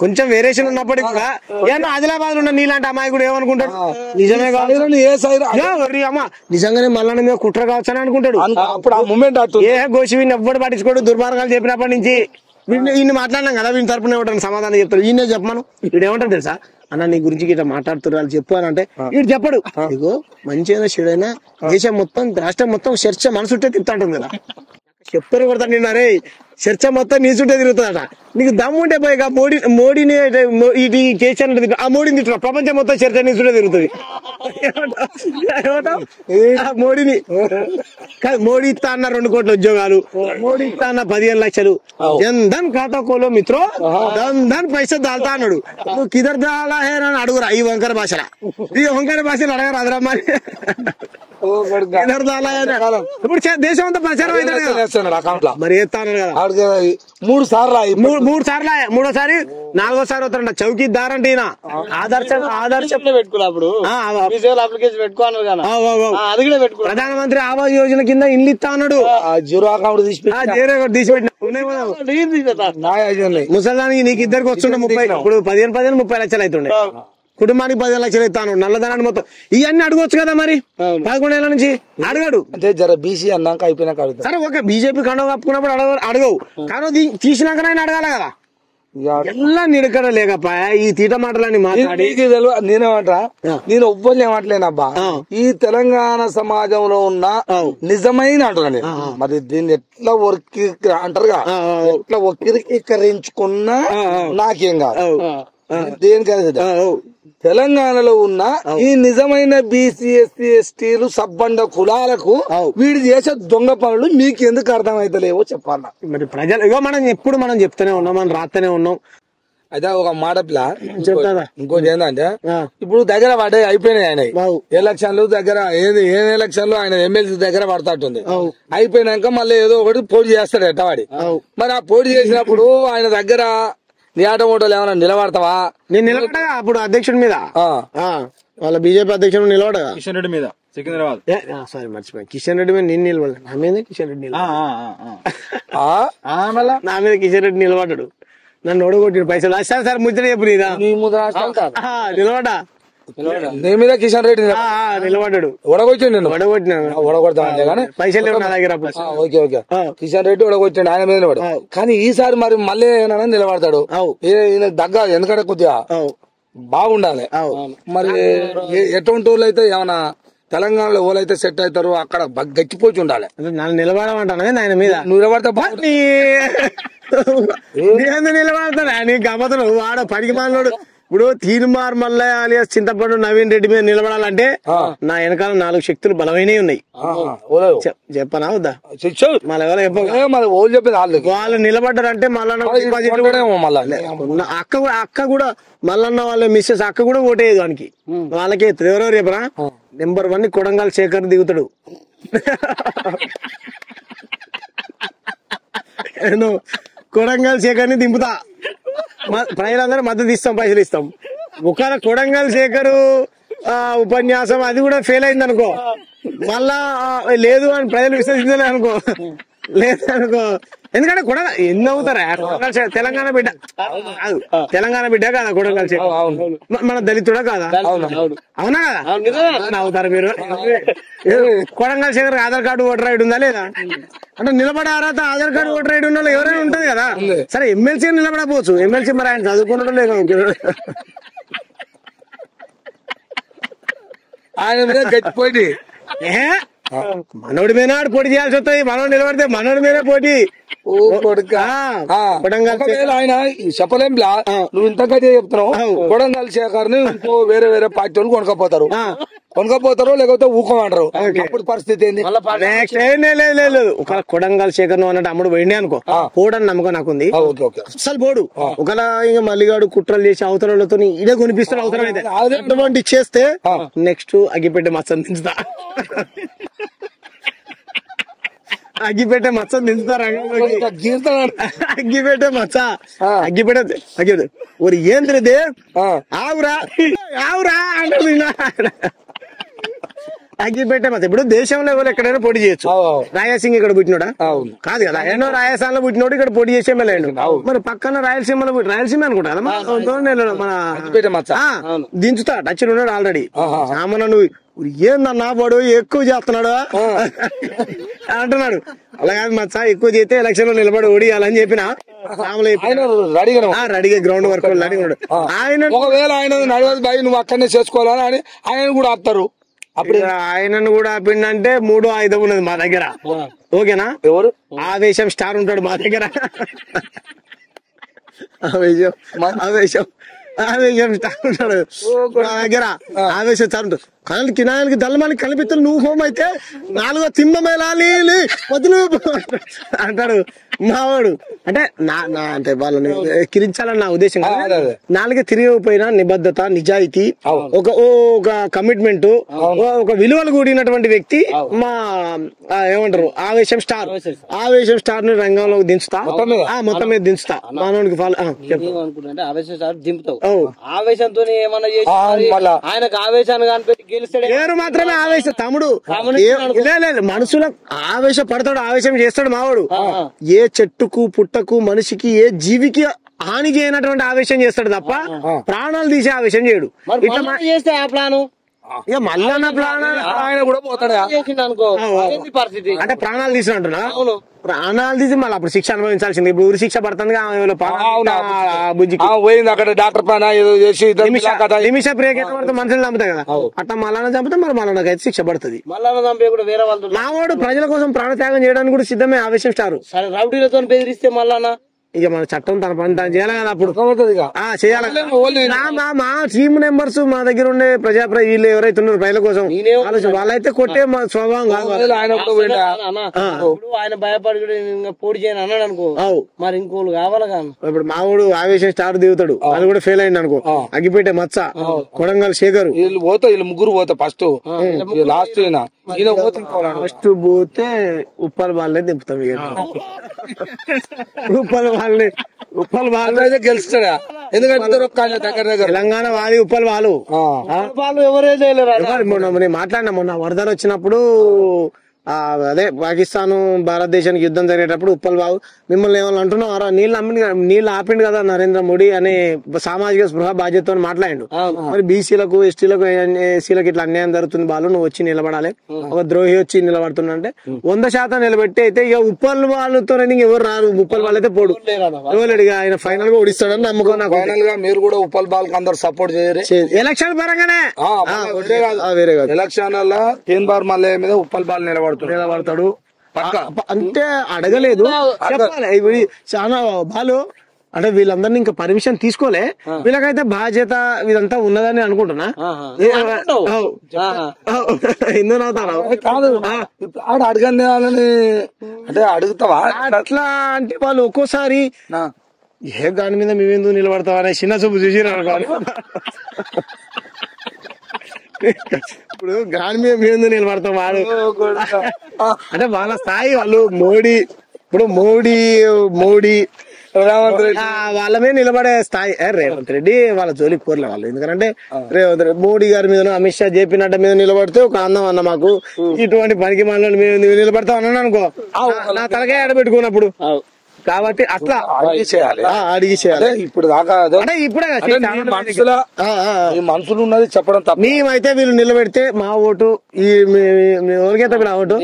కొంచెం వేరియేషన్ ఉన్నప్పటికీ కూడా ఏమన్నా ఆదిలాబాద్ ఉన్న నీలాంటి అమ్మాయి కూడా ఏమనుకుంటాడు నిజమే కాదు ఏ సైరన్ అమ్మ నిజంగానే మళ్ళీ మీద కుట్ర కావచ్చు అని అనుకుంటాడు అప్పుడు ఆ మూమెంట్ ఏ గోషి వీడిని ఎవ్వడు పట్టించుకోడు దుర్మార్గాలు చెప్పినప్పటి నుంచి వీడిని మాట్లాడినాం కదా వీని తరపున ఏమంటాను సమాధానం చెప్తాడు ఈయనే చెప్పమను వీడు ఏమంటాడు తెలుసా అన్న నీ గురించి ఇట్లా మాట్లాడుతున్నారు చెప్పు అని అంటే వీడు చెప్పడు ఇగో మంచిగా చెడైనా దేశం మొత్తం రాష్ట్రం మొత్తం చర్చ మనసుంటే తిప్పుతాంటుంది కదా చెప్తారు కొడతాను నిన్న అరే చర్చ మొత్తం నీ చుట్టే తిరుగుతుందట నీకు దమ్ముంటే పోయి మోడీని ఇది కేసీఆర్ ఆ మోడీని తింటున్నా ప్రపంచం మొత్తం చర్చ నీ చుట్టే తిరుగుతుంది మోడీని మోడీ ఇస్తా అన్న 2 కోట్ల ఉద్యోగాలు మోడీ ఇస్తా అన్న 15 లక్షలు జన్ధన్ ఖాతా కోలో మిత్రో జన్ధన్ పైసా దాల్తా అన్నాడు నువ్వు కిదర్ దాలా హే అని అడుగురా ఈ వంకర భాషలో అడగరు అదరా మరి ఇప్పుడు దేశం అంతా ప్రచారం అయితే మరి ఎత్తాను కదా 3 సార్లు 3 సార్లు మూడోసారి 4వసారి అవుతారంట చౌకీదార్ అంటే ఈయన ఆదర్శం పెట్టుకున్నప్పుడు అప్లికేషన్ పెట్టుకోను అది కూడా పెట్టుకో ప్రధానమంత్రి ఆవాస్ యోజన కింద ఇల్లు ఇస్తా అన్నాడు జీరో అకౌంట్ తీసిపెట్టిన ముసలానికి నీకు ఇద్దరికి వస్తుండే 30 ఇప్పుడు 15 30 లక్షలు అవుతుండే కుటుంబానికి 15 లక్షలు ఇస్తాను నల్లధనాన్ని మొత్తం ఇవన్నీ అడగొచ్చు కదా మరి 11 ఏళ్ల నుంచి అడగడు అంటే జర బీసీ అన్నాక అయిపోయినాక సరే ఓకే బీజేపీ కండవ కప్పుకున్నప్పుడు అడగవు కానీ తీసినాకనైనా అడగాలి కదా ఎలా నిడకడ లేకపోయా ఈ తీట మాటలని మాట్లాడి నేనేమంటా నేను ఒవ్వరు ఏమంటలేనబ్బా ఈ తెలంగాణ సమాజంలో ఉన్న నిజమైన అంటున్నా మరి దీన్ని ఎట్లా అంటారుగా ఎట్లా వక్రీకరించుకున్నా నాకేం కాదు దేనికైనా తెలంగాణలో ఉన్న ఈ నిజమైన బీసీ ఎస్సీ ఎస్టీలు సబ్బండ కులాలకు వీడు చేసే దొంగ పనులు మీకు ఎందుకు అర్థమైతలేవో చెప్పాలా మరి ప్రజలు ఇగో మనం చెప్తూనే ఉన్నాం మనం రాస్తూనే ఉన్నాం అయితే ఒక మాట పిల్ల ఇంకోటి ఏంటంటే ఇప్పుడు దగ్గర పడే అయిపోయినాయి ఆయన ఎలక్షన్లు దగ్గర ఏ ఎలక్షన్లు ఆయన ఎమ్మెల్సీ దగ్గర పడతాటుంది అయిపోయినాక మళ్ళీ ఏదో ఒకటి పోటీ చేస్తాడు ఎట్టవాడి మరి ఆ పోటీ చేసినప్పుడు ఆయన దగ్గర నీ ఆట ఓటలు ఏమన్నా నిలబడతావా నేను నిలబడగా అప్పుడు అధ్యక్షుడి మీద వాళ్ళ బీజేపీ అధ్యక్షుడు నిలబడగా కిషన్ రెడ్డి మీద సికింద్రాబాద్ సారీ మర్చిపోయి కిషన్ రెడ్డి మీద నేను నిలబడలేదు నా మీద కిషన్ రెడ్డి నా మీద కిషన్ రెడ్డి నిలబడ్డాడు నన్ను ఓడగొట్టిడు పైసలు సార్ ముద్ర చెప్పు నీదా నిలబడ్డా నీ మీద కిషన్ రెడ్డి నిలబడ్డాడు ఓడగొచ్చిండు ఓడగొడతామంటే కానీ పైసలు లేవు నా దగ్గర ఓకే ఓకే కిషన్ రెడ్డి ఓడగొచ్చిండు ఆయన మీద నిలబడు కానీ ఈసారి మరి మళ్ళీ ఏమైనా నిలబడతాడు ఈయన దగ్గర ఎందుకంటే కొద్దిగా బాగుండాలి మరి ఎటువంటి వాళ్ళు అయితే ఏమన్నా తెలంగాణలో ఎవరైతే సెట్ అవుతారో అక్కడ గట్టిపోయి ఉండాలి నన్ను నిలబడమంటాను ఆయన మీద నిలబడతా నిలబడతాడు నీ గమ్మతులు వాడ పడికి మాలోడు ఇప్పుడు తీర్మార్ మల్లయ్య అలియాస్ చింతపండు నవీన్ రెడ్డి మీద నిలబడాలంటే నా వెనకాల 4 శక్తులు బలమైనవి ఉన్నాయి చెప్పనా వద్దా వాళ్ళు నిలబడ్డారంటే అక్క కూడా మల్లన్న వాళ్ళ మిస్సెస్ అక్క కూడా ఓటేయదు వానికి వాళ్ళకే ఎవరెవరు చెప్పరా నెంబర్ 1 కొడంగల్ శేఖర్ దిగుతాడు కొడంగల్ శేఖర్ ని దింపుతా ప్రజలందరూ మద్దతు ఇస్తాం పైసలు ఇస్తాం ఒకవేళ కొడంగల్ శేఖర్ ఉపన్యాసం అది కూడా ఫెయిల్ అయింది అనుకో మళ్ళా లేదు అని ప్రజలు విశ్వసించలే అనుకో లేదనుకో ఎందుకంటే కొడంగల్ ఎన్ని అవుతారా తెలంగాణ బిడ్డ తెలంగాణ బిడ్డ కాదా కొడంగల్ శేఖర్ మన దళితుడా కాదా అవునా కదా అవుతారు మీరు Kodangal Shekhar Aadhaar card voter ID ఉందా లేదా అంటే నిలబడే అర్హత ఆధార్ కార్డు ఓటర్ ఐడి ఉన్న ఎవరైనా ఉంటది కదా సరే ఎమ్మెల్సీ నిలబడకపోవచ్చు ఎమ్మెల్సీ మరి ఆయన చదువుకున్నాడు లేదు ఆయన మీద గట్టిపోయి మనోడి మీద పోటీ చేయాల్సి వస్తుంది మనోడు నిలబడితే మనోడి మీద పోటీ ఆయన చెప్పలేంలా నువ్వు ఇంత గట్టిగా చెప్తున్నావు కొడంగల్ శేఖర్ ని ఇంకో వేరే వేరే పార్టీ వాళ్ళు కొనకపోతారు లేకపోతే ఊకోమంటారు అప్పుడు పరిస్థితి ఏంది లేదు ఒక కొడంగల్ శేఖర్ అన్నట్టు అమ్ముడు పోయిండే అనుకో పోడని నమ్మకం నాకుంది అసలు పోడు ఒకవేళ ఇంకా మల్లిగాడు కుట్రలు చేసి అవతరాలతో ఇదే కొనిపిస్తాడు అవసరం అయితే అటువంటి చేస్తే నెక్స్ట్ అగ్గిపెట్టే మచ్చని దించుతా అగ్గిపెట్టే మచ్చ దించుతారు అగ్గిపెట్టే మచ్చ అగ్గిపెట్టే ఒరి ఏంద్రదే ఆవురా ఆవురా అంటే అగ్గిపెట్టే మచ్చ. ఇప్పుడు దేశంలో ఎవరు ఎక్కడైనా పోటీ చేయొచ్చు. రాయలసీమ ఇక్కడ పుట్టినోడా కాదు కదా, ఎన్నో రాయలసీమలో పుట్టినోడు ఇక్కడ పోటీ చేసే ఎమ్మెల్యేడు. మరి పక్కన రాయలసీమ అనుకుంటా కదా మన దించుతా టచ్ ఉన్నాడు ఆల్రెడీ. సామాన్ నువ్వు ఏందన్నా వాడు ఎక్కువ చేస్తున్నాడు అంటున్నాడు. అలా కాదు మచ్చా, ఎక్కువ చేస్తే ఎలక్షన్ లో నిలబడి ఓడియాలని చెప్పిన రెడీగా గ్రౌండ్ వర్క్ రెడీగా ఆయన. ఒకవేళ ఆయన నడవదు బాయ్ నువ్వు అక్కడనే చేసుకోవాలని అని ఆయన కూడా ఆపుతారు. అప్పుడు ఆయనను కూడా ఆపిండంటే 3 ఆయుధం ఉన్నది మా దగ్గర. ఓకేనా? ఎవరు? ఆవేశం స్టార్ ఉంటాడు మా దగ్గర. ఆవేశం స్టార్ ఉంటాడు మా దగ్గర. ఆవేశం స్టార్ ఉంటాడు. కానీ కినాయానికి దళమానికి కనిపిస్తాను నువ్వు హోమ్ అయితే 4వ తిమ్మమేలాలి వదులు అంటాడు మావాడు. అంటే అంటే వాళ్ళని ఎక్కిరించాలని నా ఉద్దేశం. 4 తిరిగిపోయినా నిబద్ధత, నిజాయితీ, ఒక కమిట్మెంట్, ఒక విలువలు కూడినటువంటి వ్యక్తి మా ఏమంటారు ఆవేశం స్టార్. ఆవేశం స్టార్ ని రంగంలోకి దించుతా, మొత్తం మీద దించుతా. మానవునికి ఫాలో అనుకుంటే ఆవేశం స్టార్ దింపుతావు. ఆవేశంతో ఏమన్నా చేసి ఆయనకు ఆవేశాన్ని కనిపెట్టి పేరు మాత్రమే ఆవేశం. తమ్ముడు లేదు మనుషుల ఆవేశపడతాడు, ఆవేశం చేస్తాడు మావాడు. ఏ చెట్టుకు పుట్టకు మనిషికి ఏ జీవికి హాని చేయనటువంటి ఆవేశం చేస్తాడు తప్ప ప్రాణాలు తీసే ఆవేశం చేయడు. ఇట్లా చేస్తే ఆ ప్లాను ఇక మళ్ళా ప్లాన్ ఆయన కూడా పోతాడు అనుకో పరిస్థితి. అంటే ప్రాణాలు తీసినట్టున్నా, ప్రాణాలు తీసి మళ్ళీ అప్పుడు శిక్ష అనుభవించాల్సింది. ఇప్పుడు ఊరి శిక్ష పడుతుంది బుజ్జికి పోయింది అక్కడ డాక్టర్ పైన ఏదో చేసి నిమిష బ్రేక్ అయితే పడితే మనుషులు చంపుతాయి కదా, అట్లా మళ్ళా చంపితే మరి మళ్ళీ అయితే శిక్ష పడుతుంది. మళ్ళా చంపే కూడా వేరే వాళ్ళు మావాడు ప్రజల కోసం ప్రాణత్యాగం చేయడానికి కూడా సిద్ధమే. ఆవేశం స్టారు. రౌడీలతో బెదిరిస్తే మళ్ళా ఇక మన చట్టం తన పని తను చేయాలి కదా. అప్పుడు చేయాలి. మా టీమ్ మెంబర్స్ మా దగ్గర ఉండే వీళ్ళు ఎవరైతే ఉన్నారు ప్రజల కోసం వాళ్ళైతే కొట్టే మా స్వభావం కాదు. ఆయన భయపడి పోటీ చేయని అన్నాడు అనుకో, మరి ఇంకోళ్ళు కావాలి కానీ. ఇప్పుడు మావాడు ఆవేశం స్టార్ దిగుతాడు, అది కూడా ఫెయిల్ అయింది అనుకో. అగ్గిపేట మచ్చ, కొడంగల్ శేఖర్ వీళ్ళు పోతా, వీళ్ళు ముగ్గురు పోతా. ఫస్ట్ లాస్ట్ ఫస్ట్ పోతే ఉప్పల్ వాళ్ళే దింపుతాం. ఉప్పల్ వాళ్ళే గెలుస్తాడా? ఎందుకంటే తెలంగాణ వాది ఉప్పల్ వాళ్ళు ఎవరైతే మాట్లాడినా మొన్న వరదలు వచ్చినప్పుడు అదే పాకిస్తాన్ భారతదేశానికి యుద్ధం జరిగేటప్పుడు ఉప్పల్ బాబు మిమ్మల్ని ఏమన్నా అంటున్నారా, నీళ్ళు ఆపిండు కదా నరేంద్ర మోడీ అనే సామాజిక స్పృహ బాధ్యతతో మాట్లాడిండు. మరి బీసీలకు ఎస్టీలకు ఎస్సీలకు ఇట్లా అన్యాయం జరుగుతుంది బాలు, నువ్వు వచ్చి నిలబడాలి. ఒక ద్రోహి వచ్చి నిలబడుతున్నా 100% నిలబెట్టి అయితే ఇక ఉప్పల్ వాళ్ళతో ఎవరు రారు. ఉప్పల్ వాళ్ళైతే పోడు ఎవరు ఆయన ఫైనల్ గా ఓడిస్తాడని నమ్మకం నాకు. ఫైనల్ గా మీరు కూడా ఉప్పల్ బాల్ అందరు సపోర్ట్ చేయరు. ఎలక్షన్ పరంగానే వేరే కాదు. ఎలక్షన్ తీన్బార్ మల్లయ్య మీద ఉప్పల్ బాల్ నిలబడతాడు. అంటే అడగలేదు చెప్పాలి. చాలా బాలు అంటే వీళ్ళందరినీ ఇంకా పర్మిషన్ తీసుకోలే, వీళ్ళకైతే బాధ్యత ఇదంతా ఉన్నదని అనుకుంటున్నా. ఎందుకు నవ్వుతాను? కాదు అడగని అంటే అడుగుతావా అట్లా అంటే వాళ్ళు ఒక్కోసారి ఏ దాని మీద మేమెందుకు నిలబడతావా అనే చిన్న చూపు చూసినారు. ఇప్పుడు గాని మేము నిలబడతాం వాడు అంటే వాళ్ళ స్థాయి వాళ్ళు. మోడీ రేవంత్ రెడ్డి వాళ్ళ మీద నిలబడే స్థాయి. రేవంత్ రెడ్డి వాళ్ళ జోలికి పోర్లే వాళ్ళు. ఎందుకంటే రేవంత్ రెడ్డి మోడీ గారి మీద అమిత్ షా జేపీ నడ్డా మీద నిలబడితే ఒక అందం అన్న మాకు. ఇటువంటి పనికి మనలో నిలబడతాం అన్నాను అనుకో, నా తలకాయ ఆడబెట్టుకున్నప్పుడు. కాబట్టి అట్లా అడిగి చేయాలి. ఇప్పుడు దాకా ఇప్పుడే మనుషులు ఉన్నది చెప్పడం తప్ప. మేమైతే వీళ్ళు నిలబెడితే మా ఓటు ఎవరికైతే నా ఓటు.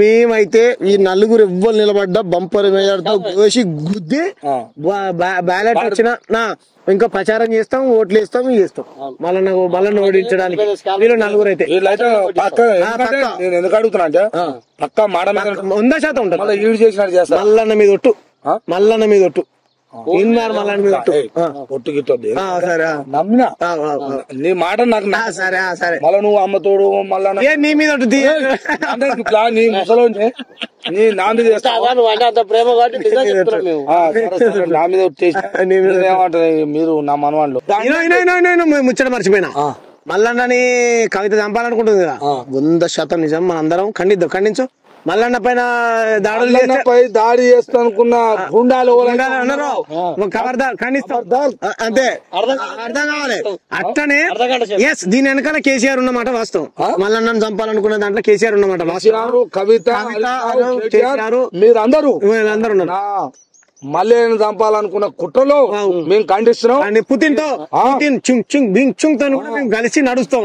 మేమైతే ఈ నలుగురు ఎవ్వరు నిలబడ్డా బంపర్ మేజార్తో వేసి గుద్ది బ్యాలెట్ వచ్చిన ఇంకా ప్రచారం చేస్తాం, ఓట్లు వేస్తాం, చేస్తాం. మళ్ళీ ఓడించడానికి వీళ్ళు నలుగురు అయితే నేను ఎందుకు అడుగుతున్నా అంటే పక్కా మాట 100% ఉంటుంది. మల్లన్న మీద ఒట్టు మల్లన్న మీద ఒట్టు ఒట్టు గిట్టు సరే నమ్మినా నీ మాట నాకు. సరే సరే మళ్ళీ నువ్వు అమ్మతోడు మళ్ళీ నీ మీద నీ ముసలో నీ నా మీద నా మీద ఏమంటది మీరు నా మనవాళ్ళు. ముచ్చట మర్చిపోయినా మల్లన్నని కవిత చంపాలనుకుంటుంది కదా, 100% నిజం. మనందరం ఖండించు. మల్లన్న పైన దాడులు మల్లన్నపై దాడి చేస్తా అనుకున్న గుండాలు అన్నారు ఖబర్దార్ ఖండిస్తాం అంతే అర్థం కావాలి. అట్టనే ఎస్ దీని వెనకాల కేసీఆర్ ఉన్నమాట వాస్తవం. మల్లన్నను చంపాలనుకున్న దాంట్లో కేసీఆర్ ఉన్నమాట వాస్తవం. కవిత మీరందరూ ఉన్నారు. మళ్ళీ చంపాలనుకున్న కుట్రలో మేము ఖండిస్తున్నాం. పుతిన్ తో మేము కలిసి నడుస్తాం.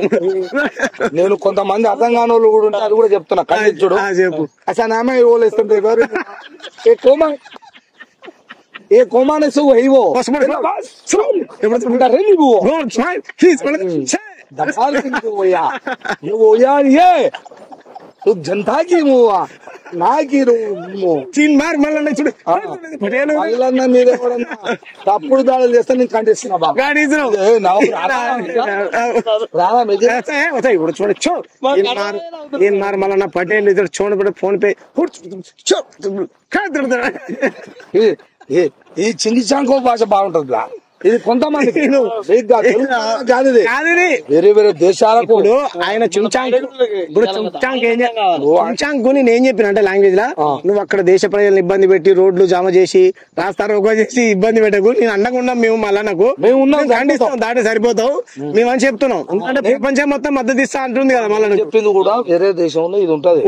నేను కొంతమంది అర్థం కాని వాళ్ళు కూడా ఉంటే అది కూడా చెప్తున్నా ఖండించుడు. అసలు నామే ఇవ్వలేస్తుంటే ఏ కోమానే సో హైవో जनता की నాకి మీద తప్పుడు దాడులు చేస్తే నేను ఖండిస్తున్నా. ఇప్పుడు చూడొచ్చు మళ్ళీ పటేల్ చూడ ఫోన్ పే ఈ చింగి చాంకో భాష బాగుంటది. ఇది కొంతమంది వేరే వేరే దేశాలకు ఆయన చుంచాంగ్ నేను చెప్పిన అంటే లాంగ్వేజ్ లా నువ్వు అక్కడ దేశ ప్రజలను ఇబ్బంది పెట్టి రోడ్లు జామ చేసి రాస్తారు ఒక చేసి ఇబ్బంది పెట్టకు. నేను అండగా ఉన్నాం మేము మళ్ళా నాకు మేము ఉన్నాం ఖండిస్తాం దాటి సరిపోతావు మేమని చెప్తున్నాం. అంటే ప్రపంచం మొత్తం మద్దతు ఇస్తా అంటుంది కదా మళ్ళీ చెప్పింది కూడా వేరే దేశంలో ఇది ఉంటది.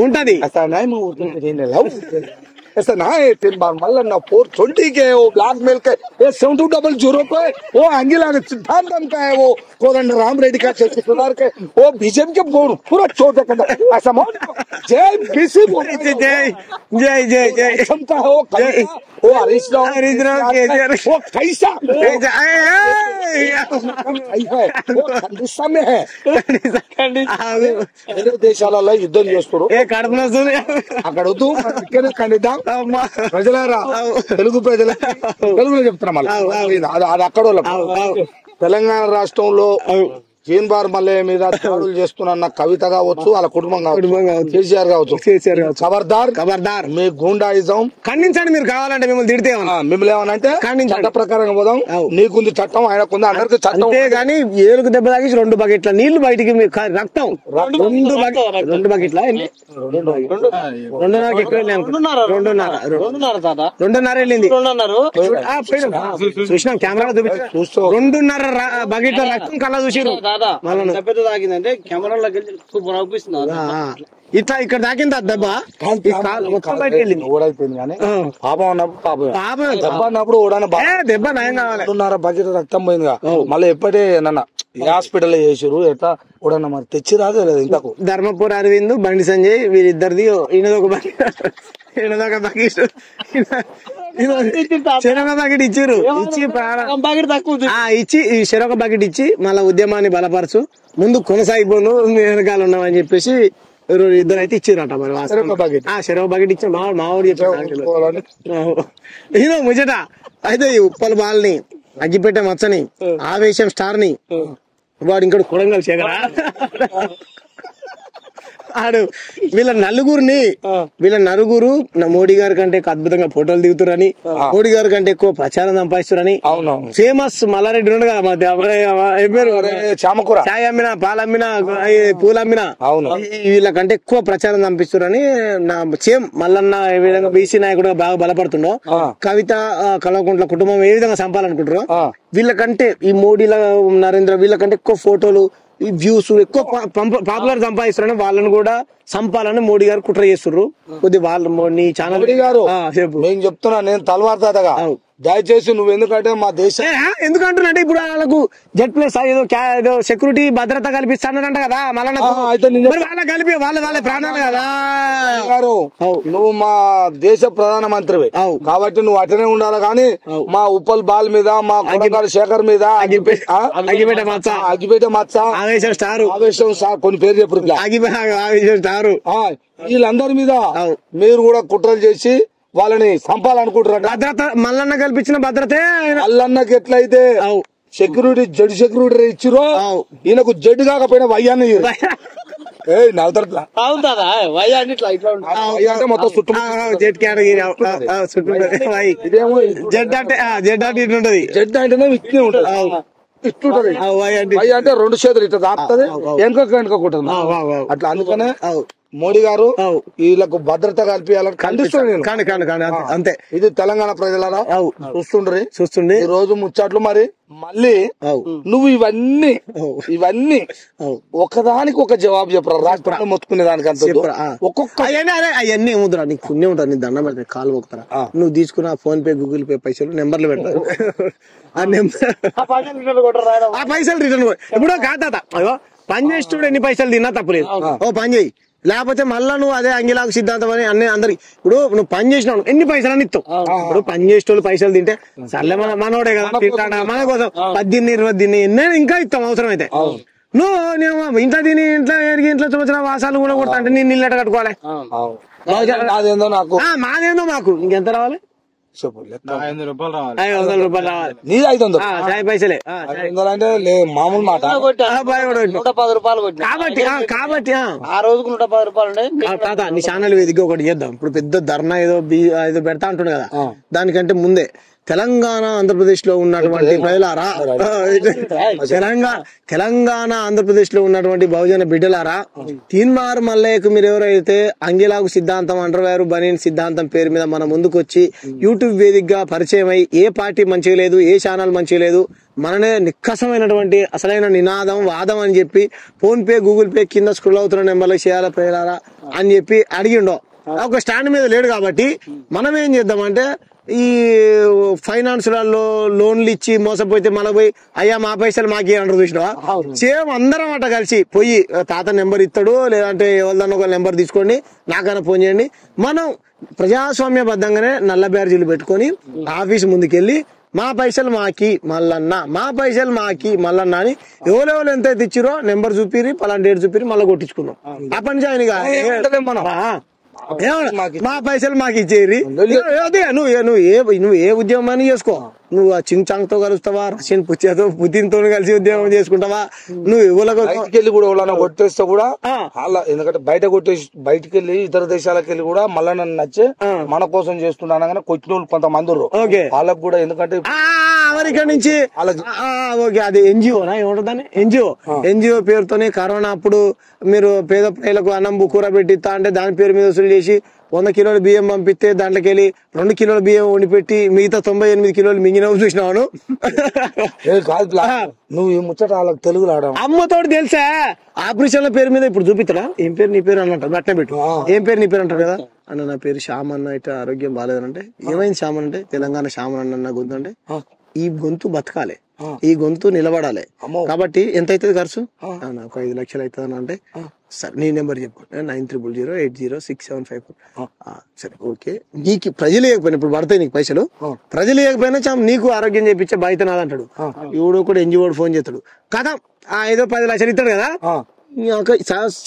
ऐसा ना है 3 बार मल्लन्ना 420 के वो ब्लैकमेल के 7200 पे वो अंगिला के सिद्धांतम का है वो कोदंड राम रेड्डी का चेक सुधार के वो बीजेपी के पूरा चोट करना ऐसा जय बीसी जय जय जय जय क्षमता है वो हरीश राव वो कैसा में है దేశాలలో యుద్ధం చేస్తారు అక్కడ వద్దు ఇక్కడే ఖండిద్దాం. ప్రజలారా తెలుగు ప్రజల తెలుగులో చెప్తున్నా మళ్ళీ అది అక్కడ తెలంగాణ రాష్ట్రంలో జీన్బార్ మల్లయ్య మీద దాడులు చేస్తున్న కవిత కావచ్చు వాళ్ళ కుటుంబం కావచ్చు కేసీఆర్ కావచ్చు ఖబర్దార్ మీ గూండాయిజం ఖండించండి. మీరు కావాలంటే మిమ్మల్ని తిడితే మిమ్మల్ని ఏమనంటే చట్ట ప్రకారంగా పోదాం. నీకుంది చట్టం ఆయనకుంది అందరికి చట్టం. కానీ ఏలుగు దెబ్బ తాగి 2 బకెట్ల నీళ్లు బయటికి రక్తం 2 బకెట్ల 2.5 వెళ్ళింది. చూసినాం కెమెరా చూపిస్తాం 2.5 బకెట్ల రక్తం కళ్ళ చూసిరు. తాగిందంటే కెమెరాలోకి చూపిస్తున్నారు ఇట్లా ఇక్కడ తాకింది దెబ్బ మొత్తం బయటకు వెళ్ళింది. ఓడైపోయింది కానీ పాపం అన్నప్పుడు దెబ్బ అన్నప్పుడు దెబ్బ నయం కావాలి. 2.5 బకెట్ రక్తం పోయిందిగా. మళ్ళీ ఎప్పటి నన్న హాస్పిటల్ చేసారు ఎట్లా కూడా మరి తెచ్చి రాదు ఇంతకు. ధర్మపూర్ అరవింద్ బండి సంజయ్ వీరిద్దరిది ఈయనదొక బకెట్ చెరొక బకెట్ ఇచ్చారు. ఇచ్చి చెరొక బకెట్ ఇచ్చి మళ్ళా ఉద్యమాన్ని బలపరచు ముందు కొనసాగిపోను వెనకాల ఉన్నామని చెప్పేసి ఇద్దరు అయితే ఇచ్చిరట. మరి చెరొక బకెట్ ఇచ్చి మావాడు చెప్పాను ముచ్చట. అయితే ఉప్పల్ బాల్ని అగ్గిపెట్టే మచ్చని ఆవేశం స్టార్ ని వాడు ఇంకోటి కొడంగల్ శేఖరా ఆడు వీళ్ళ నలుగురు మోడీ గారి కంటే అద్భుతంగా ఫోటోలు దిగుతారని మోడీ గారి కంటే ఎక్కువ ప్రచారం సంపాదిస్తారని ఫేమస్ మల్లారెడ్డి ఉండు కదా చామకూర చాయ్ అమ్మినా పాలమ్మినా పూలమ్మినా వీళ్ళకంటే ఎక్కువ ప్రచారం సంపిస్తారని నా సేమ్ మల్లన్న ఏ విధంగా బీసీ నాయకుడుగా బాగా బలపడుతుండో కవిత కల్వకుంట్ల కుటుంబం ఏ విధంగా సంపాలనుకుంటారో వీళ్ళకంటే ఈ మోడీల నరేంద్ర వీళ్ళకంటే ఎక్కువ ఫోటోలు ఈ వ్యూస్ ఎక్కువ పాపులర్ సంపాదిస్తారని వాళ్ళని కూడా సంపాలని మోడీ గారు కుట్ర చేస్తున్నారు. కొద్ది వాళ్ళు నీ ఛానల్ గారు నేను చెప్తున్నా నేను తలవార్ తాతగా దయచేసి నువ్వు ఎందుకంటే మా దేశం ఎందుకంటున్నా ఇప్పుడు వాళ్ళకు Z+ ఏదో సెక్యూరిటీ భద్రత కల్పిస్తానంట కదా మళ్ళీ వాళ్ళ కలిపి వాళ్ళ ప్రాణాలు కదా. నువ్వు మా దేశ ప్రధానమంత్రివి కాబట్టి నువ్వు అటనే ఉండాలి. కానీ మా ఉప్పల్ బాల్ మీద మా కొనకాడు శేఖర్ మీద అగ్గిపేట మచ్చ ఆవేశం స్టార్ కొన్ని పేరు చెప్పు ఆవేశం స్టార్ వీళ్ళందరి మీద మీరు కూడా కుట్రలు చేసి వాళ్ళని చంపాలనుకుంటారు. భద్రత మల్లన్న కల్పించిన భద్రతే మల్లన్నకి ఎట్లయితే సెక్యూరిటీ జడ్డు సెక్యూరిటీ ఇచ్చిరో ఈయనకు జడ్డు కాకపోయినా వయ్యాన్ని మొత్తం చుట్టూ జెడ్ కేటగిరీ జెడ్ అంటే ఉంటది. జెడ్ అంటేనే ఇట్లే ఉంటది ఇట్లుంటది. అంటే 2 చేతులు ఇట్లా దాపుతుంది వెనక కొట్టదు అట్లా. అందుకనే మోడీ గారు వీళ్ళకు భద్రత కల్పించాలని కనిపిస్తుంది. అంతే ఇది తెలంగాణ ప్రజలరా చూస్తుండ్రి ఈ రోజు ముచ్చట్లు. మరి మళ్ళీ నువ్వు ఇవన్నీ ఒకదానికి ఒక జవాబు చెప్పరా రాష్ట్రంలో మొత్తుకునే దానికి అంత ఒక్కొక్క అవన్నీ ఏముందిరా నీకు పుణ్యం ఉంటారు, నీ దండం పెడతాయి కాలు పోతారా. నువ్వు తీసుకున్న ఫోన్ పే గూగుల్ పే పైసలు నెంబర్లు పెడతారు, ఆ పైసలు రిటర్న్ ఎప్పుడో కాదా. అయ్యో పని చేసేటప్పుడు ఎన్ని పైసలు తిన్నా తప్పలేదు, ఓ పని చేయి. లేకపోతే మళ్ళా నువ్వు అదే అంగిలాగు సిద్ధాంతం అని అన్ని అందరికి ఇప్పుడు నువ్వు పని చేసినావు ఎన్ని పైసలు అని ఇస్తావు. ఇప్పుడు పని చేసేటోళ్ళు పైసలు తింటే సర్లే మనోడే కదా తింటాడా మన కోసం 18-20 తిని ఎన్నో ఇంకా ఇస్తాం అవసరం అయితే. నేను ఇంట్లో తిని ఇంట్లో సంవత్సరం వాసాలు కూడా కొడతా అంటే నేను ఇల్లు ఎట్ట కట్టుకోవాలి. మాదేందో మాకు ఇంకెంత రావాలి, 500 రూపాయలు రావాలి. 500 రూపాయలు రావాలి. నీ 500 చాయ్ పైసలే అంటే మామూలు మాట. 110 రూపాయలు కాబట్టి ఆ రోజుకు 110 రూపాయలు ఉన్నాయి. తాత నీ ఛానల్ వేదిక ఒకటి చేద్దాం. ఇప్పుడు పెద్ద ధర్నా ఏదో పెడతా అంటుండే కదా, దానికంటే ముందే తెలంగాణ ఆంధ్రప్రదేశ్ లో ఉన్నటువంటి ప్రజలారా, తెలంగాణ ఆంధ్రప్రదేశ్ లో ఉన్నటువంటి బహుజన బిడ్డలారా, తీన్మార్ మల్లయ్యకు మీరు ఎవరైతే అంగిలాగు సిద్ధాంతం అండర్వేర్ బనీన్ సిద్ధాంతం పేరు మీద మన ముందుకు వచ్చి యూట్యూబ్ వేదికగా పరిచయం అయి ఏ పార్టీ మంచిగా లేదు, ఏ ఛానల్ మంచిగా లేదు, మననే నిక్కసమైనటువంటి అసలైన నినాదం వాదం అని చెప్పి ఫోన్ పే గూగుల్ పే కింద స్క్రోల్ అవుతున్న నెంబర్లు చేయాలా ప్రజలారా అని చెప్పి అడిగిండో. ఒక స్టాండ్ మీద లేడు కాబట్టి మనం ఏం చేద్దామంటే ఈ ఫైనాన్స్లలో లోన్లు ఇచ్చి మోసపోతే మళ్ళీ పోయి అయ్యా మా పైసలు మాకే అంటారు చూసినావా. సేమ్ అందరం అట్ట కలిసి పోయి తాత నెంబర్ ఇస్తాడు, లేదంటే ఎవరిదన్నా ఒక నెంబర్ తీసుకోండి నాకైనా ఫోన్ చేయండి. మనం ప్రజాస్వామ్యబద్ధంగానే నల్ల బ్యార్జీలు పెట్టుకొని ఆఫీస్ ముందుకెళ్ళి మా పైసలు మాకి మల్లన్న, మా పైసలు మాకి మల్లన్న అని ఎవరెవరు ఎంత తెచ్చిరో నెంబర్ చూపిరి, పలానా డేట్ చూపిరి, మళ్ళీ కొట్టించుకున్నాం. ఆ పని చేయని మా పైసలు మాకు ఇచ్చేరి. నువ్వు ఏ ఉద్యమం అని చేసుకో, నువ్వు ఆ చింగ్ చాంగ్ తో కలుస్తావా, రష్యన్ పుతిన్ తో కలిసి ఉద్యమం చేసుకుంటావా, నువ్వు ఎవరికి కూడా ఎవరైనా కొట్టేస్తే కూడా అలా, ఎందుకంటే బయటకు వెళ్ళి ఇతర దేశాలకు వెళ్ళి కూడా మళ్ళా నన్ను నచ్చి మన కోసం చేస్తున్నా కానీ కొట్టిన వాళ్ళు కొంతమంది వాళ్ళకు కూడా, ఎందుకంటే అమెరికా నుంచి ఓకే అది ఎన్జిఓనా ఏముంటుందని ఎన్జిఓ పేరుతోనే కరోనా అప్పుడు మీరు పేద ప్రజలకు అన్నం కూర పెట్టిస్తా అంటే దాని పేరు మీద వసూలు చేసి 100 కిలోల బియ్యం పంపిస్తే దాంట్లోకి వెళ్ళి 2 కిలోల బియ్యం వండిపెట్టి మిగతా 98 కిలోలు మింగినవు చూసినావు. నువ్వు ఈ ముచ్చట వాళ్ళకి తెలుగులో అమ్మతోటి తెలుసా ఆపరేషన్ల పేరు మీద ఇప్పుడు చూపిస్తాడా ఏం పేరు నీ పేరు అని అంటారు, అట్నే పెట్టు ఏం పేరు నీ పేరు అంటారు కదా. అన్న నా పేరు శ్యామ్ అన్న, ఇట్లా ఆరోగ్యం బాగాలేదంటే ఏమైంది శ్యామ్ అంటే తెలంగాణ శ్యామ్ అన్న గొంతు అంటే ఈ గొంతు బతకాలి, ఈ గొంతు నిలబడాలి కాబట్టి ఎంత అవుతుంది ఖర్చు, నాకు 5 లక్షలు అవుతుంది అంటే సరే నీ నెంబర్ చెప్పు 9000806754. సరే ఓకే నీకు ప్రజలు లేకపోయినా ఇప్పుడు పడతాయి నీకు పైసలు, ప్రజలు లేకపోయినా నీకు ఆరోగ్యం చేయించే బాధ్యత నాదంటాడు. ఎవడో కూడా ఎన్జిఓ ఫోన్ చేస్తాడు కదా, ఏదో 10 లక్షలు ఇస్తాడు కదా,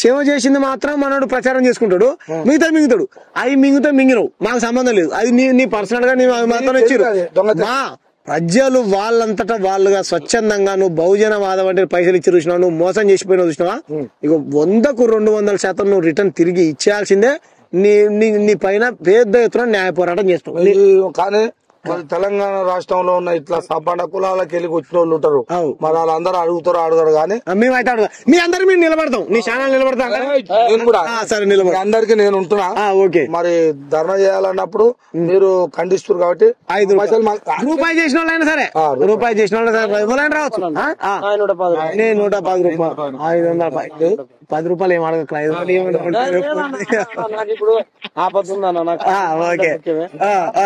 సేవ చేసింది మాత్రం మనోడు ప్రచారం చేసుకుంటాడు, మింగుతాడు. అవి మింగినవు మాకు సంబంధం లేదు, అది నీ పర్సనల్ గా మాత్రం ఇచ్చారు. ప్రజలు వాళ్ళంతటా వాళ్ళుగా స్వచ్ఛందంగా నువ్వు బహుజనవాదం అంటే పైసలు ఇచ్చి చూసినావు, నువ్వు మోసం చేసిపోయినావు చూసినావా, ఇక 100కు 200% నువ్వు రిటర్న్ తిరిగి ఇచ్చేయాల్సిందే. నీ పైన పెద్ద ఎత్తున న్యాయ పోరాటం చేస్తావు. కానీ మరి తెలంగాణ రాష్ట్రంలో ఉన్న ఇట్లా సబ్బండ కులాలకు వెళ్ళి వచ్చిన వాళ్ళు ఉంటారు, మరి వాళ్ళందరూ అడగరు కానీ మేమైతే అడగ మీ అందరు మీరు నిలబడతాం, నీ ఛానల్ నిలబడతా నేను కూడా సరే నిలబడి అందరికి నేను ఉంటున్నా. ఓకే మరి ధర్నా చేయాలన్నప్పుడు మీరు ఖండిస్తారు కాబట్టి 5 రూపాయలు చేసిన వాళ్ళైనా సరే, రూపాయి చేసిన వాళ్ళు ఎవరైనా రావచ్చు. నేను 110 రూపాయలు 500 10 రూపాయలు ఏం అడగ 5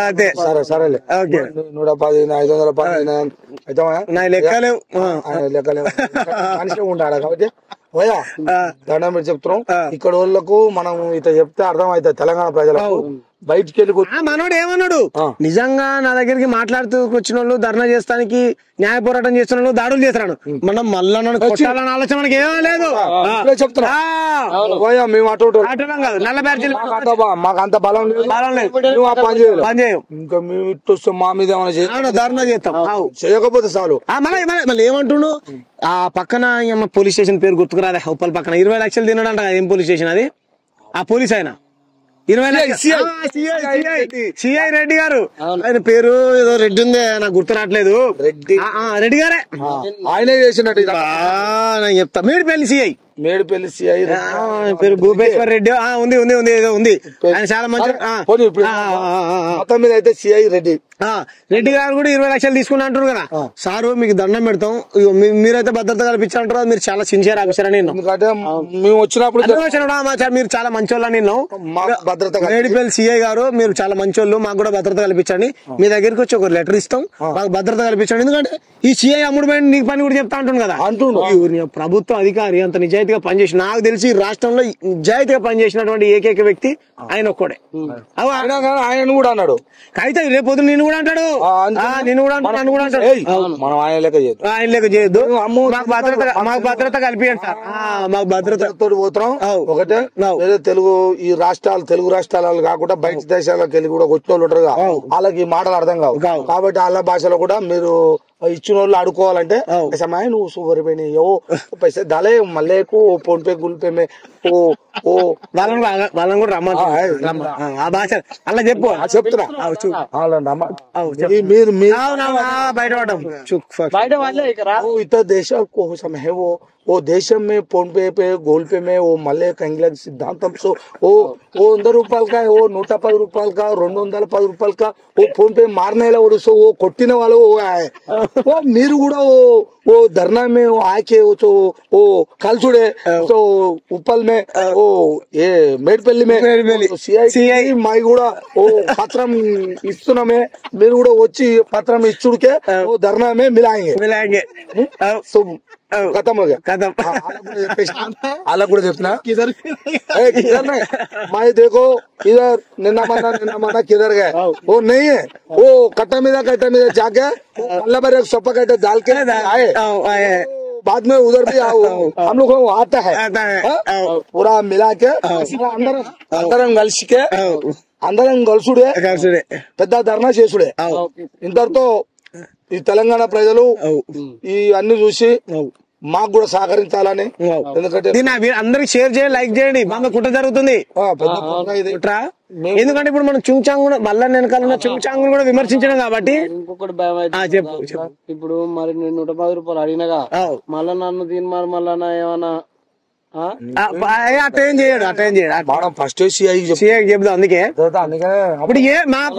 అదే సరే సరేలే 110 510 అయితే లెక్కలేవు మనిషి ఉంటాడు కాబట్టి పోయా దండం పెట్టి చెప్తున్నాం. ఇక్కడ వాళ్ళకు మనం ఇట్లా చెప్తే అర్థం అవుతుంది తెలంగాణ ప్రజలకు. బయటికి వెళ్ళి మనోడు ఏమన్నాడు, నిజంగా నా దగ్గరికి మాట్లాడుతూ వచ్చిన వాళ్ళు ధర్నా చేస్తానికి న్యాయ పోరాటం చేస్తున్న వాళ్ళు దాడులు చేస్తున్నాడు, మనం మళ్ళా కొట్టాలన్న ఆలోచన మనకి ఏమో లేదు. చెప్తున్నా మేము అటు కాదు నల్ల బ్యాడ్జీలు మాకు అంత బలం లేదు, పని చేయం. ఇంకా మేము ఇటు వస్తే మా మీద ఏమైనా ధర్నా చేస్తాం, చేయకపోతే చాలు. మళ్ళీ ఏమంటుండు ఆ పక్కన పోలీస్ స్టేషన్ పేరు గుర్తుకురాదే, ఉప్పల్ పక్కన 20 లక్షలు తినడంట. ఏం పోలీస్ స్టేషన్ అది, ఆ పోలీస్ ఆయన 20 లక్షలు సిఐ రెడ్డి గారు, ఆయన పేరు ఏదో రెడ్డి ఉంది నాకు గుర్తు రావట్లేదు. రెడ్డి గారే ఆయనే చేసినట్టు చెప్తా. మీరు పెళ్లి సిఐ మేడిపల్లి సిఐ పేరు భూపేశ్వర్ రెడ్డి ఉంది ఉంది ఉంది ఏదో ఉంది ఆయన చాలా మంచి మొత్తం మీద అయితే సిఐ రెడ్డి రెడ్డి గారు కూడా 20 లక్షలు తీసుకున్నా అంటారు కదా సారు మీకు దండం పెడతాం మీరైతే భద్రత కల్పించారంటారు మీరు చాలా సిన్సియర్ ఆఫీసర్ అని ఎందుకంటే మేము వచ్చినప్పుడు మీరు చాలా మంచోళ్ళు అని భద్రత మేడిపల్లి సిఐ గారు మీరు చాలా మంచోళ్ళు మాకు కూడా భద్రత కల్పించండి మీ దగ్గరికి వచ్చి ఒక లెటర్ ఇస్తాం మాకు భద్రత కల్పించండి ఎందుకంటే ఈ సిఐ అమ్ముడు పోయి నీకు పని కూడా చెప్తా అంటుంది కదా ప్రభుత్వ అధికారి అంత నిజాయితీగా పనిచేసి నాకు తెలిసి రాష్ట్రంలో నిజాయితీగా పనిచేసినటువంటి ఏకైక వ్యక్తి ఆయన ఒక్కడే ఆయన కూడా అన్నాడు అయితే రేపు పొద్దున నేను కూడా అంటాడు నేను కూడా అంటాడు నన్ను కూడా అంటాడు మనం ఆయన లెక్క చేయొద్దు మాకు భద్రత కల్పించండి సార్ మాకు భద్రత తోటి పోతున్నాం ఒకటే తెలుగు ఈ రాష్ట్రాలు తెలుగు రాష్ట్రాలు కాకుండా బయట దేశాలకు వెళ్ళి కూడా వచ్చిన వాళ్ళు ఉంటారు వాళ్ళకి ఈ మాటలు అర్థం కావు కాబట్టి వాళ్ళ భాషలో కూడా మీరు ఇచ్చిన వాళ్ళు ఆడుకోవాలంటే समय నువ్వు సూపర్ పోయినాయి ఓ पैसे डाले मल्ले को फोन पे गूगल पे में ఓ వాళ్ళని కూడా రమ్మ ఆ భాష అలా చెప్పు చెప్తున్నా మీరు బయట इतना देश को समय है वो देश में फोन पे गूगल पे में वो मल्ले कंगिला सिद्धांतम सो वो 100 రూపాయలు का वो 110 రూపాయలు का 210 రూపాయలు का वो फोन पे मारने वाला सो वो కొట్టిన వాళ్ళు वो आए वो మీరు కూడా वो धरना में वो आके वो कल छुड़े तो उपल में वो ये మేడిపల్లి में సిఐ మాయి కూడా ఓ పత్రం ఇస్తున్నామే మీరు కూడా వచ్చి పత్రం ఇచ్చుడికే ఓ ధర్నా में मिलाएंगे సో खत्म हो गया खत्म अलग కూడా చెప్పినా किधर मैं देखो इधर निन्ना माना किधर गए वो नहीं है वो कट्टा में जाके अल्लाह पर एक सोफा कट्टा डाल के आए बाद में उधर भी हम लोग को आता है पूरा मिला के अंदर కలిసికే అందరం కలుసుడే పెద్ద ధర్నా చేసుడే ఇంతటితో ఈ తెలంగాణ ప్రజలు ఈ అన్ని చూసి మాకు కూడా సహకరించాలని ఎందుకంటే అందరికి షేర్ చేయండి లైక్ చేయండి బాగా కుట్ర జరుగుతుంది ఎందుకంటే ఇప్పుడు మనం చుంచాంగ్ కూడా మళ్ళా వెనకాల చుంచాంగ్ కూడా విమర్శించడం కాబట్టి ఇంకొకటి భయం చెప్పు ఇప్పుడు మరి 110 రూపాయలు అడిగినగా మళ్ళా నన్ను దీని మరి మళ్ళా ఏమన్నా అటెండ్ చేయడు ఫస్ట్ సిఐ చెప్తాం అందుకే ఇప్పుడు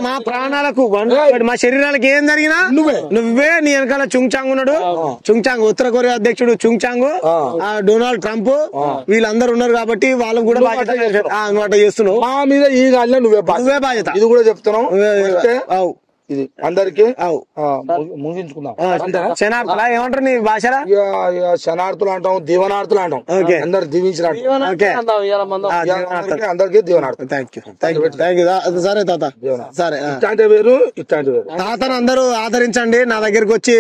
మా ప్రాణాలకు మా శరీరాలకు ఏం జరిగినా నువ్వే నీ వెనకాల చుంచాంగ్ ఉన్నాడు చుంచాంగ్ ఉత్తర కొరియా అధ్యక్షుడు చుంచాంగ్ డొనాల్డ్ ట్రంప్ వీళ్ళందరూ ఉన్నారు కాబట్టి వాళ్ళకు కూడా బాధ్యత చేస్తున్నావు మా మీద ఈ గాలిలో నువ్వే బాధ్యత ఇది కూడా చెప్తున్నావు ఇది అందరికి ముగించుకుందాం ఏమంటారు నీ భాషరా శనార్థులు అంటాం దీవనార్థులు అంటాం అందరు దీవించినట్టు అందరికి దీవనార్థం సరే తాత సరే ఇట్లాంటి వేరు ఇట్లాంటి వేరు తాతను అందరూ ఆదరించండి నా దగ్గరకు వచ్చి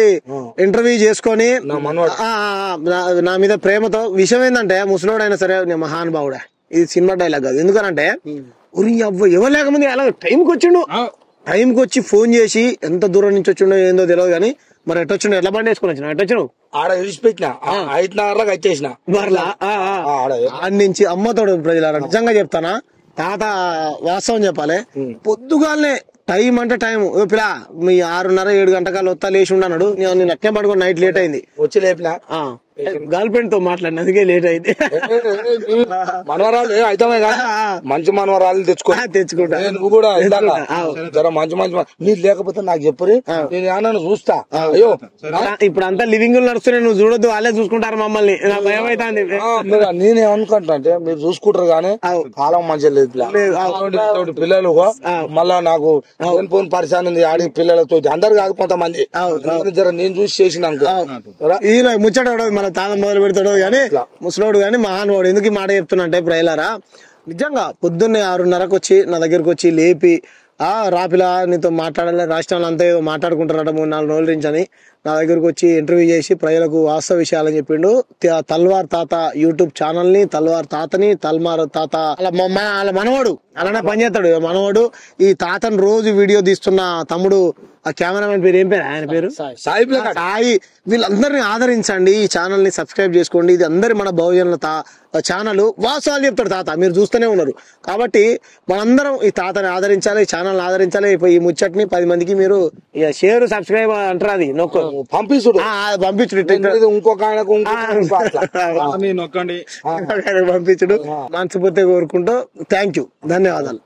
ఇంటర్వ్యూ చేసుకొని నా మీద ప్రేమతో విషయం ఏంటంటే ముసలోడైనా సరే మహానుభావుడా ఇది సినిమా డైలాగ్ కాదు ఎందుకనంటే ఎవరు లేకముందు అలా టైంకి వచ్చిండు టైంకి వచ్చి ఫోన్ చేసి ఎంత దూరం నుంచి వచ్చిండో ఏందో తెలియదు కానీ మరి ఎట్టొచ్చిండు ఎట్లా బండి వేసుకుని వచ్చిన ఎట్టొచ్చినావు ఆడ విడిచిపెట్టిన 5:30 వచ్చేసిన ఆడి నుంచి అమ్మతోడు ప్రజలారా నిజంగా చెప్తానా తాత వాస్తవం చెప్పాలి పొద్దుగాలనే టైం అంటే టైం పిలా మీ 6:30 7 గంటకాలు వస్తా లేచి ఉండన్నాడు నేను అట్నే పడుకుని నైట్ లేట్ అయింది వచ్చి లేపినా గర్ల్ ఫ్రెండ్ తో మాట్లాడిన అందుకే లేట్ అయింది మనవరాలు అయితే మంచి మనవరాలు తెచ్చుకుంటా నువ్వు కూడా జర మంచి మీరు లేకపోతే నాకు చెప్పురి నేను ఏమన్నా చూస్తా అయ్యో ఇప్పుడు అంతా లివింగ్ నడుస్తున్నాయి నువ్వు చూడొద్దు వాళ్ళే చూసుకుంటారు మమ్మల్ని నాకు భయం అవుతుంది నేనేమనుకుంటా అంటే మీరు చూసుకుంటారు కానీ కాలం మంచిగా లేదు పిల్లలు మళ్ళా నాకు ఫోన్ పరిశాన్ ఉంది ఆడి పిల్లలతో అందరు కాదు కొంతమంది జర నేను చూసి చేసిన ముచ్చట మన తాళం మొదలు పెడతాడు కానీ ముసలోడు కానీ మహానుభావుడు ఎందుకు మాట చెప్తున్నా అంటే ప్రజలారా నిజంగా పొద్దున్నే 6:30కు వచ్చి నా దగ్గరకు వచ్చి లేపి రాపిలా నీతో మాట్లాడాలి రాష్ట్రంలో అంతా ఏదో మాట్లాడుకుంటారట 3-4 రోజుల నుంచి అని నా దగ్గరకు వచ్చి ఇంటర్వ్యూ చేసి ప్రజలకు వాస్తవ విషయాలని చెప్పిండు తల్వార్ తాత యూట్యూబ్ ఛానల్ ని తల్వార్ తాతని తల్మార్ తాత వాళ్ళ మనవాడు అలానే పనిచేస్తాడు మనవాడు ఈ తాతను రోజు వీడియో తీస్తున్న తమ్ముడు ఆ కెమెరామెన్ పేరు ఏం పేరు ఆయన పేరు సాయి. వీళ్ళందరినీ ఆదరించండి, ఈ ఛానల్ ని సబ్స్క్రైబ్ చేసుకోండి. ఇది అందరి మన బహుజనుల ఛానల్. వాస్తవాలు చెప్తాడు తాత, మీరు చూస్తూనే ఉన్నారు. కాబట్టి మనందరం ఈ తాతని ఆదరించాలి, ఈ ఛానల్ ఆదరించాలి. ఈ ముచ్చట్ని 10 మందికి మీరు షేర్ సబ్స్క్రైబ్ అంటారు, అది పంపించుడు ఇంకొక పంపించుడు మనస్ఫూర్తిగా కోరుకుంటూ థ్యాంక్ యూ, ధన్యవాదాలు.